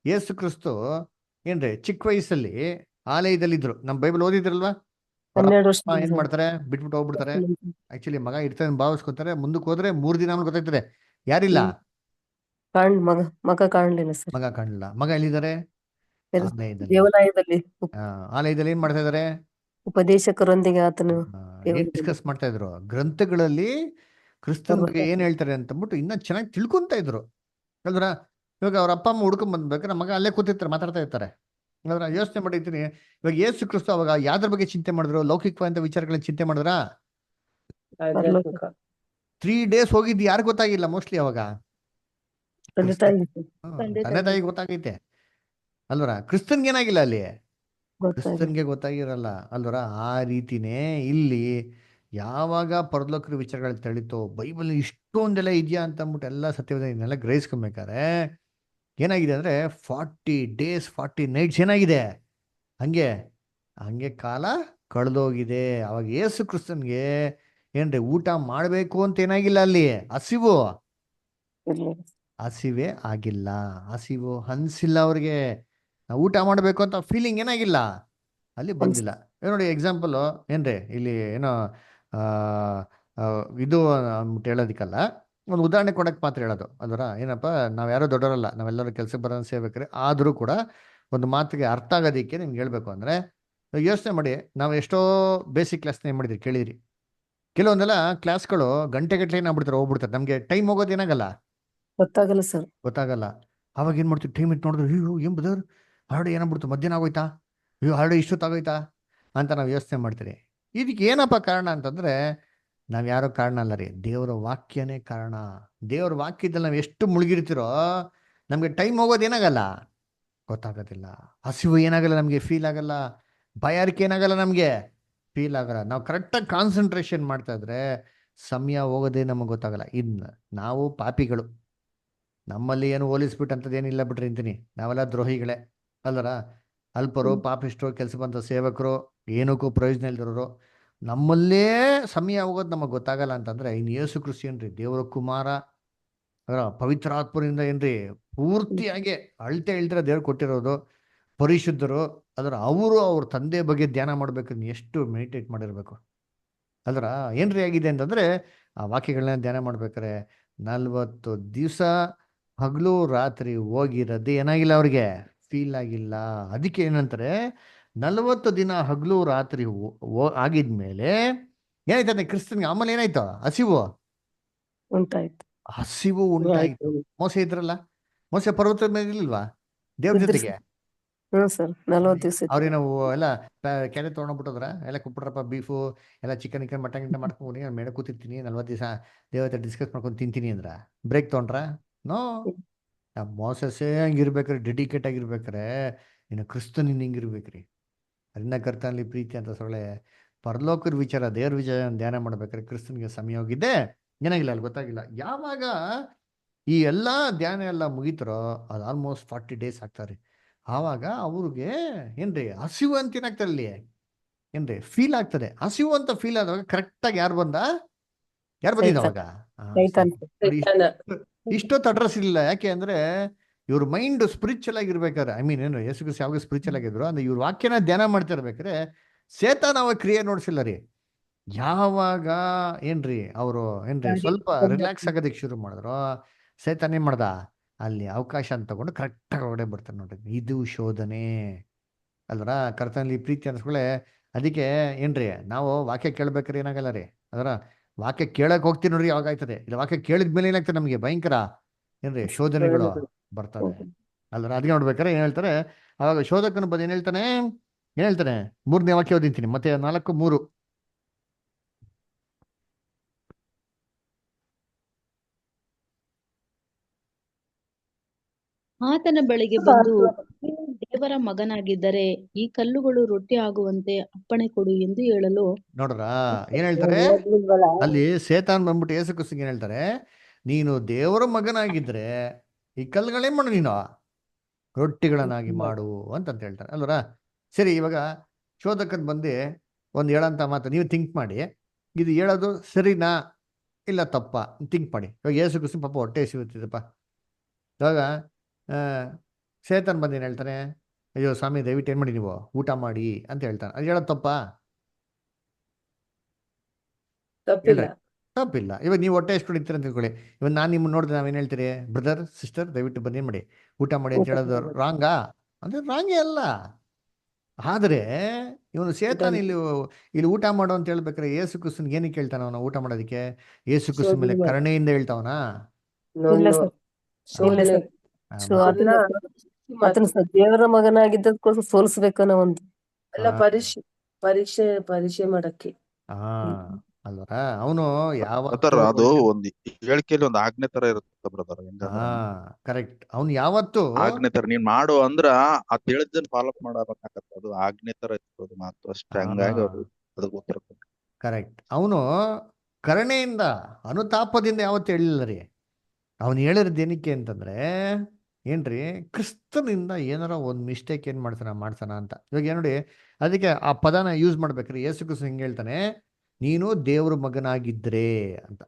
ಯೇಸು ಕ್ರಿಸ್ತು ಏನ್ರಿ ಚಿಕ್ಕ ವಯಸ್ಸಲ್ಲಿ ಆಲಯದಲ್ಲಿದ್ರು. ನಮ್ಮ ಬೈಬಲ್ ಓದಿದ್ರಲ್ವಾ, 12 ವರ್ಷ ಏನ್ ಮಾಡ್ತಾರೆ, ಬಿಟ್ಬಿಟ್ಟು ಹೋಗ್ಬಿಡ್ತಾರೆ. ಆಕ್ಚುಲಿ ಮಗ ಇರ್ತಾನೆ ಭಾವಿಸ್ಕೊತಾರೆ, ಮುಂದಕ್ಕೆ ಹೋದ್ರೆ 3 ದಿನ ಆಮೇಲೆ ಗೊತ್ತಾಯ್ತದೆ ಯಾರಿಲ್ಲ, ಮಗ ಕಾಣಲಿಲ್ಲ ಸರ್. ಮಗ ಕಾಣಲಿಲ್ಲ. ಮಗ ಎಲ್ಲಿದ್ದಾರೆ, ಆಲಯದಲ್ಲಿ. ದೇವಾಲಯದಲ್ಲಿ ಆಲಯದಲ್ಲಿ ಏನ್ ಮಾಡ್ತಾ ಇದಾರೆ, ಉಪದೇಶಕರೊಂದಿಗೆ ಆತನು ಏನ್ ಡಿಸ್ಕಸ್ ಮಾಡ್ತಾ ಇದ್ರು, ಗ್ರಂಥಗಳಲ್ಲಿ ಕ್ರಿಸ್ತನ್ ಬಗ್ಗೆ ಏನ್ ಹೇಳ್ತಾರೆ ಅಂತಂದ್ಬಿಟ್ಟು ಇನ್ನ ಚೆನ್ನಾಗಿ ತಿಳ್ಕೊಂತ ಇದ್ರು ಅಲ್ದ್ರ. ಇವಾಗ ಅವ್ರ ಅಪ್ಪ ಅಮ್ಮ ಹುಡ್ಕೊಂಡ್ ಬಂದ್ಬೇಕಾದ್ರೆ ಮಗ ಅಲ್ಲೇ ಕೂತಿರ್ತಾರೆ, ಮಾತಾಡ್ತಾ ಇರ್ತಾರೆ. ಅದ್ರ ಯೋಚನೆ ಮಾಡಿರ್ತೀನಿ, ಇವಾಗ ಯೇಸು ಕ್ರಿಸ್ತು ಅವಾಗ ಯಾವ್ದ್ರ ಬಗ್ಗೆ ಚಿಂತೆ ಮಾಡಿದ್ರು, ಲೌಕಿಕವಾದ ವಿಚಾರಗಳನ್ನ ಚಿಂತೆ ಮಾಡಿದ್ರ. 3 days ಹೋಗಿದ್ದು ಯಾರು ಗೊತ್ತಾಗಿಲ್ಲ ಮೋಸ್ಟ್ಲಿ ಅವಾಗ, ತಂದೆ ತಾಯಿ ಗೊತ್ತಾಗೈತೆ ಅಲ್ವರ, ಕ್ರಿಸ್ತನ್ಗೆ ಏನಾಗಿಲ್ಲ ಅಲ್ಲಿ, ಕ್ರಿಸ್ತನ್ಗೆ ಗೊತ್ತಾಗಿರಲ್ಲ ಅಲ್ವರ. ಆ ರೀತಿನೇ ಇಲ್ಲಿ ಯಾವಾಗ ಪರಲೋಕದ ವಿಚಾರಗಳು ತಿಳಿತೋ, ಬೈಬಲ್ ಇಷ್ಟೊಂದೆಲ್ಲ ಇದೆಯಾ ಅಂತ ಅಂದ್ಬಿಟ್ಟು ಎಲ್ಲ ಸತ್ಯವಾದ ಇದನ್ನೆಲ್ಲ ಗ್ರಹಿಸ್ಕೊಬೇಕಾರೆ ಏನಾಗಿದೆ ಅಂದ್ರೆ 40 days 40 nights ಏನಾಗಿದೆ, ಹಂಗೆ ಕಾಲ ಕಳೆದೋಗಿದೆ. ಅವಾಗ ಯೇಸು ಕ್ರಿಸ್ತನ್ಗೆ ಏನ್ರಿ ಊಟ ಮಾಡಬೇಕು ಅಂತ ಏನಾಗಿಲ್ಲ, ಅಲ್ಲಿ ಹಸಿವೇ ಆಗಿಲ್ಲ, ಹಸಿವು ಅನ್ಸಿಲ್ಲ ಅವ್ರಿಗೆ. ನಾವು ಊಟ ಮಾಡಬೇಕು ಅಂತ ಫೀಲಿಂಗ್ ಏನಾಗಿಲ್ಲ, ಅಲ್ಲಿ ಬಂದಿಲ್ಲ. ನೋಡಿ ಎಕ್ಸಾಂಪಲ್ ಏನ್ರಿ ಇಲ್ಲಿ ಏನೋ ಇದು ಅಂದ್ಬಿಟ್ಟು ಹೇಳೋದಿಕ್ಕಲ್ಲ, ಒಂದು ಉದಾಹರಣೆ ಕೊಡಕ್ಕೆ ಮಾತ್ರ ಹೇಳೋದು ಅದರ. ಏನಪ್ಪ, ನಾವು ಯಾರೋ ದೊಡ್ಡವರಲ್ಲ, ನಾವೆಲ್ಲರೂ ಕೆಲಸಕ್ಕೆ ಬರೋ ಸೇವಕರೇ, ಆದರೂ ಕೂಡ ಒಂದು ಮಾತಿಗೆ ಅರ್ಥ ಆಗೋದಕ್ಕೆ ನಿಮ್ಗೆ ಹೇಳ್ಬೇಕು ಅಂದ್ರೆ ಯೋಚನೆ ಮಾಡಿ. ನಾವು ಎಷ್ಟೋ ಬೇಸಿಕ್ ಕ್ಲಾಸ್ನ ಏನು ಮಾಡಿದ್ರಿ ಕೇಳಿದ್ರಿ. ಕೆಲವೊಂದೆಲ್ಲ ಕ್ಲಾಸ್ಗಳು ಗಂಟೆಗಟ್ಟಲೆ ಏನಾಗ್ಬಿಡ್ತಾರೆ, ಹೋಗ್ಬಿಡ್ತಾರೆ, ನಮಗೆ ಟೈಮ್ ಹೋಗೋದು ಏನಾಗಲ್ಲ, ಗೊತ್ತಾಗಲ್ಲ ಸರ್, ಗೊತ್ತಾಗಲ್ಲ. ಅವಾಗ ಏನು ಮಾಡ್ತೀವಿ, ಟೈಮ್ ಇಟ್ಟು ನೋಡಿದ್ರೆ ಅಯ್ಯೋ ಏನು ಬದರ್ ಹಾರ್ಡ್ ಏನಾಗ್ಬಿಡ್ತು, ಮಧ್ಯಾಹ್ನ ಆಗೋಯ್ತಾ, ಅಯ್ಯೋ ಹಾರ್ಡ್ ಇಷ್ಟೊತ್ತಾಗೋಯ್ತಾ ಅಂತ ನಾವು ಯೋಚನೆ ಮಾಡ್ತೀರಿ. ಇದಕ್ಕೆ ಏನಪ್ಪ ಕಾರಣ ಅಂತಂದ್ರೆ ನಾವು ಯಾರೋ ಕಾರಣ ಅಲ್ಲ ರೀ, ದೇವರ ವಾಕ್ಯನೇ ಕಾರಣ. ದೇವರ ವಾಕ್ಯದಲ್ಲಿ ನಾವು ಎಷ್ಟು ಮುಳುಗಿರ್ತೀರೋ ನಮಗೆ ಟೈಮ್ ಹೋಗೋದು ಏನಾಗಲ್ಲ, ಗೊತ್ತಾಗೋದಿಲ್ಲ. ಹಸಿವು ಏನಾಗಲ್ಲ ನಮಗೆ, ಫೀಲ್ ಆಗಲ್ಲ. ಬಾಯಾರಿಕೆ ಏನಾಗಲ್ಲ ನಮಗೆ, ಫೀಲ್ ಆಗಲ್ಲ. ನಾವು ಕರೆಕ್ಟಾಗಿ ಕಾನ್ಸಂಟ್ರೇಷನ್ ಮಾಡ್ತಾ ಇದ್ರೆ ಸಮಯ ಹೋಗೋದೇ ನಮಗೆ ಗೊತ್ತಾಗಲ್ಲ. ಇನ್ನು ನಾವು ಪಾಪಿಗಳು, ನಮ್ಮಲ್ಲಿ ಏನು ಹೋಲಿಸ್ಬಿಟ್ಟು ಅಂಥದ್ದು ಏನಿಲ್ಲ ಬಿಟ್ರಿ ಅಂತೀನಿ, ನಾವೆಲ್ಲ ದ್ರೋಹಿಗಳೇ ಅಲ್ಲರ. ಅಲ್ಪರು, ಪಾಪಿಷ್ಟರು, ಕೆಲಸ ಬಂದ ಸೇವಕರು, ಏನಕ್ಕೂ ಪ್ರಯೋಜನ ಇಲ್ದಿರೋರು, ನಮ್ಮಲ್ಲೇ ಸಮಯ ಹೋಗೋದು ನಮಗೆ ಗೊತ್ತಾಗಲ್ಲ ಅಂತಂದ್ರೆ ಇನ್ನು ಯೇಸು ಕ್ರಿಸ್ತ ಏನ್ರಿ ದೇವರ ಕುಮಾರ, ಅದರ ಪವಿತ್ರಾತ್ಮರಿಂದ ಏನ್ರಿ ಪೂರ್ತಿಯಾಗಿ ಅಳ್ತೆ ಹೇಳ್ತಿರೋ ದೇವ್ರು ಕೊಟ್ಟಿರೋದು, ಪರಿಶುದ್ಧರು. ಅದರ ಅವ್ರ ತಂದೆ ಬಗ್ಗೆ ಧ್ಯಾನ ಮಾಡ್ಬೇಕಂದ್ರೆ ಎಷ್ಟು ಮೆಡಿಟೇಟ್ ಮಾಡಿರ್ಬೇಕು. ಅದರ ಏನ್ರಿ ಆಗಿದೆ ಅಂತಂದ್ರೆ ಆ ವಾಕ್ಯಗಳನ್ನ ಧ್ಯಾನ ಮಾಡ್ಬೇಕಾರೆ 40 ದಿವಸ ಹಗಲು ರಾತ್ರಿ ಹೋಗಿರೋದು ಏನಾಗಿಲ್ಲ ಅವ್ರಿಗೆ, ಫೀಲ್ ಆಗಿಲ್ಲ. ಅದಕ್ಕೆ ಏನಂತಾರೆ, 40 ದಿನ ಹಗಲು ರಾತ್ರಿ ಆಗಿದ್ಮೇಲೆ ಏನಾಯ್ತಂತೆ ಕ್ರಿಸ್ತನ್ಗೆ, ಆಮೇಲೆ ಏನಾಯ್ತು, ಹಸಿವು ಉಂಟಾಯ್ತು. ಉಂಟಾಯ್ತು. ಮೋಸೆ ಇದ್ರಲ್ಲ, ಮೋಸೆ ಪರ್ವತದ ಮೇಲೆ ಇರ್ಲಿಲ್ವಾ ದೇವ್ರ ಇದ್ರಿ ಜೊತೆಗೆ? ಹ್ಮ್ ಸರ್ 40 ದಿವಸ ಇತ್ತು. ಅವ್ರೇನೋ ಎಲ್ಲ ಕೆರೆ ತೊಗೊಂಡೋಗ್ಬಿಟ್ಟದ್ರ, ಎಲ್ಲ ಕೊಟ್ಬಿಟ್ರಪ್ಪ ಬೀಫು ಎಲ್ಲ, ಚಿಕನ್ ಮಟನ್ ಗಿಂಟ ಮಾಡ್ಕೊಂಡು ನಾನು ಮೇಡ ಕೂತಿರ್ತೀನಿ 40 ದಿವಸ ದೇವತೆ ಡಿಸ್ಕಸ್ ಮಾಡ್ಕೊಂಡು ತಿಂತೀನಿ ಅಂದ್ರ ಬ್ರೇಕ್ ತೊಗೊಂಡ್ರ? ನೋ. ಮೋಸಸ್ಸೇ ಹಂಗಿರ್ಬೇಕ್ರಿ, ಡೆಡಿಕೇಟ್ ಆಗಿರ್ಬೇಕ್ರೆ, ಇನ್ನು ಕ್ರಿಸ್ತನಿಂದ ಹಿಂಗಿರ್ಬೇಕ್ರಿ. ಅದನ್ನ ಕರ್ತನಲ್ಲಿ ಪ್ರೀತಿ ಅಂತ ಸೊಳ್ಳೆ ಪರಲೋಕದ ವಿಚಾರ, ದೇವ್ರ ವಿಚಾರ ಧ್ಯಾನ ಮಾಡ್ಬೇಕಾದ್ರೆ ಕ್ರಿಸ್ತನಿಗೆ ಸಮಯ ಹೋಗಿದ್ದೆ ಏನಾಗಿಲ್ಲ, ಅಲ್ಲಿ ಗೊತ್ತಾಗಿಲ್ಲ. ಯಾವಾಗ ಈ ಎಲ್ಲ ಧ್ಯಾನ ಎಲ್ಲ ಮುಗಿತಾರೋ ಅದು ಆಲ್ಮೋಸ್ಟ್ 40 days ಆಗ್ತಾರೆ. ಆವಾಗ ಅವ್ರಿಗೆ ಏನ್ರಿ ಹಸಿವು ಅಂತ ಏನಾಗ್ತಾರೆ ಅಲ್ಲಿ, ಏನ್ರಿ ಫೀಲ್ ಆಗ್ತದೆ. ಹಸಿವು ಅಂತ ಫೀಲ್ ಆದಾಗ ಕರೆಕ್ಟಾಗಿ ಯಾರು ಬಂದಿದ್ದ ಅವಾಗ? ಸೈತಾನ್. ಇಷ್ಟೊತ್ತು ಅಡ್ರೆಸ್ ಇಲ್ಲ. ಯಾಕೆ ಅಂದ್ರೆ ಇವ್ರ ಮೈಂಡ್ ಸ್ಪಿರಿಚುವಲ್ ಆಗಿರ್ಬೇಕಾದ್ರೆ, ಐ ಮೀನ್ ಏನು ಯೇಸು ಕ್ರಿಸ್ತ ಯಾವಾಗ ಸ್ಪಿರಿಚುವಲ್ ಆಗಿದ್ರು ಅಂದ್ರೆ ಇವ್ರ ವಾಕ್ಯನ ಧ್ಯಾನ ಮಾಡ್ತಾ ಇರ್ಬೇಕಾದ್ರೆ ಸೇತಾನ ಅವಾಗ ಕ್ರಿಯೆ ನೋಡ್ಸಿಲ್ಲ ರೀ. ಯಾವಾಗ ಏನ್ರಿ ಅವರು ಏನ್ರಿ ಸ್ವಲ್ಪ ರಿಲ್ಯಾಕ್ಸ್ ಆಗೋದಕ್ಕೆ ಶುರು ಮಾಡಿದ್ರು, ಸೇತಾನ ಏನ್ ಮಾಡ್ದ, ಅಲ್ಲಿ ಅವಕಾಶ ಅಂತ ತಗೊಂಡು ಕರೆಕ್ಟಾಗಿ ಹೊರಗಡೆ ಬರ್ತಾರೆ ನೋಡ್ರಿ. ಇದು ಶೋಧನೆ ಅಲ್ವರ ಕರ್ತನಲ್ಲಿ ಪ್ರೀತಿ ಅನ್ಸ್ಕೊಳ್ಳೆ. ಅದಕ್ಕೆ ಏನ್ರಿ ನಾವು ವಾಕ್ಯ ಕೇಳ್ಬೇಕಾರೆ ಏನಾಗಲ್ಲ ರೀ, ಅದರ ವಾಕ್ಯ ಕೇಳಕ್ ಹೋಗ್ತೀವಿ ನೋಡ್ರಿ ಯಾವಾಗ ಆಯ್ತದೆ. ಇಲ್ಲ ವಾಕ್ಯ ಕೇಳಿದ್ಮೇಲೆ ಏನಾಗ್ತದೆ ನಮಗೆ ಭಯಂಕರ ಏನ್ರಿ ಶೋಧನೆಗಳು ಬರ್ತವೆ ಅಲ್ವರ. ಅದಕ್ಕೆ ನೋಡ್ಬೇಕಾರೆ ಏನ್ ಹೇಳ್ತಾರೆ, ಅವಾಗ ಶೋಧಕನ ಬಂದು ಏನ್ ಹೇಳ್ತಾನೆ 3ನೇ ವಾಕ್ಯ ಓದಿಂತೀನಿ, ಮತ್ತೆ 4:3. ಆತನ ಬಳಿಗೆ ಬಂದು, ನೀನು ದೇವರ ಮಗನಾಗಿದ್ದರೆ ಈ ಕಲ್ಲುಗಳು ರೊಟ್ಟಿ ಆಗುವಂತೆ ಅಪ್ಪಣೆ ಕೊಡು ಎಂದು ಹೇಳಲು. ನೋಡ್ರ ಏನ್ ಹೇಳ್ತಾರೆ ಅಲ್ಲಿ, ಸೇತಾನ್ ಬಂದ್ಬಿಟ್ಟು ಯೇಸು ಕ್ರಿಸ್ತನಿಗೆ ಏನ್ ಹೇಳ್ತಾರೆ, ನೀನು ದೇವರ ಮಗನಾಗಿದ್ರೆ ಈ ಕಲ್ಲುಗಳೇನ್ ಮಾಡು, ನೀನು ರೊಟ್ಟಿಗಳನ್ನಾಗಿ ಮಾಡು ಅಂತ ಹೇಳ್ತಾರೆ ಅಲ್ವರ. ಸರಿ, ಇವಾಗ ಶೋಧಕನ್ ಬಂದು ಒಂದು ಹೇಳಂತ ಮಾತು ನೀವು ಥಿಂಕ್ ಮಾಡಿ, ಇದು ಹೇಳೋದು ಸರಿನಾ ಇಲ್ಲ ತಪ್ಪಾ ಥಿಂಕ್ ಮಾಡಿ. ಇವಾಗ ಯೇಸು ಕ್ರಿಸ್ತನ ಪಾಪ ಹೊಟ್ಟೆ ಹಸಿಯುತ್ತಿದ್ದಪ್ಪ. ಇವಾಗ ಸೇತಾನ್ ಬಂದು ಏನು ಹೇಳ್ತಾನೆ, ಅಯ್ಯೋ ಸ್ವಾಮಿ ದಯವಿಟ್ಟು ಏನು ಮಾಡಿ ನೀವು ಊಟ ಮಾಡಿ ಅಂತ ಹೇಳ್ತಾನೆ. ಅದು ಹೇಳೋದು ತಪ್ಪಾ? ತಪ್ಪಿಲ್ಲ. ತಪ್ಪಿಲ್ಲ. ಇವಾಗ ನೀವು ಹೊಟ್ಟೆ ಎಷ್ಟು ಕುಡಿತೀರ ಅಂತ ತಿಳ್ಕೊಳ್ಳಿ. ಇವಾಗ ನಾನು ನಿಮ್ಮನ್ನು ನೋಡಿದ್ರೆ ನಾವೇನು ಹೇಳ್ತೀರಿ, ಬ್ರದರ್ ಸಿಸ್ಟರ್ ದಯವಿಟ್ಟು ಬನ್ನಿ ಮಾಡಿ ಊಟ ಮಾಡಿ ಅಂತ ಹೇಳೋದು ರಾಂಗಾ ಅಂದ್ರೆ? ರಾಂಗೇ ಅಲ್ಲ. ಆದರೆ ಇವನು ಸೇತಾನ್ ಇಲ್ಲಿ ಊಟ ಮಾಡು ಅಂತ ಹೇಳ್ಬೇಕಾರೆ ಯೇಸು ಕ್ರಿಸ್ತನ್ಗೆ ಏನಕ್ಕೆ ಹೇಳ್ತಾನ ಅವನ ಊಟ ಮಾಡೋದಕ್ಕೆ? ಯೇಸು ಕ್ರಿಸ್ತನ ಮೇಲೆ ಕರುಣೆಯಿಂದ ಹೇಳ್ತಾವನ? ಇಲ್ಲ ಸರ್, ಇಲ್ಲ ಸರ್. ಆತನ ದೇವರ ಮಗನಾಗಿದ್ದಕ್ಕೋಸ್ಕರ ಸೋಲಿಸ್ಬೇಕು ಅನ್ನೋ ಒಂದು ಅಲ್ಲ, ಪರೀಕ್ಷೆ ಮಾಡಕ್ಕೆ. ಅಲ್ವರ ಅವನು ಯಾವ ಅದು ಒಂದು ಹೇಳಿಕೆಯಲ್ಲಿ ಒಂದು ಆಜ್ಞೆ ತರ ಇರುತ್ತೆ ಬ್ರದರ್. ಕರೆಕ್ಟ್. ಅವನು ಯಾವತ್ತು ಆಜ್ಞೆ ತರ ನೀನ್ ಮಾಡು ಅಂದ್ರ ಅದ್ ಹೇಳಿದ್ದನ್ ಫಾಲೋ ಅಪ್ ಮಾಡಬೇಕಾಗತ್ತೆ. ಅದು ಆಜ್ಞೆ ತರ ಇರ್ತದೆ ಮಾತು ಅಷ್ಟೇ. ಹಂಗಾಗಿ ಅವ್ರು ಅದಕ್ಕೆ ಉತ್ತರ ಕೊಡ್ತಾರೆ. ಕರೆಕ್ಟ್. ಅವನು ಕರುಣೆಯಿಂದ ಅನುತಾಪದಿಂದ ಯಾವತ್ತು ಹೇಳಿಲ್ಲ ರೀ. ಅವನು ಹೇಳಿರೋದು ಏನಕ್ಕೆ ಅಂತಂದ್ರೆ ಏನ್ರಿ, ಕ್ರಿಸ್ತನಿಂದ ಏನಾರ ಒಂದು ಮಿಸ್ಟೇಕ್ ಏನ್ ಮಾಡ್ತಾನ ಅಂತ. ಇವಾಗ ಏನ್ ನೋಡಿ, ಅದಕ್ಕೆ ಆ ಪದನ ಯೂಸ್ ಮಾಡ್ಬೇಕ್ರಿ. ಯೇಸು ಕ್ರಿಸ್ತ ಹಿಂಗೆ ಹೇಳ್ತಾನೆ, ನೀನು ದೇವ್ರ ಮಗನಾಗಿದ್ರೆ ಅಂತ.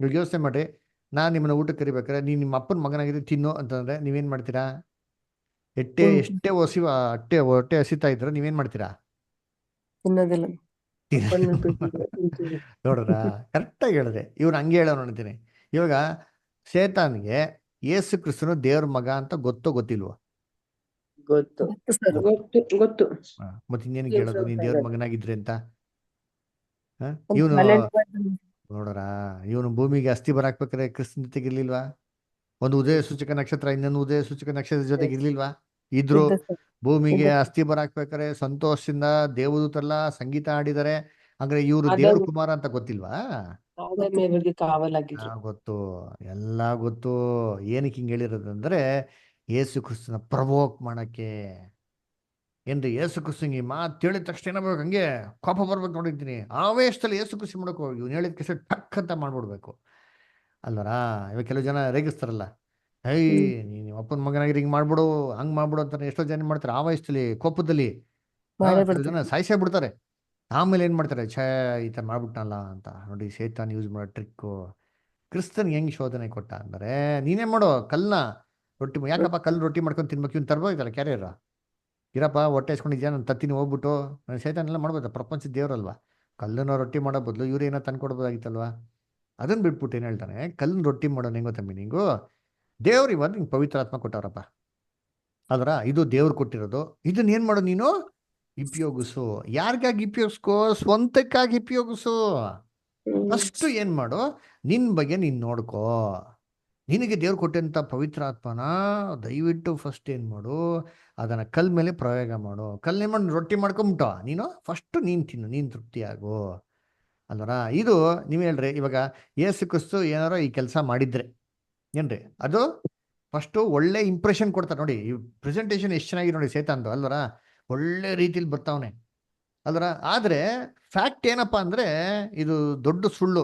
ಇವಾಗ ಯೋಚನೆ ಮಾಡ್ರಿ, ನಾನು ನಿಮ್ಮನ್ನ ಊಟಕ್ಕೆ ಕರಿಬೇಕಾರೆ ನೀನು ನಿಮ್ಮ ಅಪ್ಪನ ಮಗನಾಗಿದ್ರೆ ತಿನ್ನು ಅಂತಂದ್ರೆ ನೀವೇನ್ ಮಾಡ್ತೀರಾ? ಎಷ್ಟೇ ಹೊಟ್ಟೆ ಹಸಿತಾ ಇದ್ರೆ ನೀವೇನ್ ಮಾಡ್ತೀರಾ? ತಿನ್ನೋದಿಲ್ಲ. ನೋಡ್ರ ಕರೆಕ್ಟಾಗಿ ಹೇಳಿದೆ. ಇವ್ರು ಹಂಗೆ ಹೇಳೋ ನೋಡ್ತೀನಿ. ಇವಾಗ ಸೇತಾನ್ಗೆ ಯೇಸು ಕ್ರಿಸ್ತನು ದೇವ್ರ ಮಗ ಅಂತ ಗೊತ್ತಿಲ್ವೋ? ಗೊತ್ತು. ಮತ್ತೆ ಇನ್ನೇನಕ್ಕೆ ಹೇಳೋದು ನೀನ್ ದೇವ್ರ ಮಗನಾಗಿದ್ರೆ ಅಂತ? ಇವನು ನೋಡರ, ಇವನು ಭೂಮಿಗೆ ಅಸ್ಥಿ ಬರಾಕ್ಬೇಕಾದ್ರೆ ಕ್ರಿಸ್ತನ ಜೊತೆಗೆ ಇರ್ಲಿಲ್ವಾ? ಒಂದು ಉದಯ ಸೂಚಕ ನಕ್ಷತ್ರ ಇನ್ನೊಂದು ಉದಯ ಸೂಚಕ ನಕ್ಷತ್ರ ಜೊತೆಗೆ ಇರ್ಲಿಲ್ವಾ? ಇದ್ರು. ಭೂಮಿಗೆ ಅಸ್ಥಿ ಬರಾಕ್ಬೇಕಾರೆ ಸಂತೋಷದಿಂದ ದೇವದೂತರೆಲ್ಲ ಸಂಗೀತ ಆಡಿದಾರೆ. ಅಂದ್ರೆ ಇವ್ರು ದೇವ್ರ ಕುಮಾರ ಅಂತ ಗೊತ್ತಿಲ್ವಾ? ಗೊತ್ತು, ಎಲ್ಲ ಗೊತ್ತು. ಏನಕ್ಕೆ ಹಿಂಗೆ ಹೇಳಿರೋದಂದ್ರೆ ಯೇಸು ಕ್ರಿಸ್ತನ ಪ್ರವೋಕ್ ಮಾಡಕ್ಕೆ. ಏನ್ರಿ, ಯೇಸು ಕ್ರಿಸ್ತಂಗೆ ಮಾತು ಹೇಳಿದ ತಕ್ಷಣ ಏನಾಗ್ಬೇಕು, ಹಂಗೆ ಕೋಪ ಬರ್ಬೇಕು ನೋಡಿದ್ದೀನಿ. ಆವೇಶದಲ್ಲಿ ಯೇಸು ಕ್ರಿಸ್ತ ಮಾಡಕ್ ಹೋಗಿ ಇವ್ನು ಹೇಳಿದ ಕೆಸ ಟಕ್ ಅಂತ ಮಾಡ್ಬಿಡ್ಬೇಕು ಅಲ್ವರಾ? ಇವಾಗ ಕೆಲವು ಜನ ರೇಗಿಸ್ತಾರಲ್ಲ, ನೀನು ಅಪ್ಪನ ಮಗನಾಗಿ ಹಿಂಗೆ ಮಾಡ್ಬಿಡು ಹಂಗ್ ಮಾಡ್ಬಿಡು ಅಂತಾರೆ. ಎಷ್ಟೋ ಜನ ಮಾಡ್ತಾರೆ ಆವೇಶದಲ್ಲಿ ಕೋಪದಲ್ಲಿ. ಕೆಲವು ಜನ ಸಾಯಿಸೇ ಬಿಡ್ತಾರೆ. ಆಮೇಲೆ ಏನ್ ಮಾಡ್ತಾರೆ, ಈ ಥರ ಮಾಡ್ಬಿಟ್ನಲ್ಲ ಅಂತ. ನೋಡಿ, ಸೇತಾನ್ ಯೂಸ್ ಮಾಡೋ ಟ್ರಿಕ್ಕು. ಕ್ರಿಸ್ತನ್ ಹೆಂಗ್ ಶೋಧನೆ ಕೊಟ್ಟ ಅಂದ್ರೆ, ನೀನೇ ಮಾಡೋ ಕಲ್ಲನ್ನ ರೊಟ್ಟಿ, ಯಾಕಪ್ಪ ಕಲ್ಲು ರೊಟ್ಟಿ ಮಾಡ್ಕೊಂಡು ತಿನ್ಬೇಕು? ಇವ್ನು ತರ್ಬೋದಿಲ್ಲ ಕ್ಯಾರಿಯರ್, ಇರಪ್ಪ ಹೊಟ್ಟೆ ಇಸ್ಕೊಂಡಿದ್ಯಾ ನಾನು ತತ್ತೀನಿ ಹೋಗ್ಬಿಟ್ಟು. ನಾನು ಸೇತಾನೆಲ್ಲ ಮಾಡ್ಬೋದು, ಪ್ರಪಂಚದ ದೇವ್ರಲ್ವಾ? ಕಲ್ಲನ್ನ ರೊಟ್ಟಿ ಮಾಡೋ ಬದಲು ಇವ್ರೇನೋ ತಂದ್ಕೊಡ್ಬೋದಾಗಿತ್ತಲ್ವಾ? ಅದನ್ನ ಬಿಟ್ಬಿಟ್ಟು ಏನು ಹೇಳ್ತಾನೆ, ಕಲ್ಲನ್ನ ರೊಟ್ಟಿ ಮಾಡೋನು ಹೆಂಗೋ ತಮ್ಮಿ ನಿಂಗು ದೇವ್ರು ಇವತ್ತು ನಿಂಗೆ ಪವಿತ್ರಾತ್ಮ ಕೊಟ್ಟವ್ರಪ್ಪ. ಅದರ ಇದು ದೇವ್ರು ಕೊಟ್ಟಿರೋದು. ಇದನ್ನ ಏನ್ ಮಾಡು ನೀನು, ಉಪಯೋಗಿಸು. ಯಾರಿಗಾಗಿ ಉಪಯೋಗಿಸ್ಕೋ? ಸ್ವಂತಕ್ಕಾಗಿ ಉಪಯೋಗಿಸು. ಫಸ್ಟ್ ಏನ್ ಮಾಡು, ನಿನ್ ಬಗ್ಗೆ ನೀನ್ ನೋಡ್ಕೋ. ನಿನಗೆ ದೇವ್ರು ಕೊಟ್ಟಂತ ಪವಿತ್ರ ಆತ್ಮನ ದಯವಿಟ್ಟು ಫಸ್ಟ್ ಏನ್ ಮಾಡು, ಅದನ್ನ ಕಲ್ ಮೇಲೆ ಪ್ರಯೋಗ ಮಾಡು. ಕಲ್ನೇ ಮಾಡಿ ರೊಟ್ಟಿ ಮಾಡ್ಕೊಂಬಿಟ್ಟು ನೀನು ಫಸ್ಟ್ ನೀನ್ ತಿನ್ನು, ನೀನ್ ತೃಪ್ತಿಯಾಗು. ಅಲ್ವರ ಇದು ನೀವ್ ಹೇಳ್ರಿ, ಇವಾಗ ಯೇಸು ಕ್ರಿಸ್ತು ಏನಾರೋ ಈ ಕೆಲಸ ಮಾಡಿದ್ರೆ ಏನ್ರಿ ಅದು ಫಸ್ಟ್ ಒಳ್ಳೆ ಇಂಪ್ರೆಷನ್ ಕೊಡ್ತಾರೆ. ನೋಡಿ ಈ ಪ್ರೆಸೆಂಟೇಶನ್ ಎಷ್ಟು ಚೆನ್ನಾಗಿ ನೋಡಿ ಸೇತಾನ್ದು, ಅಲ್ವರ ಒಳ್ಳೆ ರೀತಿಲಿ ಬರ್ತಾವನೆ ಅಲ್ವರ. ಆದ್ರೆ ಫ್ಯಾಕ್ಟ್ ಏನಪ್ಪಾ ಅಂದ್ರೆ ಇದು ದೊಡ್ಡ ಸುಳ್ಳು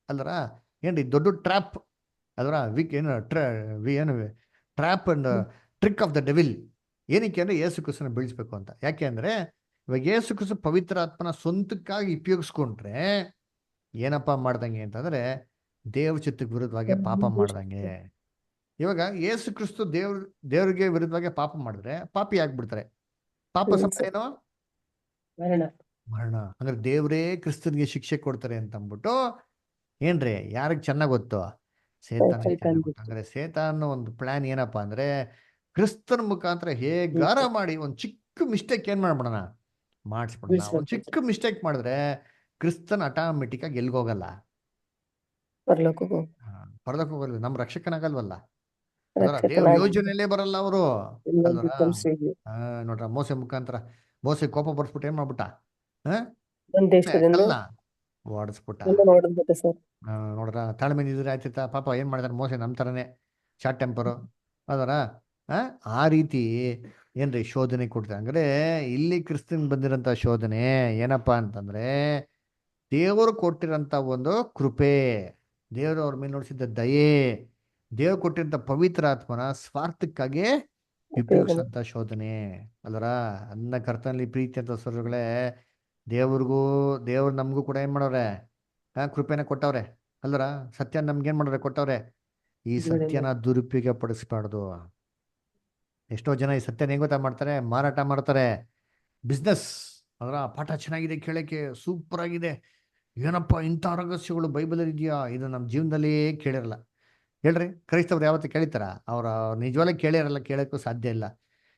ಅಲ್ವರ. ಏನ್ರಿ ದೊಡ್ಡ ಟ್ರ್ಯಾಪ್ ಅಲ್ವರ. ಏನು trap and trick of the devil. ಏನಕ್ಕೆ ಅಂದ್ರೆ ಯೇಸು ಕ್ರಿಸ್ತನ ಬೀಳಿಸ್ಬೇಕು ಅಂತ. ಯಾಕೆ ಅಂದ್ರೆ ಇವಾಗ ಯೇಸು ಕ್ರಿಸ್ತು ಪವಿತ್ರ ಆತ್ಮನ ಸ್ವಂತಕ್ಕಾಗಿ ಉಪಯೋಗಿಸ್ಕೊಂಡ್ರೆ ಏನಪ್ಪಾ ಮಾಡ್ದಂಗೆ ಅಂತಂದ್ರೆ ದೇವ್ರ ಚಿತ್ತಕ್ಕೆ ವಿರುದ್ಧವಾಗಿ ಪಾಪ ಮಾಡ್ದಂಗೆ. ಇವಾಗ ಯೇಸು ಕ್ರಿಸ್ತು ದೇವ್ರಿಗೆ ವಿರುದ್ಧವಾಗಿ ಪಾಪ ಮಾಡಿದ್ರೆ ಪಾಪಿ ಆಗ್ಬಿಡ್ತಾರೆ. ಪಾಪ ಸಂಬಳ ಏನು? ಮರಣ. ಮರಣ. ಅಂದ್ರೆ ದೇವ್ರೇ ಕ್ರಿಸ್ತನ್ಗೆ ಶಿಕ್ಷೆ ಕೊಡ್ತಾರೆ ಅಂತ ಅಂದ್ಬಿಟ್ಟು ಏನ್ರಿ ಯಾರಿಗೆ ಚೆನ್ನಾಗ್ ಗೊತ್ತು? ಸೇತಾನ ಚೆನ್ನಾಗ್ ಗೊತ್ತು. ಅಂದ್ರೆ ಸೇತಾನ ಒಂದು ಪ್ಲಾನ್ ಏನಪ್ಪಾ ಅಂದ್ರೆ ಕ್ರಿಸ್ತನ ಮುಖಾಂತರ ಹೇಗಾರ ಮಾಡಿ ಒಂದ್ ಚಿಕ್ಕ ಮಿಸ್ಟೇಕ್ ಏನ್ ಮಾಡ್ಬಿಡೋಣ, ಮಾಡಿಸ್ಬಿಡೋಣ. ಒಂದ್ ಚಿಕ್ಕ ಮಿಸ್ಟೇಕ್ ಮಾಡಿದ್ರೆ ಕ್ರಿಸ್ತನ್ ಆಟೋಮೆಟಿಕ್ ಆಗಿ ಎಲ್ಗೋಗಲ್ಲ, ಪರಲೋಕ ಹೋಗಲ್ಲ, ನಮ್ ರಕ್ಷಕನಾಗಲ್ವಲ್ಲ. ಅದರ ದೇವ್ರ ಯೋಜನೆಯಲ್ಲೇ ಬರಲ್ಲ ಅವರು ಅಲ್ವರ. ನೋಡ್ರ ಮೋಸೆ ಮುಖಾಂತರ ಮೋಸೆ ಕೋಪ ಬರ್ಸ್ಬಿಟ್ಟು ಏನ್ ಮಾಡ್ಬಿಟ್ಟ, ಕಲ್ಲ ಓಡಿಸ್ಬಿಟ್ಟ. ನೋಡ್ರ ತಾಳ್ಮೆ ಇದ್ರೆ ಆಯ್ತಿತ್ತ. ಪಾಪ ಏನ್ ಮಾಡಿದಾರೆ ಮೋಸೆ ನಮ್ ತರನೇ ಶಾರ್ಟ್ ಟೆಂಪರು ಅದರ. ಆ ರೀತಿ ಏನ್ರಿ ಶೋಧನೆ ಕೊಡ್ತಾರೆ. ಅಂದ್ರೆ ಇಲ್ಲಿ ಕ್ರಿಸ್ತನ್ ಬಂದಿರೋಂಥ ಶೋಧನೆ ಏನಪ್ಪಾ ಅಂತಂದ್ರೆ ದೇವರು ಕೊಟ್ಟಿರೋಂಥ ಒಂದು ಕೃಪೆ, ದೇವರು ಅವ್ರ ಮೇಲೆ ನೋಡಿಸಿದ್ದ ದಯೆ, ದೇವ್ರು ಕೊಟ್ಟಿರೋಂಥ ಪವಿತ್ರ ಆತ್ಮನ ಸ್ವಾರ್ಥಕ್ಕಾಗಿ ಉಪಯೋಗಿಸಂತ ಶೋಧನೆ ಅಲ್ವರ. ಅನ್ನ ಕರ್ತನಲ್ಲಿ ಪ್ರೀತಿ ಅಂತ ಸ್ವರ್ಗಳೇ, ದೇವ್ರು ನಮಗೂ ಕೂಡ ಏನ್ ಮಾಡವ್ರೆ, ಕೃಪೆನ ಕೊಟ್ಟವ್ರೆ ಅಲ್ವರ. ಸತ್ಯ ನಮ್ಗೆ ಏನ್ ಮಾಡವ್ರೆ, ಕೊಟ್ಟವ್ರೆ. ಈ ಸತ್ಯನ ದುರುಪಯೋಗ ಪಡಿಸ್ಬಾರ್ದು. ಎಷ್ಟೋ ಜನ ಈ ಸತ್ಯನ ಹೆಂಗ್ ಗೊತ್ತಾ ಮಾಡ್ತಾರೆ, ಮಾರಾಟ ಮಾಡ್ತಾರೆ, ಬಿಸ್ನೆಸ್. ಅದರ ಪಾಠ ಚೆನ್ನಾಗಿದೆ, ಕೇಳಕ್ಕೆ ಸೂಪರ್ ಆಗಿದೆ, ಏನಪ್ಪ ಇಂಥ ರಹಸ್ಯಗಳು ಬೈಬಲಲ್ಲಿ ಇದೆಯಾ, ಇದು ನಮ್ಮ ಜೀವನದಲ್ಲಿ ಕೇಳಿರಲ್ಲ. ಹೇಳ್ರಿ, ಕ್ರೈಸ್ತವ್ರು ಯಾವತ್ತೂ ಕೇಳಿತಾರ? ಅವ್ರ ನಿಜವಾಗ್ಲೂ ಕೇಳಿರಲ್ಲ, ಕೇಳಕ್ಕೂ ಸಾಧ್ಯ ಇಲ್ಲ.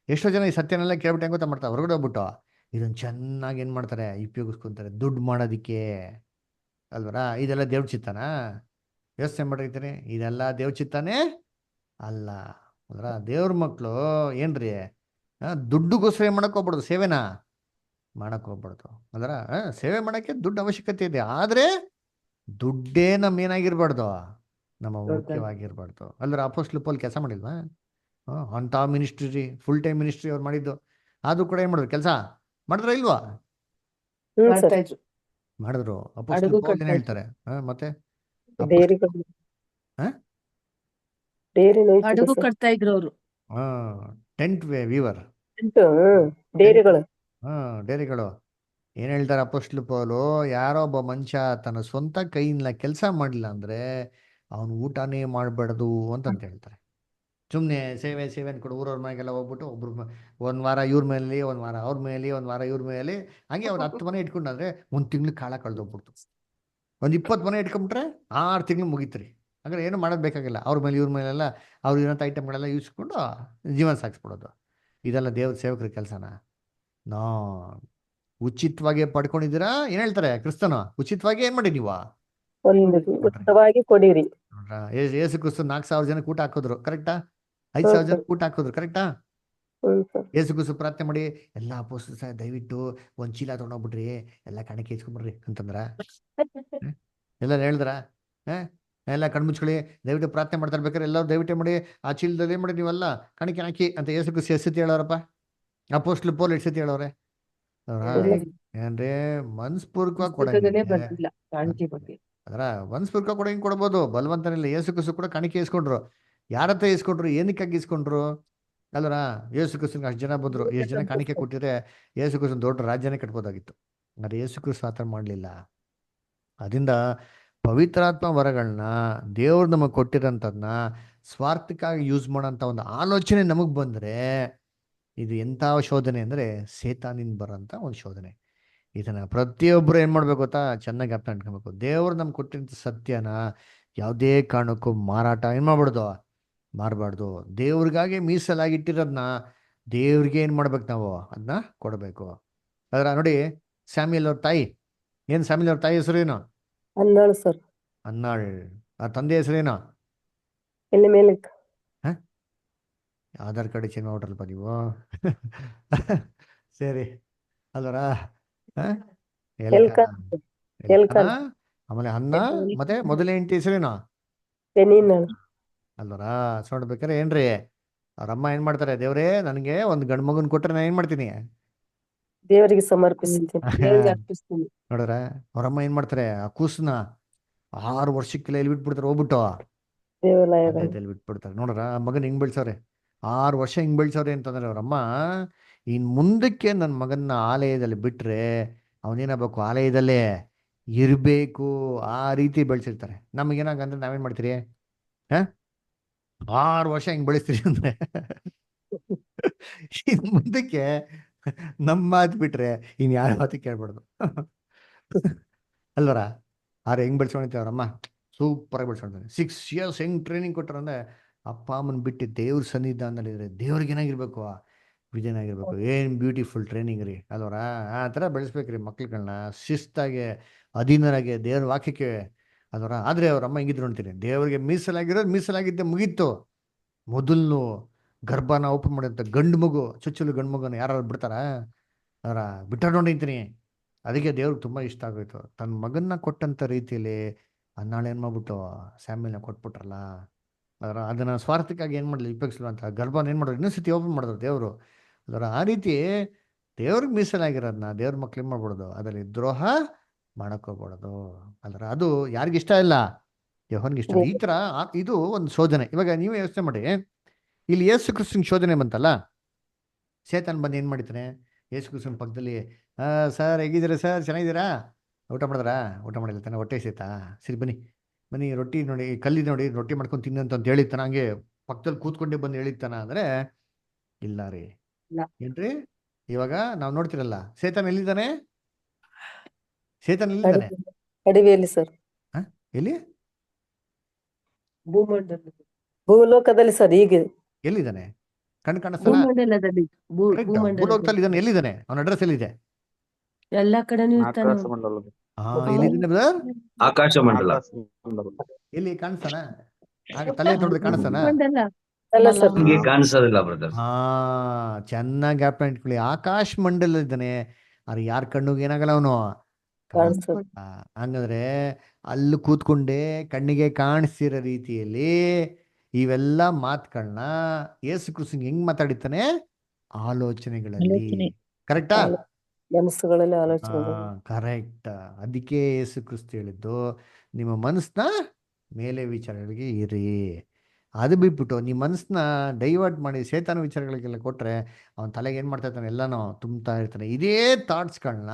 ಎಷ್ಟೋ ಜನ ಈ ಸತ್ಯನೆಲ್ಲ ಕೇಳ್ಬಿಟ್ಟು ಹೆಂಗ್ ಗೊತ್ತಾ ಮಾಡ್ತಾರೆ, ಹೊರಗಡೆ ಹೋಗ್ಬಿಟ್ಟು ಇದನ್ನ ಚೆನ್ನಾಗಿ ಏನ್ ಮಾಡ್ತಾರೆ, ಉಪಯೋಗಿಸ್ಕೊಂತಾರೆ ದುಡ್ಡು ಮಾಡೋದಿಕ್ಕೆ ಅಲ್ವರ. ಇದೆಲ್ಲ ದೇವ್ರ ಚಿತ್ತನಾ? ಯೋಚನೆ ಮಾಡಿರ್ತೀನಿ, ಇದೆಲ್ಲ ದೇವ್ರ ಚಿತ್ತಾನೇ ಅಲ್ಲ ಅಲ್ವರ. ದೇವ್ರ ಮಕ್ಕಳು ಏನ್ರಿ ದುಡ್ಡುಗೋಸ್ಕರ ಏನ್ ಮಾಡಕ್ ಹೋಗ್ಬಾರ್ದು, ಸೇವೆನ ಮಾಡಕ್ ಹೋಗ್ಬಾರ್ದು ಅದರ. ಸೇವೆ ಮಾಡಕ್ಕೆ ದುಡ್ಡು ಅವಶ್ಯಕತೆ ಇದೆ, ಆದ್ರೆ ದುಡ್ಡೇ ನಮ್ಮ ಏನಾಗಿರ್ಬಾರ್ದು, ನಮ್ಮ ಮುಖ್ಯವಾಗಿರ್ಬಾರ್ದು ಅಲ್ದ್ರ. ಅಪೊಸ್ತಲ ಪೌಲ್ ಕೆಲಸ ಮಾಡಿಲ್ವಾ? ಅಂತ ಮಿನಿಸ್ಟ್ರಿ, ಫುಲ್ ಟೈಮ್ ಮಿನಿಸ್ಟ್ರಿ ಅವ್ರು ಮಾಡಿದ್ದು. ಆದ್ರೂ ಕೂಡ ಏನ್ ಮಾಡಿದ್ರು, ಕೆಲಸ ಮಾಡಿದ್ರ ಇಲ್ವಾ? ಮಾಡಿದ್ರು. ಅಪೊಸ್ತಲ ಪೌಲ್ ಏನ್ ಹೇಳ್ತಾರೆ, ಮತ್ತೆ ಹಡಗು ಕಟ್ತಾ ಇದ್ರು ಅವರು. ಟೆಂಟ್ ವೀವರ್, ಡೇರಿಗಳು. ಏನ್ ಹೇಳ್ತಾರೆ ಅಪೊಸ್ತಲ ಪೌಲು, ಯಾರೋ ಒಬ್ಬ ಮನುಷ್ಯ ತನ್ನ ಸ್ವಂತ ಕೈಯಿಂದ ಕೆಲಸ ಮಾಡಿಲ್ಲ ಅಂದ್ರೆ ಅವನು ಊಟನೇ ಮಾಡಬಾರ್ದು ಅಂತಂತ ಹೇಳ್ತಾರೆ. ಸುಮ್ಮನೆ ಸೇವೆ ಅನ್ಕೊಂಡು ಊರವ್ರ ಮನೆಗೆಲ್ಲ ಹೋಗ್ಬಿಟ್ಟು ಒಬ್ರು ಒಂದ್ ವಾರ ಇವ್ರ ಮೇಲೆ, ಒಂದ್ ವಾರ ಅವ್ರ ಮೇಲೆ, ಒಂದ್ ವಾರ ಇವ್ರ ಮೇಲೆ, ಹಂಗೆ ಅವ್ರು 10 ಮನೆ ಇಟ್ಕೊಂಡ್ರೆ ಒಂದ್ ತಿಂಗ್ಳು ಕಾಲ ಕಳ್ದೋಗ್ಬಿಡ್ತು. ಒಂದ್ 20 ಮನೆ ಇಟ್ಕೊಂಡ್ಬಿಟ್ರೆ 6 ತಿಂಗಳು ಮುಗಿತ್ರಿ. ಅಂದ್ರೆ ಏನು ಮಾಡೋದ್ ಬೇಕಾಗಿಲ್ಲ, ಅವ್ರ ಮೇಲೆ ಇವ್ರ ಮೇಲೆಲ್ಲ ಅವ್ರು ಇರೋಂಥ ಐಟಮ್ಗಳೆಲ್ಲ ಯೂಸ್ಕೊಂಡು ಜೀವನ ಸಾಗಿಸ್ಬಿಡೋದು. ಇದೆಲ್ಲ ದೇವ್ರ ಸೇವಕರ ಕೆಲಸನ? ನೋ. ಉಚಿತವಾಗಿ ಪಡ್ಕೊಂಡಿದ್ದೀರಾ? ಏನ್ ಹೇಳ್ತಾರೆ ಕ್ರಿಸ್ತನ, ಉಚಿತವಾಗಿ ಏನ್ ಮಾಡಿ ನೀವು ಕೊಡಿರಿ. ಯೇಸು ಕ್ರಿಸ್ತ 4,000 ಜನಕ್ಕೆ ಊಟ ಹಾಕಿದ್ರು, ಕರೆಕ್ಟಾ? 5,000 ಜನಕ್ಕೆ ಊಟ ಹಾಕಿದ್ರು, ಕರೆಕ್ಟಾ? ಯೇಸು ಕ್ರಿಸ್ತ ಪ್ರಾರ್ಥನೆ ಮಾಡಿ ಎಲ್ಲಾ ಅಪೊಸ್ತಲರು ದಯವಿಟ್ಟು ಒಂದ್ ಚೀಲ ತಗೊಂಡೋಗ್ಬಿಡ್ರಿ, ಎಲ್ಲ ಕಾಣಿಕೆ ಇಸ್ಕೊಂಡ್ಬಿಡ್ರಿ ಅಂತಂದ್ರ ಎಲ್ಲ ಹೇಳಿದ್ರ? ಎಲ್ಲ ಕಣ್ಮುಚ್ಕೊಳ್ಳಿ, ದಯವಿಟ್ಟು ಪ್ರಾರ್ಥನೆ ಮಾಡ್ತಾ ಇರ್ಬೇಕಾದ್ರೆ ಎಲ್ಲರೂ ದಯವಿಟ್ಟು ಮಾಡಿ ಆ ಚೀಲದಲ್ಲಿ ಏನ್ ಮಾಡಿ ನೀವೆಲ್ಲ ಕಾಣಿಕೆ ಹಾಕಿ ಅಂತ ಯೇಸು ಕ್ರಿಸ್ತ ಎಷ್ಟು ಸತಿ ಹೇಳೋರಪ್ಪ? ಅಪೊಸ್ತಲ ಪೌಲ್ ಎಷ್ಟು ಸತಿ ಹೇಳೋರೆ? ಏನ್ರಿ ಮನಸ್ಪೂರ್ವಕವಾಗಿ ಕೊಡಂಗಿದ್ರೆ ಅದರ ಮನಸ್ಪೂರ್ವಕ ಕೂಡ ಹಿಂಗ್ ಕೊಡ್ಬೋದು, ಬಲವಂತನಿಲ್ಲ. ಯೇಸು ಕ್ರಿಸ್ತ ಕೂಡ ಕಾಣಿಕೆ ಇಸ್ಕೊಂಡ್ರು. ಯಾರತ್ರ ಇಸ್ಕೊಂಡ್ರು, ಏನಕ್ಕಾಗಿ ಇಸ್ಕೊಂಡ್ರು ಅಲ್ವರ? ಯೇಸು ಕ್ರಿಸ್ತನ್ಗೆ ಅಷ್ಟು ಜನ ಬಂದ್ರು, ಎಷ್ಟು ಜನ ಕಾಣಿಕೆ ಕೊಟ್ಟಿದ್ರೆ ಯೇಸು ಕ್ರಿಸ್ತನ್ ದೊಡ್ಡ ರಾಜ್ಯನೇ ಕಟ್ಬೋದಾಗಿತ್ತು. ಆದ್ರೆ ಯೇಸು ಕ್ರಿಸ್ತ ಆತರ ಮಾಡ್ಲಿಲ್ಲ. ಅದರಿಂದ ಪವಿತ್ರಾತ್ಮ ವರಗಳನ್ನ ದೇವ್ರು ನಮಗ್ ಕೊಟ್ಟಿರೋಂಥದ್ನ ಸ್ವಾರ್ಥಕ್ಕಾಗಿ ಯೂಸ್ ಮಾಡೋಂಥ ಒಂದು ಆಲೋಚನೆ ನಮಗ್ ಬಂದ್ರೆ ಇದು ಎಂಥ ಶೋಧನೆ ಅಂದ್ರೆ ಸೇತಾನಿಂದ ಬರೋಂಥ ಒಂದು ಶೋಧನೆ. ಇದನ್ನ ಪ್ರತಿಯೊಬ್ಬರು ಏನ್ ಮಾಡ್ಬೇಕು ಗೊತ್ತಾ, ಚೆನ್ನಾಗಿ ಅರ್ಥ ಮಾಡ್ಕೊಬೇಕು. ದೇವ್ರು ನಮ್ಗೆ ಕೊಟ್ಟಿರೋ ಸತ್ಯನ ಯಾವುದೇ ಕಾರಣಕ್ಕೂ ಮಾರಾಟ ಏನ್ ಮಾಡ್ಬಾರ್ದು, ಮಾರಬಾರ್ದು. ದೇವ್ರಿಗಾಗಿ ಮೀಸಲಾಗಿಟ್ಟಿರೋದನ್ನ ದೇವ್ರಿಗೆ ಏನು ಮಾಡ್ಬೇಕು ನಾವು ಅದನ್ನ ಕೊಡಬೇಕು. ಅದರ ನೋಡಿ, ಸ್ಯಾಮ್ಯಲ್ ಅವ್ರ ತಾಯಿ ಏನು, ಸ್ಯಾಮ್ಯಲ್ ಅವ್ರ ತಾಯಿ ಹೆಸರೇನು? ಹನ್ನಾಳು ಸರ್. ಅನ್ನಾಳ್. ಆ ತಂದೆ ಹೆಸರೇನು? ಎಲಿಮೆಲೆಕ್. ಆಧಾರ್ ಕಾರ್ಡ್ ಚೇಂಜ್ ಮಾಡ್ರಲ್ಪ ನೀವು. ಸರಿ ಅಲ್ವರ. ಎಲ್ಕಾನ್. ಎಲ್ಕಾನ್. ಆಮೇಲೆ ಅನ್ನ, ಮತ್ತೆ ಮೊದಲೇ ಹೆಂಡತಿ ಹೆಸರೇನು? ಪೆನಿನ್ನಾಳು. ಅಲ್ವರ. ನೋಡ್ಬೇಕಾರೆ ಏನ್ರಿ, ಅವ್ರಮ್ಮ ಏನ್ ಮಾಡ್ತಾರೆ, ದೇವ್ರೇ ನನಗೆ ಒಂದು ಗಂಡು ಮಗನ್ ಕೊಟ್ರೆ ನಾನು ಏನ್ ಮಾಡ್ತೀನಿ, ದೇವರಿಗೆ ಸಮರ್ಪಿಸುತ್ತೇನೆ. ದೇವ್ರಿಗೆ ಅರ್ಪಿಸ್ತೀನಿ. ನೋಡ್ರ ಅವ್ರಮ್ಮ ಏನ್ ಮಾಡ್ತಾರೆ, ಆ ಕೂಸನ್ನ 6 ವರ್ಷಕ್ಕೆಲ್ಲ ಎಲ್ಲಿ ಬಿಟ್ಬಿಡ್ತಾರೆ, ಹೋಗ್ಬಿಟ್ಟು ದೇವಾಲಯದಲ್ಲಿ. ಆಲಯದಲ್ಲಿ ಬಿಟ್ಬಿಡ್ತಾರೆ. ನೋಡ್ರ ಆ ಮಗನ್ ಹಿಂಗ್ ಬೆಳ್ಸವ್ರೆ, 6 ವರ್ಷ ಹಿಂಗ್ ಬೆಳ್ಸವ್ರೆ ಅಂತಂದ್ರೆ ಅವ್ರಮ್ಮ, ಇನ್ ಮುಂದಕ್ಕೆ ನನ್ನ ಮಗನ್ನ ಆಲಯದಲ್ಲಿ ಬಿಟ್ರೆ ಅವನೇನಾಗಬೇಕು, ಆಲಯದಲ್ಲೇ ಇರಬೇಕು, ಆ ರೀತಿ ಬೆಳೆಸಿರ್ತಾರೆ. ನಮಗೇನಾಗಂದ್ರೆ ನಾವೇನ್ ಮಾಡ್ತೀರಿ, 6 ವರ್ಷ ಹಿಂಗ್ ಬೆಳೆಸ್ತೀರಿ ಅಂದ್ರೆ ಇನ್ ಮುಂದಕ್ಕೆ ನಮ್ಮ ಮಾತು ಬಿಟ್ರೆ ಇನ್ ಯಾರ ಮಾತು ಕೇಳ್ಬಾರ್ದು. ಅಲ್ವರ. ಹೆಂಗ್ ಬೆಳ್ಸ್ಕೊಂಡಿರ್ತೀವಿ ಅವ್ರಮ್ಮ, ಸೂಪರ್ ಆಗಿ ಬೆಳ್ಸ್ಕೊಂಡಿರ್ತಾರೆ. 6 years ಹೆಂಗ್ ಟ್ರೈನಿಂಗ್ ಕೊಟ್ಟರಂದ್ರೆ, ಅಪ್ಪ ಅಮ್ಮನ್ ಬಿಟ್ಟು ದೇವ್ರ ಸನ್ನಿಧಾನದಲ್ಲಿದ್ರೆ ದೇವ್ರಿಗೆ ಏನಾಗಿರ್ಬೇಕು, ವಿಜಯನಾಗಿರ್ಬೇಕು. ಏನ್ ಬ್ಯೂಟಿಫುಲ್ ಟ್ರೈನಿಂಗ್ ರೀ ಅಲ್ವರ. ಆ ಥರ ಬೆಳೆಸ್ಬೇಕ್ರಿ ಮಕ್ಳುಗಳನ್ನ, ಶಿಸ್ತಾಗೆ ಅಧೀನರಾಗೆ ದೇವ್ರ ವಾಕ್ಯಕ್ಕೆ ಅಲ್ವರ. ಆದ್ರೆ ಅವ್ರಮ್ಮ ಹೆಂಗಿದ್ರು ಅಂತೀನಿ, ದೇವ್ರಿಗೆ ಮೀಸಲಾಗಿದ್ದೆ ಮುಗೀತು. ಮೊದಲು ಗರ್ಭನ ಓಪನ್ ಮಾಡಿದಂಥ ಗಂಡು ಮಗು, ಚುಚ್ಚಲು ಗಂಡು ಮಗುನ ಯಾರು ಬಿಡ್ತಾರ? ಅದರ ಬಿಟ್ಟಾರ ನೋಡಿಂತೀನಿ. ಅದಕ್ಕೆ ದೇವ್ರಿಗೆ ತುಂಬ ಇಷ್ಟ ಆಗೋಯ್ತು. ತನ್ನ ಮಗನ್ನ ಕೊಟ್ಟಂಥ ರೀತಿಯಲ್ಲಿ ನಾಳೆ ಏನು ಮಾಡ್ಬಿಟ್ಟು ಸ್ಯಾಮ್ಯಲ್ನ ಕೊಟ್ಬಿಟ್ರಲ್ಲ. ಅದನ್ನ ಸ್ವಾರ್ಥಕ್ಕಾಗಿ ಏನು ಮಾಡಲಿ, ಉಪಯೋಗಿಸಲು ಗರ್ಭನ ಏನು ಮಾಡೋದು, ಇನ್ನೊಂದ್ಸತಿ ಓಪನ್ ಮಾಡಿದ್ರು ದೇವರು. ಆ ರೀತಿ ದೇವ್ರಿಗೆ ಮೀಸಲಾಗಿರೋದನ್ನ ದೇವ್ರ ಮಕ್ಳು ಏನು ಮಾಡ್ಬಿಡೋದು, ಅದರಲ್ಲಿ ದ್ರೋಹ ಮಾಡಕ್ಕೋಗ್ಬಿಡೋದು. ಅದು ಯಾರಿಗಿಷ್ಟ ಇಲ್ಲ, ಯೆಹೋವನಿಗೆ ಇಷ್ಟ ಇಲ್ಲ. ಈ ಥರ ಇದು ಒಂದು ಶೋಧನೆ. ಇವಾಗ ನೀವೇ ಯೋಚನೆ ಮಾಡಿ, ಇಲ್ಲಿ ಯೇಸು ಕ್ರಿಸ್ತನ ಶೋಧನೆ ಬಂತಲ್ಲ, ಸೇತಾನ್ ಬಂದು ಏನು ಮಾಡಿತಾನೆ, ಯೇಸು ಕ್ರಿಸ್ತನ ಪಕ್ಕದಲ್ಲಿ, ಸರ್ ಹೇಗಿದ್ದೀರಾ ಸರ್, ಚೆನ್ನಾಗಿದ್ದೀರಾ, ಊಟ ಮಾಡಿದ್ರಾ? ಊಟ ಮಾಡಿಲ್ಲ ತಾನೆ, ಹೊಟ್ಟೆ ಸೇತಾ, ಸರಿ ಬನ್ನಿ ಬನ್ನಿ ರೊಟ್ಟಿ ನೋಡಿ, ಕಲ್ಲಿ ನೋಡಿ ರೊಟ್ಟಿ ಮಾಡ್ಕೊಂಡು ತಿನ್ನಂತ ಅಂತ ಹೇಳಿರ್ತಾನ. ಹಂಗೆ ಪಕ್ಕದಲ್ಲಿ ಕೂತ್ಕೊಂಡೇ ಬಂದು ಹೇಳಿರ್ತಾನ ಅಂದ್ರೆ ಇಲ್ಲ ರೀ. ಏನ್ರಿ, ಇವಾಗ ನಾವು ನೋಡ್ತಿರಲ್ಲ, ಸೇತಾನ್ ಎಲ್ಲಿದ್ದಾನೆ? ಸೇತಾನ್ ಎಲ್ಲಿದ್ದಾನೆ? ಅಡವಿಯಲ್ಲಿ ಸರ್. ಎಲ್ಲಿ? ಭೂಲೋಕದಲ್ಲಿ ಸರ್. ಈಗ ಎಲ್ಲಿದ್ದಾನೆ? ಕಣ್ ಕಾಣಿಸ್ತಾನ? ಭೂಮಂಡಲದಲ್ಲಿ. ಭೂಲೋಕದಲ್ಲಿ ಇದ್ದಾನೆ. ಎಲ್ಲಿದ್ದಾನೆ? ಅವನ ಅಡ್ರೆಸ್ ಎಲ್ಲಿದೆ? ಎಲ್ಲಾ ಕಡೆನೂ ಇರ್ತಾನೆ. ಆಕಾಶ ಮಂಡಲದ. ಎಲ್ಲಿದ್ದಾನೆ ಬ್ರದರ್? ಆಕಾಶ ಮಂಡಲ. ಎಲ್ಲಿ ಕಾಣಿಸ್ತಾನ? ತಲೆ ನೋಡಿದ್ರೆ ಕಾಣಿಸ್ತಾನ? ಭೂಮಂಡಲ ಅಲ್ಲ ಸರ್. ನಿಮ್ಗೆ ಕಾಣಿಸೋದಿಲ್ಲ ಬ್ರದರ್. ಚೆನ್ನಾಗಿ ಜ್ಞಾಪನ ಇಟ್ಕೊಳ್ಳಿ. ಆಕಾಶ ಮಂಡಲ ಇದ್ದಾನೆ. ಅದು ಯಾರ ಕಣ್ಣಿಗೆ ಏನಾಗಲ್ಲ ಅವನು. ಹಂಗಂದ್ರೆ ಅಲ್ಲಿ ಕೂತ್ಕೊಂಡೆ ಕಣ್ಣಿಗೆ ಕಾಣಿಸ್ತಿರೋ ರೀತಿಯಲ್ಲಿ ಇವೆಲ್ಲ ಮಾತುಗಳನ್ನ ಯೇಸು ಕ್ರಿಸ್ತನಿಗೆ ಹೆಂಗ್ ಮಾತಾಡಿತಾನೆ? ಆಲೋಚನೆಗಳಲ್ಲಿ. ಕರೆಕ್ಟಾ? ಮನಸ್ಸುಗಳಲ್ಲಿ ಆಲೋಚನೆ. ಕರೆಕ್ಟ್. ಅದಕ್ಕೆ ಯೇಸು ಕ್ರಿಸ್ತ ಹೇಳಿದ್ದು, ನಿಮ್ಮ ಮನಸ್ಸನ್ನ ಮೇಲೆ ವಿಚಾರಗಳಿಗೆ ಇರಿ. ಅದು ಬಿಟ್ಬಿಟ್ಟು ನಿಮ್ಮ ಮನಸ್ಸನ್ನ ಡೈವರ್ಟ್ ಮಾಡಿ ಸೇತಾನ ವಿಚಾರಗಳಿಗೆಲ್ಲ ಕೊಟ್ರೆ ಅವನ ತಲೆಗೆ ಏನು ಮಾಡ್ತಾ ಇರ್ತಾನೆ, ಎಲ್ಲನೂ ತುಂಬ್ತಾ ಇರ್ತಾನೆ. ಇದೇ ಥಾಟ್ಸ್ಗಳನ್ನ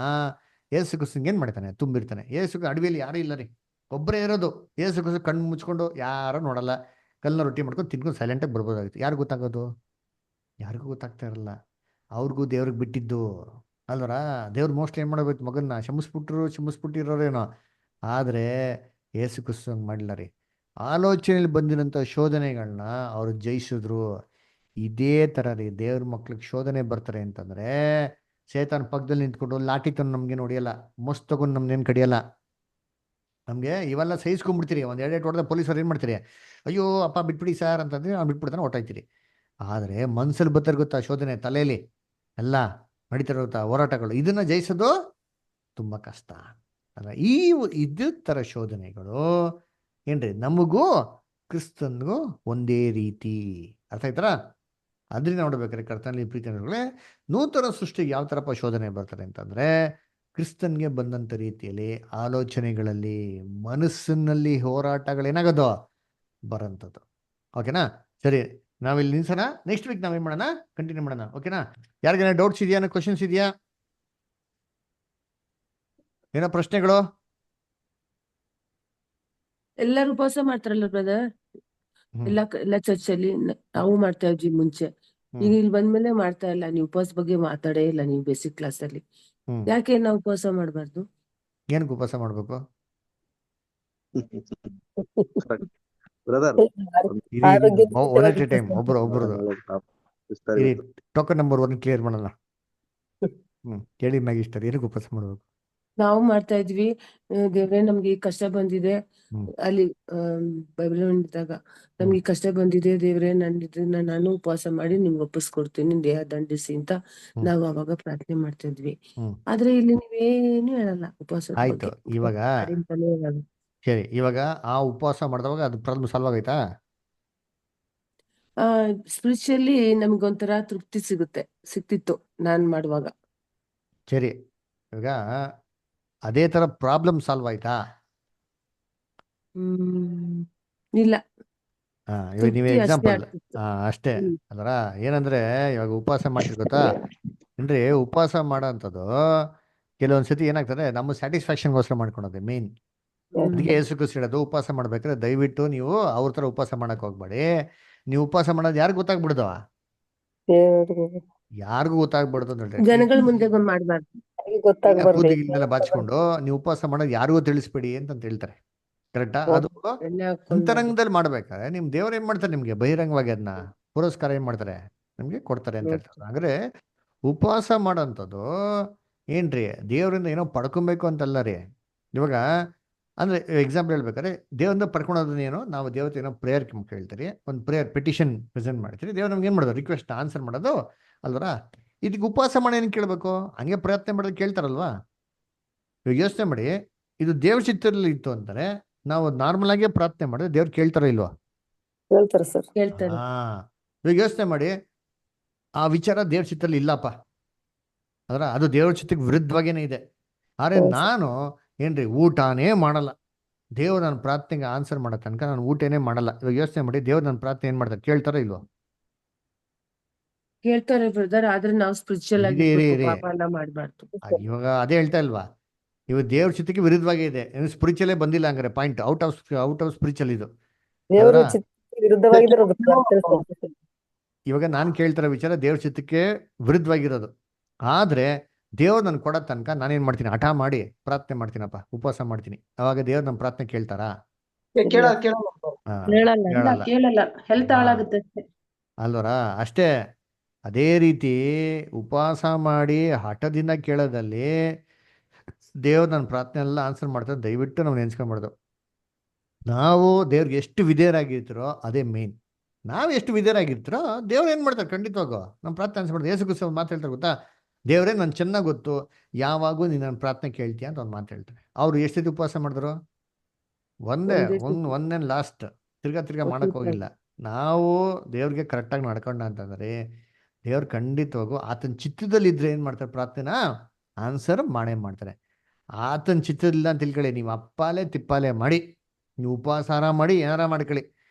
ಯೇಸು ಕ್ರಿಸ್ತನಿಗೆ ಏನು ಮಾಡ್ತಾನೆ, ತುಂಬಿರ್ತಾನೆ. ಯೇಸು ಅಡವಿಯಲ್ಲಿ ಯಾರೂ ಇಲ್ಲ ರೀ, ಒಬ್ಬರೇ ಇರೋದು. ಯೇಸು ಕ್ರಿಸ್ತ ಕಣ್ಣು ಮುಚ್ಕೊಂಡು ಯಾರೂ ನೋಡಲ್ಲ, ಕಲ್ಲನ್ನ ರೊಟ್ಟಿ ಮಾಡ್ಕೊಂಡು ತಿನ್ಕೊಂಡು ಸೈಲೆಂಟಾಗಿ ಬರ್ಬೋದಾಗಿತ್ತು. ಯಾರಿಗೂ ಗೊತ್ತಾಗೋದು? ಯಾರಿಗೂ ಗೊತ್ತಾಗ್ತಾ ಇರಲ್ಲ. ಅವ್ರಿಗೂ ದೇವ್ರಿಗೆ ಬಿಟ್ಟಿದ್ದು ಅಲ್ವರ. ದೇವ್ರು ಮೋಸ್ಟ್ಲಿ ಏನು ಮಾಡಬೇಕು, ಮಗನ್ನ ಕ್ಷಮಿಸ್ಬಿಟ್ಟಿರೋರೇನೋ. ಆದರೆ ಯೇಸು ಕ್ರಿಸ್ತ ಹಂಗೆ ಮಾಡಲಿಲ್ಲ ರೀ. ಆಲೋಚನೆಯಲ್ಲಿ ಬಂದಿರೋಂಥ ಶೋಧನೆಗಳನ್ನ ಅವರು ಜಯಿಸಿದ್ರು. ಇದೇ ಥರ ರೀ ದೇವ್ರ ಮಕ್ಳಿಗೆ ಶೋಧನೆ ಬರ್ತಾರೆ ಅಂತಂದರೆ, ಸೇತಾನ ಪಕ್ಕದಲ್ಲಿ ನಿಂತ್ಕೊಂಡು ಲಾಠಿ ತಂದು ನಮ್ಗೇನು ಹೊಡಿಯಲ್ಲ, ಮೊಸ್ ತಗೊಂಡು ನಮ್ಗೇನು ಕಡಿಯಲ್ಲ. ನಮಗೆ ಇವೆಲ್ಲ ಸಹಿಸ್ಕೊಂಡ್ಬಿಡ್ತೀರಿ. ಒಂದು 2 ಹೊಡೆದ ಪೊಲೀಸರು ಏನು ಮಾಡ್ತೀರಿ, ಅಯ್ಯೋ ಅಪ್ಪ ಬಿಟ್ಬಿಡಿ ಸರ್ ಅಂತಂದ್ರೆ ಅವ್ನು ಬಿಟ್ಬಿಡ್ತಾನೆ, ಹೊಟ್ಟಾಯ್ತೀರಿ. ಆದರೆ ಮನ್ಸಲ್ಲಿ ಬರ್ತಾರೆ ಗೊತ್ತಾ ಶೋಧನೆ, ತಲೆಯಲ್ಲಿ ಎಲ್ಲ ನಡೀತಾರೆ ಗೊತ್ತಾ ಹೋರಾಟಗಳು. ಇದನ್ನು ಜಯಿಸೋದು ತುಂಬ ಕಷ್ಟ ಅಲ್ಲ. ಇದೇ ಥರ ಶೋಧನೆಗಳು ಏನ್ರಿ ನಮಗೂ ಕ್ರಿಸ್ತನ್ಗೂ ಒಂದೇ ರೀತಿ. ಅರ್ಥ ಆಯ್ತಾರ? ಅದರಿಂದ ನೋಡ್ಬೇಕಾದ್ರೆ ಕರ್ತನಲ್ಲಿ ಪ್ರೀತಿ ಅನ್ನೋಗಳೇ, ನೂತನ ಸೃಷ್ಟಿಗೆ ಯಾವ ಥರಪ್ಪ ಶೋಧನೆ ಬರ್ತಾರೆ ಅಂತಂದರೆ, ಕ್ರಿಸ್ತನ್ಗೆ ಬಂದಂಥ ರೀತಿಯಲ್ಲಿ ಆಲೋಚನೆಗಳಲ್ಲಿ ಮನಸ್ಸಿನಲ್ಲಿ ಹೋರಾಟಗಳೇನಾಗೋದು ಬರೋಂಥದ್ದು. ಓಕೆನಾ? ಸರಿ, ನಾವಿಲ್ಲಿ ನಿಲ್ಸೋಣ. ನೆಕ್ಸ್ಟ್ ವೀಕ್ ನಾವೇನು ಮಾಡೋಣ, ಕಂಟಿನ್ಯೂ ಮಾಡೋಣ. ಓಕೆನಾ? ಯಾರಿಗೇನೋ ಡೌಟ್ಸ್ ಇದೆಯಾ, ಅನ್ನೋ ಕ್ವಶನ್ಸ್ ಇದೆಯಾ, ಏನೋ ಪ್ರಶ್ನೆಗಳು? ಎಲ್ಲರೂ ಉಪವಾಸ ಮಾಡ್ತಾರಲ್ಲ ಬ್ರದರ್, ಎಲ್ಲ ಚರ್ಚಲ್ಲಿ ನಾವು ಮಾಡ್ತಾ ಇದ್ವಿ ಮುಂಚೆ. ಈಗ ಇಲ್ಲಿ ಬಂದ್ಮೇಲೆ ಮಾಡ್ತಾ ಇಲ್ಲ. ನೀವು ಉಪವಾಸ ಬಗ್ಗೆ ಮಾತಾಡೇ ಇಲ್ಲ ನೀವು ಬೇಸಿಕ್ ಕ್ಲಾಸ್ ಅಲ್ಲಿ. ಯಾಕೆ ನಾವು ಉಪವಾಸ ಮಾಡ್ಬಾರ್ದು? ಏನಕ್ಕೆ ಉಪವಾಸ ಮಾಡ್ಬೇಕು? Brother one at a time, ಒಬ್ರದ್ದು ಸಿಸ್ಟರ್ ಇರಿ, ಟೋಕನ್ ನಂಬರ್ 1 ಕ್ಲಿಯರ್ ಮಾಡೋಣ. ಹೇಳಿ ಮ್ಯಾಗಿಸ್ಟರ್, ಏನಕ್ಕೆ ಉಪವಾಸ ಮಾಡ್ಬೇಕು? ನಾವು ಮಾಡ್ತಾ ಇದ್ವಿ, ದೇವ್ರೆ ನಮ್ಗೆ ಈ ಕಷ್ಟ ಬಂದಿದೆ, ಹ್ಮ್ ಅಲ್ಲಿ ಬೈಬಲ್ ಇದ್ದಾಗ ನಮ್ಗೆ ಈ ಕಷ್ಟ ಬಂದಿದೆ ದೇವ್ರೆ, ನಾನು ಉಪವಾಸ ಮಾಡಿ ನಿಮ್ಗೆ ಒಪ್ಪಿಸ್ಕೊಡ್ತೀನಿ, ದೇಹ ದಂಡಿಸಿ ಅಂತ ಹ್ಮ್ ನಾವು ಅವಾಗ ಪ್ರಾರ್ಥನೆ ಮಾಡ್ತಾ ಇದ್ವಿ. ಹ್ಮ್ ಆದ್ರೆ ಇಲ್ಲಿ ನೀವೇನು ಹೇಳಲ್ಲ ಉಪವಾಸದ ಆಯ್ತು. ಬಗ್ಗೆ. ಇವಾಗ ಮಾಡಿ ಅಂತಾನೆ ಹೇಳೋದು. ಸರಿ, ಇವಾಗ ಆ ಉಪವಾಸ ಮಾಡಿದವಾಗ ಅದು ಪ್ರಾಬ್ಲಮ್ ಸಾಲ್ವ್ ಆಗೈತಾ? ಸ್ಪಿರಿಚುವಲಿ ನಮ್ಗೊಂಥರ ತೃಪ್ತಿ ಸಿಕ್ತಿತ್ತು ನಾನ್ ಮಾಡುವಾಗ. ಸರಿ, ಇವಾಗ ಅದೇ ತರ ಪ್ರಾಬ್ಲಮ್ ಸಾಲ್ವ್ ಆಯ್ತಾ? ಇಲ್ಲ, ಇವಾಗ ನೀವೇ ತೃಪ್ತಿ ಅಷ್ಟೇ ಎಕ್ಸಾಂಪಲ್ ಆಗ್ತಿತ್ತು. ಅಷ್ಟೇ ಅದರ ಏನಂದ್ರೆ, ಇವಾಗ ಉಪವಾಸ ಮಾಡ್ತೀರಿ ಗೊತ್ತಾ ಏನ್ರಿ? ಉಪವಾಸ ಮಾಡೋ ಅಂಥದ್ದು ಕೆಲವೊಂದ್ಸತಿ ಏನಾಗ್ತದೆ, ನಮ್ಮ ಸ್ಯಾಟಿಸ್ಫ್ಯಾಕ್ಷನ್ಗೋಸ್ಕರ ಮಾಡ್ಕೊಳೋದು ಮೇನ್. ಅದಕ್ಕೆ ಯೇಸು ಕ್ರಿಸ್ತ ಹೇಳೋದು, ಉಪವಾಸ ಮಾಡ್ಬೇಕಾದ್ರೆ ದಯವಿಟ್ಟು ನೀವು ಅವ್ರ ತರ ಉಪವಾಸ ಮಾಡಕ್ ಹೋಗ್ಬೇಡಿ. ನೀವು ಉಪವಾಸ ಮಾಡೋದು ಯಾರಿಗೂ ಗೊತ್ತಾಗ್ಬಿಡ್ದು, ದೇವ್ರಿಗೆ ಯಾರಿಗೂ ಗೊತ್ತಾಗ್ಬಿಡ್ದು ಅಂತ ಹೇಳ್ತಾರೆ. ಜನಗಳ ಮುಂದೆ ಮಾಡ್ಬಾರ್ದು. ಗೊತ್ತಾಗ್ಬಾರ್ದು. ಕೂದಲಿಗೆಲ್ಲ ಬಾಚ್ಕೊಂಡು ನೀವು ಉಪವಾಸ ಮಾಡೋದು ಯಾರಿಗೂ ತಿಳಿಸ್ಬೇಡಿ ಅಂತ ಹೇಳ್ತಾರೆ. ಕರೆಕ್ಟಾ? ಅದು ಎಣ್ಣೆ ಹಾಕೊಂಡ್ ಅಂತರಂಗದಲ್ಲಿ ಮಾಡ್ಬೇಕಾದ್ರೆ ನಿಮ್ ದೇವ್ರು ಏನ್ ಮಾಡ್ತಾರೆ, ನಿಮ್ಗೆ ಬಹಿರಂಗವಾಗಿ ಅದನ್ನ ಪುರಸ್ಕಾರ ಏನ್ ಮಾಡ್ತಾರೆ, ನಿಮ್ಗೆ ಕೊಡ್ತಾರೆ ಅಂತ ಹೇಳ್ತಾರೆ. ಅಂದ್ರೆ ಉಪವಾಸ ಮಾಡೋಂಥದ್ದು ಏನ್ರಿ, ದೇವರಿಂದ ಏನೋ ಪಡ್ಕೊಬೇಕು ಅಂತಲ್ಲ ರೀ. ಇವಾಗ ಅಂದ್ರೆ ಎಕ್ಸಾಂಪಲ್ ಹೇಳ್ಬೇಕಾದ್ರೆ, ದೇವರಿಂದ ಪಡ್ಕೊಳೋದನ್ನ ಏನೋ ನಾವು ದೇವತೆ ಏನೋ ಪ್ರೇಯರ್ ಕೇಳ್ತೀರಿ, ಒಂದು ಪ್ರೇಯರ್ ಪಿಟಿಷನ್ ಪ್ರೆಸೆಂಟ್ ಮಾಡ್ತೀರಿ, ದೇವ್ರು ನಮ್ಗೆ ಏನ್ ಮಾಡೋದು, ರಿಕ್ವೆಸ್ಟ್ ಆನ್ಸರ್ ಮಾಡೋದು ಅಲ್ವರ. ಇದಕ್ಕೆ ಉಪವಾಸ ಮಾಡಿ ಏನು ಕೇಳಬೇಕು? ಹಂಗೆ ಪ್ರಯತ್ನ ಮಾಡೋದು ಕೇಳ್ತಾರಲ್ವಾ? ಇವಾಗ ಯೋಚನೆ ಮಾಡಿ, ಇದು ದೇವ್ರ ಚಿತ್ರದಲ್ಲಿ ಇತ್ತು ಅಂತಾರೆ, ನಾವು ನಾರ್ಮಲ್ ಆಗೇ ಪ್ರಾರ್ಥನೆ ಮಾಡಿದ್ರೆ ದೇವ್ರು ಕೇಳ್ತಾರ ಇಲ್ವಾ? ಹೇಳ್ತಾರೆ ಸರ್. ಕೇಳ್ತಾರೆ. ಇವಾಗ ಯೋಚನೆ ಮಾಡಿ, ಆ ವಿಚಾರ ದೇವ್ರ ಚಿತ್ರದಲ್ಲಿ ಇಲ್ಲಪ್ಪ, ಅದರ ಅದು ದೇವ್ರ ಚಿತ್ರಕ್ಕೆ ವಿರುದ್ಧವಾಗೇನೆ ಇದೆ. ಆದ್ರೆ ನಾನು ಏನ್ರಿ ಊಟನೇ ಮಾಡಲ್ಲ, ದೇವ್ರು ನನ್ನ ಪ್ರಾರ್ಥನೆಗೆ ಆನ್ಸರ್ ಮಾಡೋ ತನಕ ನಾನು ಊಟನೇ ಮಾಡಲ್ಲ. ಇವಾಗ ಯೋಚನೆ ಮಾಡಿ, ದೇವ್ರು ನನ್ನ ಪ್ರಾರ್ಥನೆ ಏನ್ ಮಾಡ್ತಾರೆ, ಕೇಳ್ತಾರ ಇಲ್ವಾ? ಕೇಳ್ತಾರೆ ಬ್ರದರ್, ಆದ್ರೆ ನಾವು ಸ್ಪಿರಿಚುವಲ್ ಇರಿ ಆಗಿರ್ಬೇಕು, ಪಾಪ ಎಲ್ಲ ಮಾಡ್ಬಾರ್ದು. ಇವಾಗ ಅದೇ ಹೇಳ್ತಾ ಇಲ್ವಾ, ಇವಾಗ ದೇವ್ರ ಚಿತ್ರಕ್ಕೆ ವಿರುದ್ಧವಾಗಿ ಇದೆ. ಸ್ಪಿರಿಚುವಲೇ ಬಂದಿಲ್ಲ ಹಂಗಾರೆ, ಪಾಯಿಂಟ್ ಔಟ್ ಆಫ್ ಸ್ಪಿರಿಚುವಲ್ ಇದು. ದೇವರು ಅದರ ವಿರುದ್ಧವಾಗಿದ್ರೆ ಅದು ಪ್ರಾರ್ಥನೆ ಸಲ್ಲಿಸುತ್ತೆ. ಇವಾಗ ನಾನು ಕೇಳ್ತಿರೋ ವಿಚಾರ ದೇವ್ರ ಚಿತ್ತಕ್ಕೆ ವಿರುದ್ಧವಾಗಿರೋದು. ಆದ್ರೆ ದೇವ್ರು ನನ್ ಕೊಡೋ ತನಕ ನಾನೇನ್ ಮಾಡ್ತೀನಿ, ಹಠ ಮಾಡಿ ಪ್ರಾರ್ಥನೆ ಮಾಡ್ತೀನಪ್ಪ, ಉಪವಾಸ ಮಾಡ್ತೀನಿ. ಅವಾಗ ದೇವ್ರು ನಮ್ಮ ಪ್ರಾರ್ಥನೆ ಕೇಳ್ತಾರಾ? ಕೇಳಲ್ಲ, ಹೆಲ್ತ್ ಹಾ. ಹಾಳಾಗುತ್ತೆ. ಅಲ್ವರ ಅಷ್ಟೇ. ಅದೇ ರೀತಿ ಉಪವಾಸ ಮಾಡಿ ಹಠದಿಂದ ಕೇಳೋದಲ್ಲಿ ದೇವ್ರು ನನ್ನ ಪ್ರಾರ್ಥನೆ ಎಲ್ಲ ಆನ್ಸರ್ ಮಾಡ್ತಾರೆ. ದಯವಿಟ್ಟು ನಾವು ನೆನ್ಸ್ಕೊಂಡ್ಬಾರ್ದು. ನಾವು ದೇವ್ರಿಗೆ ಎಷ್ಟು ವಿಧೇಯರಾಗಿರ್ತೀರೋ ಅದೇ ಮೇನ್. ನಾವು ಎಷ್ಟು ವಿಧೇಯರಾಗಿರ್ತೀರೋ ದೇವ್ರು ಏನ್ ಮಾಡ್ತಾರೆ, ಖಂಡಿತವಾಗೋ ನಮ್ಮ ಪ್ರಾರ್ಥನೆ ಆನ್ಸರ್ ಮಾಡ್ತಾರೆ. ಯೇಸು ಕ್ರಿಸ್ತ ಒಂದು ಮಾತು ಹೇಳ್ತಾರೆ ಗೊತ್ತಾ, ದೇವ್ರೇ ನನ್ ಚೆನ್ನಾಗಿ ಗೊತ್ತು, ಯಾವಾಗೂ ನೀನು ನನ್ನ ಪ್ರಾರ್ಥನೆ ಕೇಳ್ತೀಯ ಅಂತ ಒಂದು ಮಾತು ಹೇಳ್ತಾರೆ. ಅವ್ರು ಎಷ್ಟು ಸತಿ ಉಪವಾಸ ಮಾಡಿದ್ರು? ಒಂದೇ ಲಾಸ್ಟ್, ತಿರ್ಗಾ ಮಾಡಕ್ ಹೋಗಿಲ್ಲ. ನಾವು ದೇವ್ರಿಗೆ ಕರೆಕ್ಟಾಗಿ ನಡ್ಕೊಂಡ ಅಂತಂದ್ರೆ ದೇವ್ರು ಖಂಡಿತವಾಗೂ ಆತನ ಚಿತ್ತದಲ್ಲಿ ಇದ್ರೆ ಏನ್ ಮಾಡ್ತಾರೆ, ಪ್ರಾರ್ಥನೆನ ಆನ್ಸರ್ ಮಾಡೇ ಮಾಡ್ತಾರೆ. ಆತನ ಚಿತ್ತದಿಲ್ಲ ಅಂತ ತಿಳ್ಕೊಳ್ಳಿ, ನೀವು ಅಪ್ಪಾಲೆ ತಿಪ್ಪಾಲೆ ಮಾಡಿ, ನೀವು ಉಪವಾಸಾರ ಮಾಡಿ, ಏನಾರ ಮಾಡ್ಕೊಳ್ಳಿ,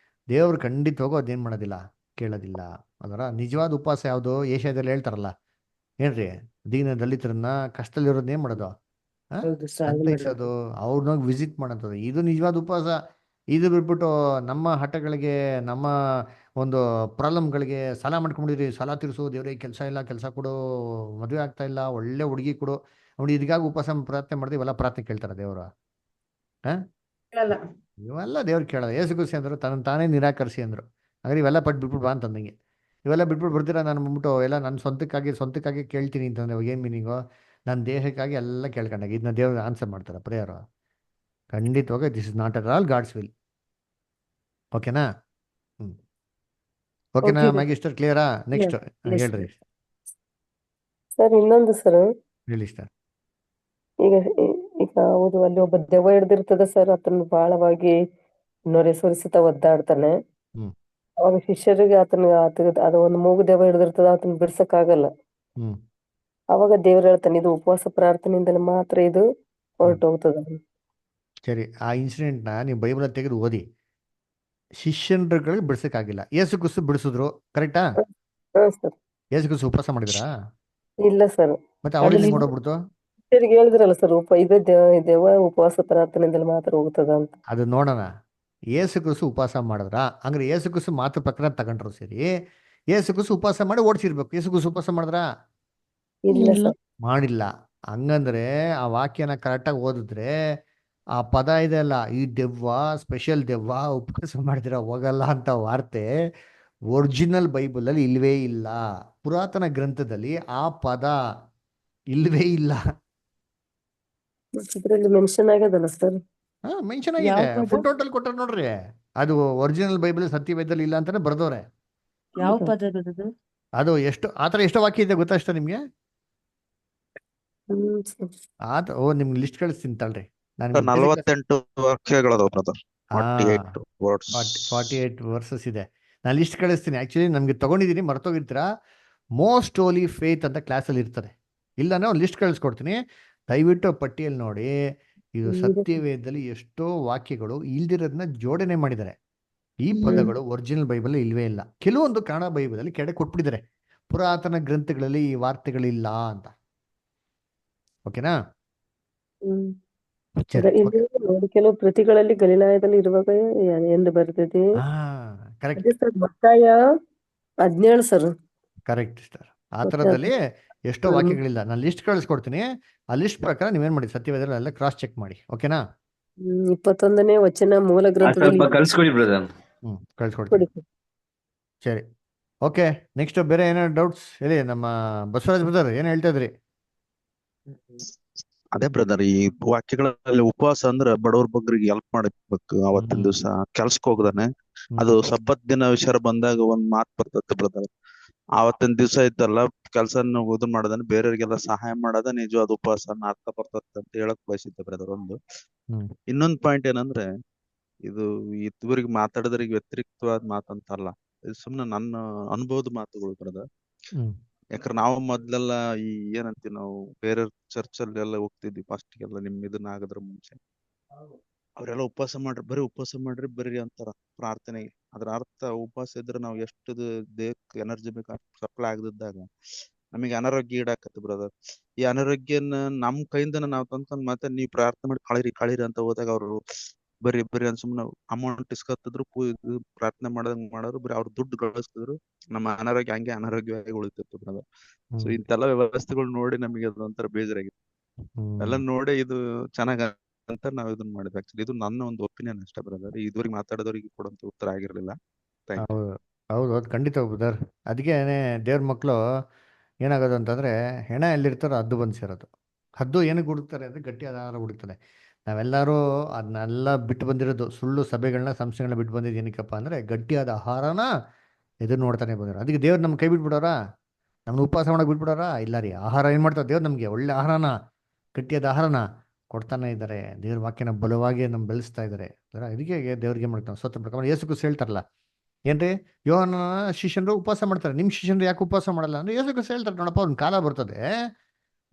ದೇವ್ರು ಖಂಡಿತವಾಗೂ ಅದೇನ್ ಮಾಡೋದಿಲ್ಲ, ಕೇಳೋದಿಲ್ಲ. ಅದರ ನಿಜವಾದ ಉಪವಾಸ ಯಾವುದು? ಏಷ್ಯಾದಲ್ಲಿ ಹೇಳ್ತಾರಲ್ಲ ಏನ್ರಿ, ದೀನ ದಲಿತರನ್ನ ಕಷ್ಟದಲ್ಲಿರೋದು ಏನ್ ಮಾಡೋದು, ಸಂತೈಸೋದು, ಅವ್ರನ್ನ ವಿಸಿಟ್ ಮಾಡೋದು, ಇದು ನಿಜವಾದ ಉಪವಾಸ. ಇದು ಬಿಟ್ಬಿಟ್ಟು ನಮ್ಮ ಹಠಗಳಿಗೆ, ನಮ್ಮ ಒಂದು ಪ್ರಾಬ್ಲಮ್ಗಳಿಗೆ ಸಾಲ ಮಾಡ್ಕೊಂಡಿದ್ರಿ, ಸಾಲ ತೀರಿಸು ದೇವ್ರೆ, ಕೆಲಸ ಇಲ್ಲ, ಕೆಲಸ ಕೊಡು, ಮದುವೆ ಆಗ್ತಾ ಇಲ್ಲ, ಒಳ್ಳೆ ಹುಡುಗಿ ಕೊಡು, ನೋಡಿ ಇದಕ್ಕಾಗಿ ಉಪವಾಸ ಪ್ರಾರ್ಥನೆ ಮಾಡಿದ್ರೆ ಇವೆಲ್ಲ ಪ್ರಾರ್ಥನೆ ಕೇಳ್ತಾರ ದೇವ್ರು? ಇವೆಲ್ಲ ದೇವ್ರು ಕೇಳೋದು. ಯೇಸು ಕ್ರಿಸ್ತ ಅಂದ್ರು ತನ್ನ ತಾನೇ ನಿರಾಕರಿಸಿ ಅಂದ್ರು. ಹಾಗಾದ್ರೆ ಇವೆಲ್ಲ ಬಿಟ್ಬಿಟ್ಟು ಬಾ ಅಂತಂದಂಗೆ. ಇವೆಲ್ಲ ಬಿಟ್ಬಿಟ್ಟು ಬರ್ತೀರಾ, ನಾನು ಬಂದ್ಬಿಟ್ಟು ಎಲ್ಲ ನನ್ನ ಸ್ವಂತಕ್ಕಾಗಿ ಕೇಳ್ತೀನಿ ಅಂತಂದ್ರೆ ಇವಾಗ ಏನು ಮೀನಿಂಗು? ನನ್ನ ದೇಹಕ್ಕಾಗಿ ಎಲ್ಲ ಕೇಳ್ಕೊಂಡಾಗ ಇದನ್ನ ದೇವ್ರು ಆನ್ಸರ್ ಮಾಡ್ತಾರೆ ಪ್ರೇಯರು? ಖಂಡಿತವಾಗಿ this is not at all God's will. ಓಕೆನಾ? ಓಕೆನಾ ಮ್ಯಾಗಿಸ್ಟರ್, ಕ್ಲಿಯರಾ? ನೆಕ್ಸ್ಟ್ ಹೇಳ್ರಿ ಸರ್. ಇನ್ನೊಂದು ಸರ್, ಹೇಳಿ ಸರ್. ಈಗ ಈಗ ಹೌದು, ಅಲ್ಲಿ ಒಬ್ಬ ದೆವ್ವ ಹಿಡ್ದಿರ್ತದೆ ಸರ್, ಆತನ ಬಹಳವಾಗಿ ನೊರೆ ಸುರಿಸುತ್ತಾ ಒದ್ದಾಡ್ತಾನೆ. ಅವಾಗ ಶಿಷ್ಯರಿಗೆ ಅದು ಒಂದು ಮೂಗು ದೆವ್ವ ಹಿಡ್ದಿರ್ತದ, ಆತನ ಬಿಡ್ಸಕ್ ಆಗಲ್ಲ. ಅವಾಗ ದೇವ್ರು ಹೇಳ್ತಾನೆ, ಇದು ಉಪವಾಸ ಪ್ರಾರ್ಥನೆಯಿಂದಲೇ ಮಾತ್ರ ಇದು ಹೊರಟೋಗ್ತದ. ಸರಿ, ಆ ಇನ್ಸಿಡೆಂಟ್ನ ನೀವು ಬೈಬಲ್ ತೆಗೆದು ಓದಿ. ಶಿಷ್ಯನ್ಗಳಿಗೆ ಬಿಡ್ಸಕ್ಕಾಗಿಲ್ಲ, ಯೇಸು ಕ್ರಿಸ್ತ ಬಿಡಿಸಿದ್ರು, ಕರೆಕ್ಟಾ? ಯೇಸು ಕ್ರಿಸ್ತ ಉಪವಾಸ ಮಾಡಿದ್ರಾ? ಇಲ್ಲ ಸರ್. ಮತ್ತೆ ಅವಳಿಗೆ ನೋಡೋಗ್ಬಿಡ್ತು. ಶಿಷ್ಯರಿಗೆ ಹೇಳಿದ್ರಲ್ಲ ಸರ್, ಇದು ದೆವ್ವ ಉಪವಾಸ ಪ್ರಾರ್ಥನೆಯಿಂದಲೇ ಮಾತ್ರ ಹೋಗ್ತದ ಅಂತ. ಅದು ನೋಡೋಣ. ಯೇಸು ಕ್ರಿಸ್ತ ಉಪವಾಸ ಮಾಡಿದ್ರ? ಹಂಗ್ರೆ ಯೇಸು ಕ್ರಿಸ್ತ ಮಾತ್ರ ಪ್ರಕಾರ ತಗೊಂಡ್ರು ಸರಿ, ಯೇಸು ಕ್ರಿಸ್ತ ಉಪವಾಸ ಮಾಡಿ ಓಡಿಸಿರ್ಬೇಕು. ಯೇಸು ಕ್ರಿಸ್ತ ಉಪವಾಸ ಮಾಡಿದ್ರ? ಮಾಡಿಲ್ಲ. ಹಂಗಂದ್ರೆ ಆ ವಾಕ್ಯನ ಕರೆಕ್ಟಾಗಿ ಓದಿದ್ರೆ ಆ ಪದ ಇದೆ ಅಲ್ಲ, ಈ ದೆವ್ವ, ಸ್ಪೆಷಲ್ ದೆವ್ವ ಉಪವಾಸ ಮಾಡಿದಿರ ಹೋಗಲ್ಲ ಅಂತ ವಾರ್ತೆ ಒರಿಜಿನಲ್ ಬೈಬಲಲ್ಲಿ ಇಲ್ವೇ ಇಲ್ಲ. ಪುರಾತನ ಗ್ರಂಥದಲ್ಲಿ ಆ ಪದ ಇಲ್ವೇ ಇಲ್ಲ. ಇದ್ರಲ್ಲಿ ಮೆನ್ಷನ್ ಆಗ್ಯದಲ್ಲ ಸರ್. ಮೆನ್ಷನ್ ಯಾವ ಆಗಿದೆ, ಪದ? ಫುಟ್ ನೋಟಲ್ಲಿ ಕೊಟ್ಟಾರ ನೋಡ್ರಿ. ಅದು ಒರಿಜಿನಲ್ ಬೈಬಲ್ ಸತ್ಯವೇದದಲ್ಲಿ ಇಲ್ಲ ಅಂತಾನೆ ಬರ್ದವ್ರೆ. ಯಾವ ಪದ ಇರೋದು? ಅದು ಎಷ್ಟು ಆ ಥರ ಎಷ್ಟೋ ವಾಕ್ಯ ಇದೆ ಗೊತ್ತಾ ನಿಮ್ಗೆ? ಸರ್. ನಿಮ್ಗೆ ಲಿಸ್ಟ್ ಕಳಿಸ್ತೀನಿ ತಳ್ರಿ. ನಾನು 48 ವಾಕ್ಯಗಳದಾವ ಬ್ರದರ್. 48 ವರ್ಡ್ಸ್. 48 ವರ್ಸಸ್ ಇದೆ. ನಾನು ಲಿಸ್ಟ್ ಕಳಿಸ್ತೀನಿ. ಆ್ಯಕ್ಚುಲಿ ನಮಗೆ ತೊಗೊಂಡಿದ್ದೀನಿ, ಮರ್ತೋಗಿರ್ತೀರಾ. ಮೋಸ್ಟ್ ಹೋಲಿ ಫೇತ್ ಅಂತ ಕ್ಲಾಸಲ್ಲಿ ಇರ್ತದೆ. ಇಲ್ಲಾಂದ್ರೆ ಒಂದು ಲಿಸ್ಟ್ ಕಳಿಸ್ಕೊಡ್ತೀನಿ, ದಯವಿಟ್ಟು ಪಟ್ಟಿಯಲ್ಲಿ ನೋಡಿ. ಇದು ಸತ್ಯವೇದದಲ್ಲಿ ಎಷ್ಟೋ ವಾಕ್ಯಗಳು ಇಲ್ದಿರೋದನ್ನ ಜೋಡಣೆ ಮಾಡಿದ್ದಾರೆ. ಈ ಪದಗಳು ಒರಿಜಿನಲ್ ಬೈಬಲ್ ಇಲ್ವೇ ಇಲ್ಲ. ಕೆಲವೊಂದು ಕನ್ನಡ ಬೈಬಲಲ್ಲಿ ಕೆಡೆ ಕೊಟ್ಬಿಟ್ಟಿದ್ದಾರೆ, ಪುರಾತನ ಗ್ರಂಥಗಳಲ್ಲಿ ಈ ವಾರ್ತೆಗಳಿಲ್ಲ ಅಂತ. ಓಕೆನಾ? ಇಲ್ಲಿ ನೋಡಿ, ಕೆಲವು ಪ್ರತಿಗಳಲ್ಲಿ ಗಲಿಲಾಯದಲ್ಲಿ ಇರುವಾಗ ಎಂದು ಬರ್ತದೆ. ಕರೆಕ್ಟ್ ಅದೇ ಸರ್, ಮತ್ತಾಯ 17 ಸರ್. Correct sir. ಆ ಥರದಲ್ಲಿ ಎಷ್ಟೋ ವಾಕ್ಯಗಳಿಲ್ಲ. ನಾನು ಲಿಸ್ಟ್ ಕಳಿಸ್ಕೊಡ್ತೀನಿ. ಆ ಲಿಸ್ಟ್ ಪ್ರಕಾರ ನೀವೇನ್ ಮಾಡಿ, ಸತ್ಯವೇದದಲ್ಲಿ ಎಲ್ಲ ಕ್ರಾಸ್ ಚೆಕ್ ಮಾಡಿ. ಓಕೆನಾ? 21ನೇ ವಚನ ಮೂಲ ಗ್ರಂಥದಲ್ಲಿ ಸ್ವಲ್ಪ ಕಳ್ಸ್ಕೊಡಿ ಬ್ರದರ್. ಕಳಿಸ್ಕೊಡ್ತೀನಿ. ಸರಿ, ಓಕೆ. ನೆಕ್ಸ್ಟ್ ಬೇರೆ ಏನಾದ್ರು ಡೌಟ್ಸ್ ಹೇಳಿ. ನಮ್ಮ ಬಸವರಾಜ್ ಬ್ರದರ್ ಏನ್ ಹೇಳ್ತಾ ಇದ್ರಿ? ಅದೇ ಬ್ರದರ್, ಈ ವಾಕ್ಯಗಳಲ್ಲಿ ಉಪವಾಸ ಅಂದ್ರ ಬಡವ್ರ ಬಗ್ಗರಿಗೆ ಹೆಲ್ಪ್ ಮಾಡಬೇಕು. ಅವತ್ತಿನ ದಿವಸ ಕೆಲ್ಸಕ್ಕೆ ಹೋಗದಾನೆ, ಅದು ಸಬ್ಬತ್ ದಿನ ವಿಚಾರ ಬಂದಾಗ ಒಂದ್ ಮಾತು ಬರ್ತೈತೆ ಬ್ರದರ್. ಆವತ್ತಿನ ದಿವಸ ಇದ್ದಲ್ಲ ಕೆಲ್ಸನ ಇದು ಮಾಡೋದನ್ನ ಬೇರೆಯವ್ರಿಗೆಲ್ಲ ಸಹಾಯ ಮಾಡೋದ ನಿಜವಾದ ಉಪವಾಸನ ಅರ್ಥ ಬರ್ತದೆ ಅಂತ ಹೇಳಕ್ ಬಯಸಿದ್ದೆ ಬ್ರದರ್. ಇನ್ನೊಂದ್ ಪಾಯಿಂಟ್ ಏನಂದ್ರೆ, ಇದು ಇದುವರೆಗೆ ಮಾತಾಡೋದ್ರಿಗೆ ವ್ಯತಿರಿಕ್ತವಾದ ಮಾತಂತಲ್ಲ, ಇದು ಸುಮ್ನೆ ನನ್ನ ಅನುಭವದ ಮಾತುಗಳು ಬ್ರದರ್. ಯಾಕಂದ್ರೆ ನಾವು ಮೊದ್ಲೆಲ್ಲ ಈ ಏನಂತೀವಿ, ನಾವು ಬೇರೆ ಚರ್ಚ್ ಅಲ್ಲಿ ಎಲ್ಲ ಹೋಗ್ತಿದ್ವಿ ಫಸ್ಟ್ ಗೆಲ್ಲ, ನಿಮ್ ಇದನ್ನ ಆಗದ್ರ ಮುಂಚೆ ಅವರೆಲ್ಲ ಉಪವಾಸ ಮಾಡ್ರಿ, ಬರೀ ಉಪವಾಸ ಮಾಡ್ರಿ ಬರ್ರಿ ಅಂತಾರ ಪ್ರಾರ್ಥನೆಗೆ. ಅದ್ರ ಅರ್ಥ ಉಪವಾಸ ಇದ್ರೆ ನಾವು ಎಷ್ಟು ದೇಹಕ್ಕೆ ಎನರ್ಜಿ ಬೇಕು ಸಪ್ಲೈ ಆಗದಿದ್ದಾಗ ನಮಗೆ ಅನಾರೋಗ್ಯ ಈಡಾಕತ್ತೆ ಬ್ರದರ್. ಈ ಅನಾರೋಗ್ಯನ ನಮ್ ಕೈಯಿಂದನ ನಾವು ತಂದ್ಕೊಂಡ್ ಮತ್ತೆ ನೀವು ಪ್ರಾರ್ಥನೆ ಮಾಡಿ ಕಳಿರಿ ಅಂತ ಹೋದಾಗ ಅವರು ಬರೀ ಅಂತ ಸುಮ್ನೆ ಅಮೌಂಟ್ ಇಸ್ಕೊತಿದ್ರು, ಪ್ರಾರ್ಥನೆ ಮಾಡೋರು ಬರೀ ಅವ್ರ ದುಡ್ಡು ಗಳಿಸ್ತಿದ್ರು. ನಮ್ಮ ಅನಾರೋಗ್ಯ ಹಂಗೆ ಅನಾರೋಗ್ಯವಾಗಿ ಉಳಿತಿತ್ತು ಬ್ರದರ್. ಸೊ ಇಂತೆಲ್ಲ ವ್ಯವಸ್ಥೆಗಳು ನೋಡಿ ನಮಗೆ ಅದೊಂಥರ ಬೇಜಾರಾಗಿತ್ತು. ಎಲ್ಲ ನೋಡಿ ಇದು ಚೆನ್ನಾಗ ಅಂತ ನಾವ್ ಇದನ್ನ ಮಾಡಿದ್ವಿ. ಆಕ್ಚುಲಿ ಇದು ನನ್ನ ಒಂದು ಒಪಿನಿಯನ್ ಅಷ್ಟೇ ಬ್ರದರ್. ಇದುವರೆಗೆ ಮಾತಾಡೋದವ್ರಿಗೆ ಕೊಡುವಂತ ಉತ್ತರ ಆಗಿರ್ಲಿಲ್ಲ. ಹೌದು, ಖಂಡಿತ ಬ್ರದರ್. ಅದಕ್ಕೆ ದೇವ್ರ ಮಕ್ಕಳು ಏನಾಗೋದು ಅಂತಂದ್ರೆ, ಹೆಣ ಎಲ್ಲಿರ್ತಾರೋ ಹದ್ದು ಬಂದು ಸೇರೋದು. ಹದ್ದು ಏನಕ್ಕೆ ಹುಡುಕ್ತಾರೆ ಅಂದ್ರೆ ಗಟ್ಟಿಯಾದ ಆಹಾರ ಹುಡುಕ್ತಾರೆ. ನಾವೆಲ್ಲರೂ ಅದನ್ನೆಲ್ಲ ಬಿಟ್ಟು ಬಂದಿರೋದು, ಸುಳ್ಳು ಸಭೆಗಳನ್ನ ಸಂಸ್ಥೆಗಳನ್ನ ಬಿಟ್ಟು ಬಂದಿದ್ದು ಏನಕ್ಕಪ್ಪ ಅಂದ್ರೆ ಗಟ್ಟಿಯಾದ ಆಹಾರನ ಎದುರು ನೋಡ್ತಾನೆ ಬಂದಿರೋ. ಅದಕ್ಕೆ ದೇವ್ರು ನಮ್ಮ ಕೈ ಬಿಟ್ಬಿಡೋರಾ, ನಮ್ನ ಉಪವಾಸ ಮಾಡಕ್ ಬಿಟ್ಬಿಡೋರ? ಇಲ್ಲ ರೀ. ಆಹಾರ ಏನ್ ಮಾಡ್ತಾರೆ ದೇವ್ರು? ನಮ್ಗೆ ಒಳ್ಳೆ ಆಹಾರನ, ಗಟ್ಟಿಯಾದ ಆಹಾರನ ಕೊಡ್ತಾನೆ ಇದ್ದಾರೆ. ದೇವ್ರ ವಾಕ್ಯನ ಬಲವಾಗಿ ನಮ್ ಬೆಳೆಸ್ತಾ ಇದ್ದಾರೆ. ಇದಕ್ಕೆ ದೇವ್ರಿಗೆ ಮಾಡ್ತಾರೆ ಸ್ವತಃ ಪ್ರಕಾರ ಯೇಸು ಕ್ರಿಸ್ತ ಹೇಳ್ತಾರಲ್ಲ, ಏನ್ರಿ, ಯೋಹನ ಶಿಷ್ಯನರು ಉಪವಾಸ ಮಾಡ್ತಾರೆ, ನಿಮ್ ಶಿಷ್ಯನರು ಯಾಕೆ ಉಪವಾಸ ಮಾಡಲ್ಲ ಅಂದ್ರೆ ಯೇಸು ಕ್ರಿಸ್ತ ಹೇಳ್ತಾರೆ, ನೋಡಪ್ಪ ಒಂದ್ ಕಾಲ ಬರ್ತದೆ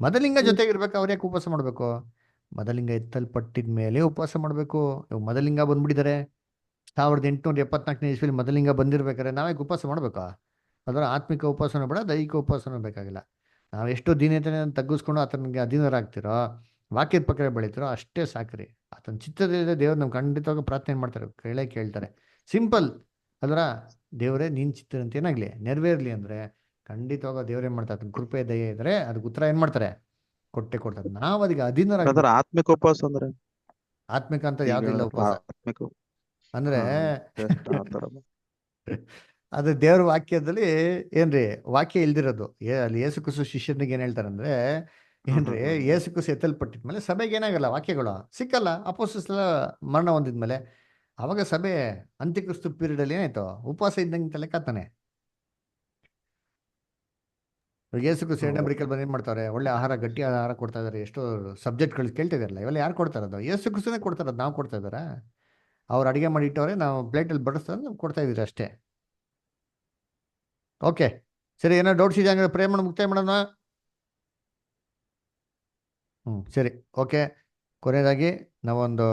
ಮದಲಿಂಗ ಜೊತೆಗಿರ್ಬೇಕು, ಅವ್ರು ಯಾಕೆ ಉಪವಾಸ ಮಾಡ್ಬೇಕು? ಮದಲಿಂಗ ಎತ್ತಲ್ಪಟ್ಟಿದ ಮೇಲೆ ಉಪವಾಸ ಮಾಡ್ಬೇಕು. ಮದಲಿಂಗ ಬಂದ್ಬಿಟ್ಟಿದ್ದಾರೆ 1874ನೇ ಇಸ್ವಿಲಿ ಮದಲಿಂಗ ಬಂದಿರ್ಬೇಕಾದ್ರೆ ನಾವೇ ಉಪವಾಸ ಮಾಡ್ಬೇಕಾ? ಅದರ ಆತ್ಮಿಕ ಉಪವಾಸನೂ ಬೇಡ, ದೈಹಿಕ ಉಪವಾಸನೂ ಬೇಕಾಗಿಲ್ಲ. ನಾವು ಎಷ್ಟು ದೀನತೆನ ತಗ್ಗಿಸ್ಕೊಂಡು ಆತನಿಗೆ ಅಧೀನರಾಗ್ತಿರೋ, ವಾಕ್ಯದ ಪ್ರಕಾರ ಬೆಳಿತಿರೋ ಅಷ್ಟೇ ಸಾಕ್ರಿ. ಆತನ ಚಿತ್ತದ ದೇವ್ರು ನಮ್ಗೆ ಖಂಡಿತವಾಗಿ ಪ್ರಾರ್ಥನೆ ಮಾಡ್ತಾರೆ, ಕೇಳ್ತಾರೆ. ಸಿಂಪಲ್ ಅಲ್ರ, ದೇವರೇ ನೀನ್ ಚಿತ್ತದಂತ ಏನಾಗ್ಲಿ ನೆರವೇರ್ಲಿ ಅಂದ್ರೆ ಖಂಡಿತವಾಗ ದೇವ್ರು ಏನ್ ಮಾಡ್ತಾರೆ? ಕೃಪೆ ದಯೆ ಇದ್ರೆ ಅದಕ್ಕೆ ಉತ್ತರ ಏನ್ ಮಾಡ್ತಾರೆ? ಕೊಟ್ಟೆ ಕೊಡ್ತಾರೆ. ನಾವು ಅದಕ್ಕೆ ಅಧೀನರಾಗ. ಆತ್ಮಿಕ ಉಪವಾಸ ಅಂದ್ರೆ ಆತ್ಮಿಕ ಅಂತ ಯಾವ್ದಿಲ್ಲ ಉಪವಾಸ ಅಂದ್ರೆ ಅದು ದೇವ್ರ ವಾಕ್ಯದಲ್ಲಿ ಏನ್ರಿ, ವಾಕ್ಯ ಇಲ್ದಿರೋದು. ಅಲ್ಲಿ ಯೇಸು ಕ್ರಿಸ್ತ ಶಿಷ್ಯನಿಗೆ ಏನ್ ಹೇಳ್ತಾರಂದ್ರೆ, ಏನ್ರಿ, ಯೇಸು ಕ್ರಿಸ್ತ ಎತ್ತಲ್ಪಟ್ಟಿದ್ಮೇಲೆ ಸಭೆಗೆ ಏನಾಗಲ್ಲ, ವಾಕ್ಯಗಳು ಸಿಕ್ಕಲ್ಲ. ಅಪೊಸ್ತಲರ ಮರಣ ಹೊಂದಿದ್ಮೇಲೆ ಅವಾಗ ಸಭೆ ಅಂತ್ಯಕ್ರಿಸ್ತ ಪೀರಿಯಡ್ ಅಲ್ಲಿ ಏನಾಯ್ತು? ಉಪವಾಸ ಇದ್ದಂಗೆ ಲೆಕ್ಕಾತಾನೆ. ಯೇಸು ಕ್ರಿಸ್ತ ಎರಡನೇ ಬರಿಕಲ್ಲಿ ಬಂದು ಏನ್ ಮಾಡ್ತಾರೆ? ಒಳ್ಳೆ ಆಹಾರ, ಗಟ್ಟಿ ಆಹಾರ ಕೊಡ್ತಾ ಇದಾರೆ. ಎಷ್ಟೋ ಸಬ್ಜೆಕ್ಟ್ಗಳು ಕೇಳ್ತಾ ಇದಾರಲ್ಲ, ಇವೆಲ್ಲ ಯಾರು ಕೊಡ್ತಾ ಇರೋದು? ಯೇಸು ಕ್ರಿಸ್ತನೇ ಕೊಡ್ತಾ ಇರೋದು, ನಾವು ಕೊಡ್ತಾ ಇದಾರ? ಅವ್ರು ಅಡಿಗೆ ಮಾಡಿ ಇಟ್ಟವ್ರೆ, ನಾವು ಪ್ಲೇಟಲ್ಲಿ ಬಡಿಸ್ತಾರೆ, ನಾವು ಕೊಡ್ತಾ ಇದೀರಿ ಅಷ್ಟೇ. ಓಕೆ, ಸರಿ. ಏನೋ ಡೌಟ್ಸ್ ಇದೆ ಹಂಗಾರೆ ಪ್ರೇಮ ಮುಕ್ತಾಯ ಮಾಡೋಣ. ಸರಿ, ಓಕೆ. ಕೊನೆಯದಾಗಿ ನಾವೊಂದು